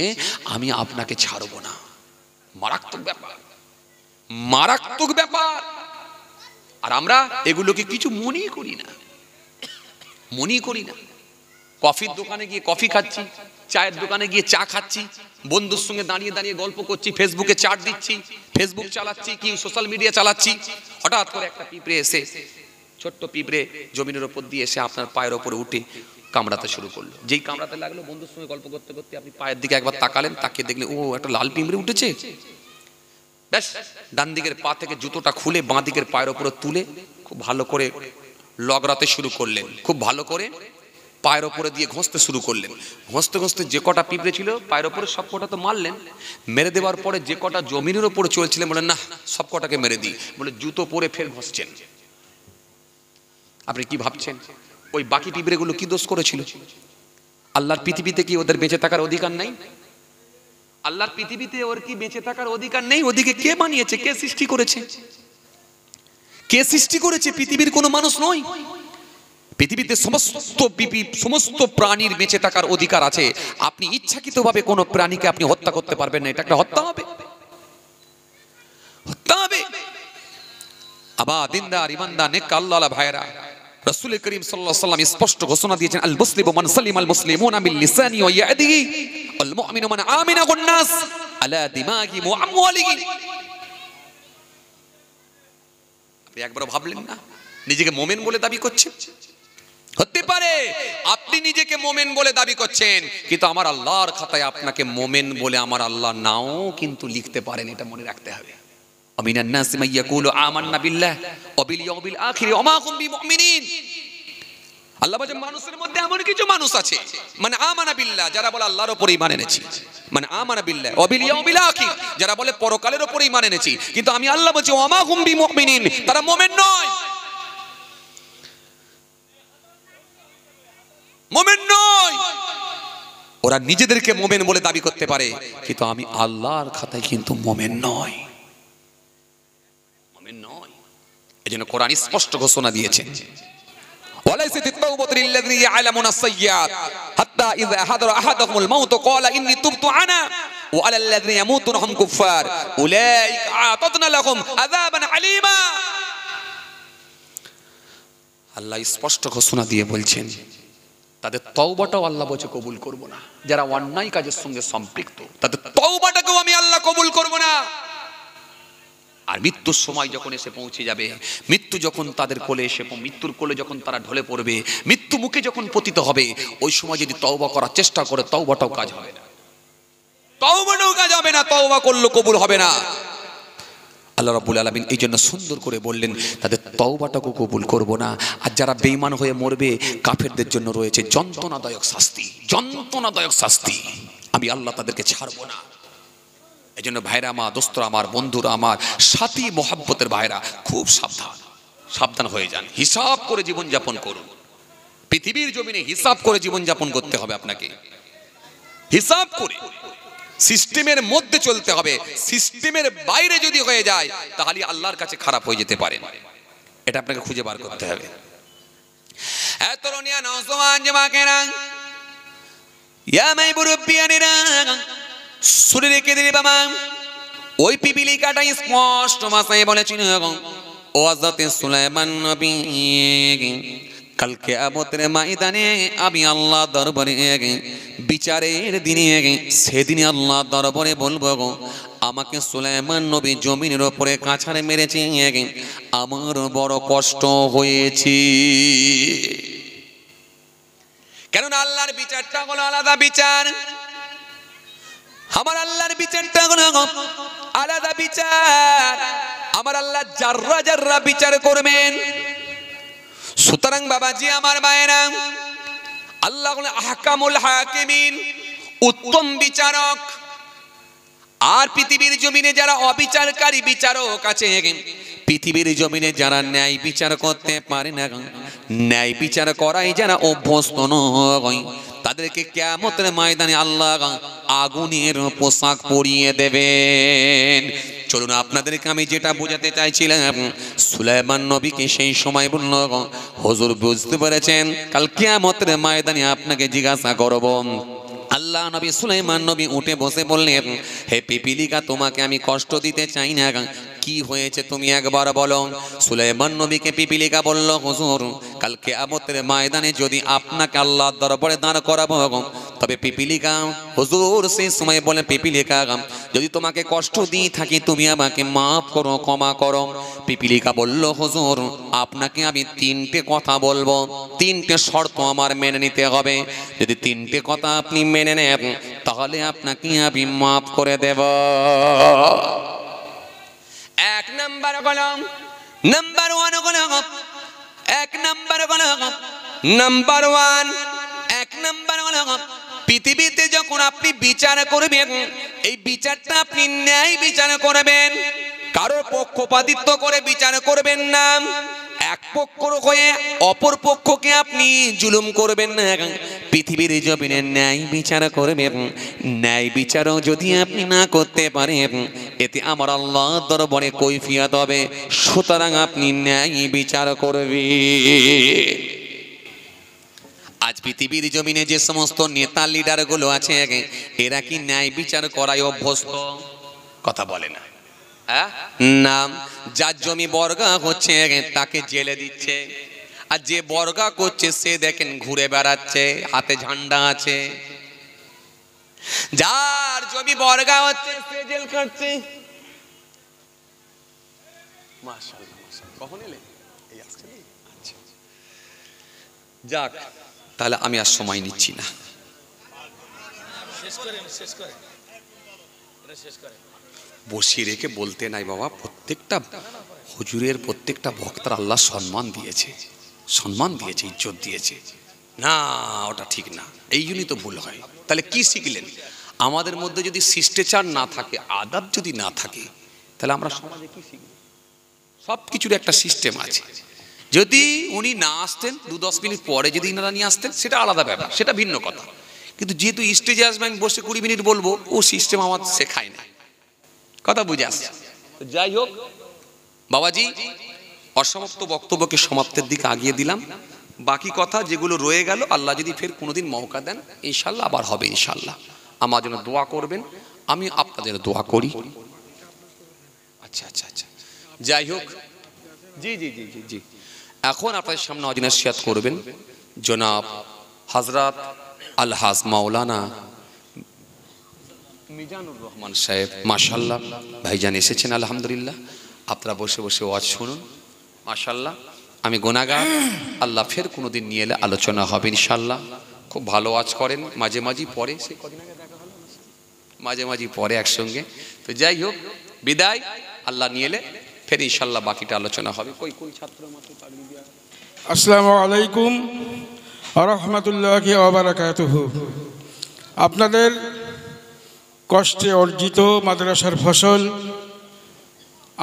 আমি আপনাকে ছাড়বো না। মারাত্মক ব্যাপার, মারাত্মক ব্যাপার। আর আমরা এগুলোকে কিছু মনেই করি না, মনেই করি না। কফির দোকানে গিয়ে কফি খাচ্ছি, চায়ের দোকানে গিয়ে চা খাচ্ছি, বন্ধুর সঙ্গে দাঁড়িয়ে দাঁড়িয়ে গল্প করছি, ফেসবুকে চাট দিচ্ছি, ফেসবুক চালাচ্ছি কি সোশ্যাল মিডিয়া চালাচ্ছি, হঠাৎ করে একটা পিঁপড়ে এসে, ছোট্ট পিঁপড়ে জমিনের ওপর দিয়ে এসে আপনার পায়ের ওপরে উঠে কামড়াতে শুরু করলো। যেই কামড়াতে লাগলো, বন্ধুর সঙ্গে গল্প করতে করতে আপনি পায়ের দিকে একবার তাকালেন, তাকিয়ে দেখলেন ও একটা লাল পিঁপড়ে উঠেছে। ব্যাস ডান দিকের পা থেকে জুতোটা খুলে বাঁ দিকের পায়ের ওপরে তুলে খুব ভালো করে লগড়াতে শুরু করলেন, খুব ভালো করে পায়ের ওপরে দিয়ে ঘষতে শুরু করলেন। ঘষতে ঘষতে যে কটা পিঁপড়ে ছিল পায়ের ওপরে সব কটা তো মারলেন, মেরে দেওয়ার পরে যে কটা জমিনের ওপরে চলছিলেন বলেন না সব কটাকে মেরে দিই, বলে জুতো পরে ফের ঘষছেন। আপনি কি ভাবছেন ওই বাকি পিঁপড়েগুলো কি দোষ করেছিল? আল্লাহর পৃথিবীতে কি ওদের বেঁচে থাকার অধিকার নাই? আল্লাহর পৃথিবীতে ওর কি বেঁচে থাকার অধিকার নেই? ওদিকে কে বানিয়েছে, কে সৃষ্টি করেছে? কে সৃষ্টি করেছে? পৃথিবীর কোনো মানুষ নয়। পৃথিবীতে সমস্ত প্রাণীর বেঁচে থাকার অধিকার আছে। আপনি ইচ্ছাকৃতভাবে কোনো প্রাণীকে আপনি হত্যা করতে পারবেন না, এটা একটা হত্যা হবে, হত্যা হবে। আবার দিনদার ইমানদার নেক আল্লাহ ভাইরা, রাসূল করিম সাল্লাল্লাহু আলাইহি ওয়াসাল্লাম স্পষ্ট ঘোষণা দিয়েছেন, আল মুসলিমু মান সালিমাল মুসলিমুনা মিন লিসানি ওয়া ইয়াদিহি ওয়াল মুমিনু মান আমিনাহু নাস আলা দিমাগি ওয়া আমওয়ালিহি। আপনি একবার ভাবলেন না নিজেকে মুমিন বলে দাবি করছেন? হতে পারে আপনি নিজেকে মুমিন বলে দাবি করছেন, কিন্তু আমার আল্লাহর খাতায় আপনাকে মুমিন বলে আমার আল্লাহ নাও কিন্তু লিখতে পারেন, এটা মনে রাখতে হবে। আমিনান নাস মান ইয়াকুলু আমান্না বিল্লাহ ওয়া বিল ইয়াউমিল আখির ওয়া মা হুম বিমুমিনিন। আল্লাহ বলেন মানুষের মধ্যে এমন কিছু মানুষ আছে, মানে আমানা বিল্লাহ, যারা বলে আল্লাহর উপরে ঈমান এনেছি, মানে আমানা বিল্লাহ ওয়া বিল ইয়াউমিল আখির, যারা বলে পরকালের উপরে ঈমান এনেছি, কিন্তু আমি আল্লাহ বলছি ওয়া মা হুম বিমুমিনিন, তারা মুমিন নয়, মুমিন নয়। ওরা নিজেদেরকে মুমিন বলে দাবি করতে পারে, কিন্তু আমি আল্লাহর খাতায় কিন্তু মুমিন নয়, মুমিন নয়। এজন্য কোরআন স্পষ্ট ঘোষণা দিয়েছে, ওয়ালাইসাতিত তাওবাতু লিল্লাযিনা ইয়ালামুনা আস-সাইয়্যাত হাত্তা ইযা হাদারা আহাদাহুমুল মাউত ক্বালা ইন্নী তুবতু আনা ওয়া আলাল্লাযিনা ইয়ামুতুনা হুম কুফফার উলাইকা আ'তাদনা লাহুম আযাবান আলীমা। আল্লাহ স্পষ্ট ঘোষণা দিয়ে বলছেন তাদের তওবাটাও আল্লাহ বলছে কবুল করব না। যারা অন্যায় কাজের সঙ্গে সম্পৃক্ত তাদের তওবাটাকেও আমি আল্লাহ কবুল করব না। আর মৃত্যুর সময় যখন এসে পৌঁছে যাবে, মৃত্যু যখন তাদের কোলে এসে, মৃত্যুর কোলে যখন তারা ঢলে পড়বে, মৃত্যু মুখে যখন পতিত হবে, ওই সময় যদি তওবা করার চেষ্টা করে তওবাটাও কাজ হবে না, তওবাটাও কাজ হবে না, তওবা করলে কবুল হবে না। আল্লাহ রাব্বুল আলামিন এই জন্য সুন্দর করে বললেন তাদের তওবাটাকে কবুল করব না। আর যারা বেঈমান হয়ে মরবে, কাফেরদের জন্য রয়েছে যন্ত্রণাদায়ক শাস্তি, যন্ত্রণাদায়ক শাস্তি। আমি আল্লাহ তাদেরকে ছাড়বো না। এই জন্য ভাইরা আমার, দোস্তরা আমার, বন্ধুরা আমার, সাথী মোহাব্বতের ভাইরা, খুব সাবধান, সাবধান হয়ে যান। হিসাব করে জীবনযাপন করুন। পৃথিবীর জমিনে হিসাব করে জীবনযাপন করতে হবে আপনাকে, হিসাব করে সিস্টেমের মধ্যে চলতে হবে। সিস্টেমের বাইরে যদি হয়ে যায় তাহলে আল্লাহর কাছে খারাপ হয়ে যেতে পারে। এটা আপনাকে খুঁজে বার করতে হবে। তরুণিয়া নওজওয়ান জামাকেরা, ইয়া মাই মুরব্বিয়ানেরা, শুনে রেখে দিলে বাবা, ওই পিপিলিকাটা স্পষ্ট ভাষায় বলেছিল, ও হযরত সুলাইমান নবী, কাল কিয়ামতের ময়দানে আমি আল্লাহ দরবারে বিচারের দিনে, সেদিনে আল্লাহ দরবারে বলবো, আমাকে সুলাইমান নবী জমিনের উপরে কাঁচারে মেরেছে, আমার বড় কষ্ট হয়েছে। কেননা আল্লাহর বিচারটা হলো আলাদা বিচার, আমার আল্লাহর বিচারটা হলো আলাদা বিচার। আমার আল্লাহ জাররা জাররা বিচার করবেন। সুতরাং বাবাজি আমার মায়েরা, আল্লাহ হলেন আহকামুল হাকিমিন, উত্তম বিচারক। আর পৃথিবীর জমিনে যারা অবিচারকারী বিচারক আছে, পৃথিবীর জমিনে যারা ন্যায় বিচার করতে পারে না, ন্যায় বিচার করাই যারা অভ্যস্ত নয়, তাদেরকে কিয়ামতের ময়দানে আল্লাহ আগুনের পোশাক পরিয়ে দেবেন। চলুন আপনাদেরকে আমি যেটা বোঝাতে চাইছিলাম, সুলাইমান নবীকে সেই সময় বলল, হুজুর বুঝতে পেরেছেন, কাল কিয়ামতের ময়দানে আপনাকে জিজ্ঞাসা করব। আল্লাহ নবী সুলাইমান নবী উঠে বসে বললেন, হে পিপিলিকা, তোমাকে আমি কষ্ট দিতে চাই না, কি হয়েছে তুমি একবার বলো। সুলাইমান নবীকে পিপিলিকা বলল, হুজুর, কাল কিয়ামতের ময়দানে যদি আপনাকে আল্লাহর দরবারে দাঁড় করাবো, তবে পিপিলিকা, হুজুর সেই সময় বলে, পিপিলিকা, যদি তোমাকে কষ্ট দিয়ে থাকি তুমি আমাকে মাফ করো, ক্ষমা করো। পিপিলিকা বলল, হুজুর, আপনাকে আমি তিনটে কথা বলবো, তিনটে শর্ত আমার মেনে নিতে হবে। যদি তিনটে কথা আপনি মেনে নেন, তাহলে আপনাকে আমি মাফ করে দেব। এক নাম্বার হলো, নাম্বার ওয়ান হলো, এক নাম্বার হলো, নাম্বার ওয়ান, এক নাম্বার হলো, পৃথিবীতে যখন আপনি বিচার করবেন, এই বিচারটা আপনি ন্যায় বিচার করবেন, কারো পক্ষপাতিত্ব করে বিচার করবেন না। এক পক্ষর হয়ে অপর পক্ষকে আপনি জুলুম করবেন না। পৃথিবীর জমিনে ন্যায় বিচার করবেন। ন্যায় বিচারও যদি আপনি না করতে পারেন, এতে আমার আল্লাহ দরবারে কৈফিয়ত হবে। সুতরাং আপনি ন্যায় বিচার করবেন। আজ পৃথিবীর জমিনে যে সমস্ত নেতা লিডার গুলো আছে, এরা কি ন্যায় বিচার করায় অভ্যস্ত? কথা বলে না, নাম যার জমি বর্গা হচ্ছে তাকে জেলে দিচ্ছে, আর যে বর্গা করছে সে দেখেন ঘুরে বেড়াচ্ছে, হাতে ঝান্ডা আছে। যার জমি বর্গা হচ্ছে সে জেল কাটছে। মাশাআল্লাহ, মাশাআল্লাহ। কখন এলে? এই আসছে। আচ্ছা, যাক, তাহলে আমি আর সময় নিচ্ছি না। বসিয়ে রেখে বলতে নাই বাবা, প্রত্যেকটা হুজুরের, প্রত্যেকটা ভক্তর আল্লাহ সম্মান দিয়েছে, সম্মান দিয়েছে, ইজ্জত দিয়েছে। না, ওটা ঠিক না, এই জন্যই তো ভুল হয়। তাহলে কি শিখলেন? আমাদের মধ্যে যদি শিষ্টাচার না থাকে, আদব যদি না থাকে, তাহলে আমরা সমাজে কি শিখব? সব কিছুর একটা সিস্টেম আছে। যদি উনি না আসতেন, 2-10 মিনিট পরে যদি ইনারা নিয়ে আসতেন, সেটা আলাদা ব্যাপার, সেটা ভিন্ন কথা। কিন্তু যেহেতু স্টেজে আসবেন, বসে 20 মিনিট বলবো, ও সিস্টেম আমার শেখায় না। কথা বুঝে আসছে? যাই হোক বাবাজি, অসমাপ্ত বক্তব্যকে সমাপ্তের দিকে আগিয়ে দিলাম। বাকি কথা যেগুলো রয়ে গেল, আল্লাহ যদি ফের কোনোদিন মৌকা দেন, ইনশাল্লাহ আবার হবে। ইনশাল্লাহ আমার জন্য দোয়া করবেন, আমি আপনাদের দোয়া করি। আচ্ছা আচ্ছা আচ্ছা, যাই হোক, জি জি জি জি জি এখন আপনাদের সামনে নসিহত করবেন জনাব হযরত আলহাজ মাওলানা মিজানুর রহমান সাহেব। মাশাআল্লাহ ভাইজান এসেছেন, আলহামদুলিল্লাহ। আপনারা বসে বসে ওয়াজ শুনুন। মাশাআল্লাহ, আমি গুনাহগার, আল্লাহ ফের কোনোদিন নিয়ে এলে আলোচনা হবে ইনশাআল্লাহ। খুব ভালো ওয়াজ করেন, মাঝে মাঝে পরে, সে কদিন আগে দেখা হলো, মাঝে মাঝে পরে একসঙ্গে। তো যাই হোক, বিদায়, আল্লাহ নিয়ে এলে ফের ইনশাআল্লাহ বাকিটা আলোচনা হবে। কই কোন ছাত্র মাত্র পাগড়ি দিয়া। আসসালামু আলাইকুম ওয়া রাহমাতুল্লাহি ওয়া বারাকাতুহু। আপনাদের কষ্টে অর্জিত মাদ্রাসার ফসল,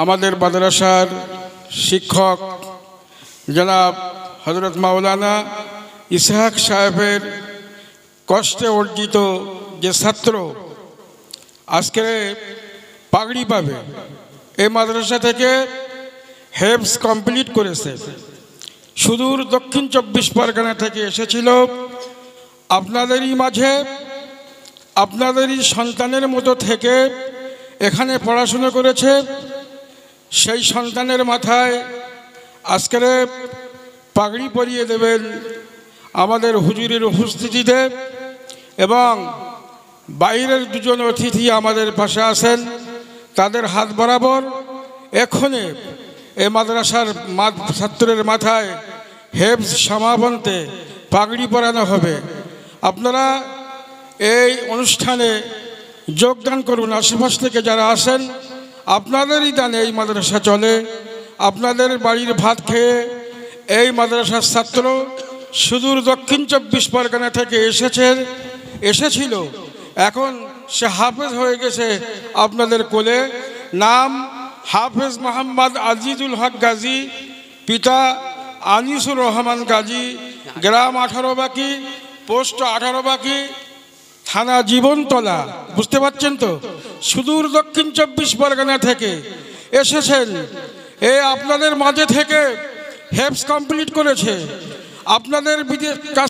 আমাদের মাদ্রাসার শিক্ষক জনাব হযরত মাওলানা ইসহাক সাহেবের কষ্টে অর্জিত যে ছাত্র আজকে পাগড়ি পাবে, এই মাদ্রাসা থেকে হেফজ কমপ্লিট করেছে। সুদূর দক্ষিণ 24 পরগনা থেকে এসেছিল। আপনাদেরই মাঝে আপনাদেরই সন্তানের মতো থেকে এখানে পড়াশুনো করেছে। সেই সন্তানের মাথায় আজকের পাগড়ি পরিয়ে দেবেন আমাদের হুজুরের উপস্থিতিতে, এবং বাইরের দুজন অতিথি আমাদের পাশে আছেন, তাদের হাত বরাবর এক্ষণে এ মাদ্রাসার ছাত্রের মাথায় হেফজ সমাপন্তে পাগড়ি পরানো হবে। আপনারা এই অনুষ্ঠানে যোগদান করুন। আশেপাশ থেকে যারা আসেন, আপনাদেরই দানে এই মাদ্রাসা চলে। আপনাদের বাড়ির ভাত খেয়ে এই মাদ্রাসার ছাত্র সুদূর দক্ষিণ 24 পরগনা থেকে এসেছিল। এখন সে হাফেজ হয়ে গেছে আপনাদের কোলে। নাম হাফেজ মোহাম্মদ আজিজুল হক গাজী, পিতা আনিসুর রহমান গাজী, গ্রাম 18 বাকি, পোস্ট 18 বাকি, থানা জীবনতলা। বুঝতে পারছেন তো? সুদূর দক্ষিণ 24 পরগনা থেকে এসেছেন। আপনাদের মাঝে থেকে হেফজ কমপ্লিট করেছে। আপনাদের কাছ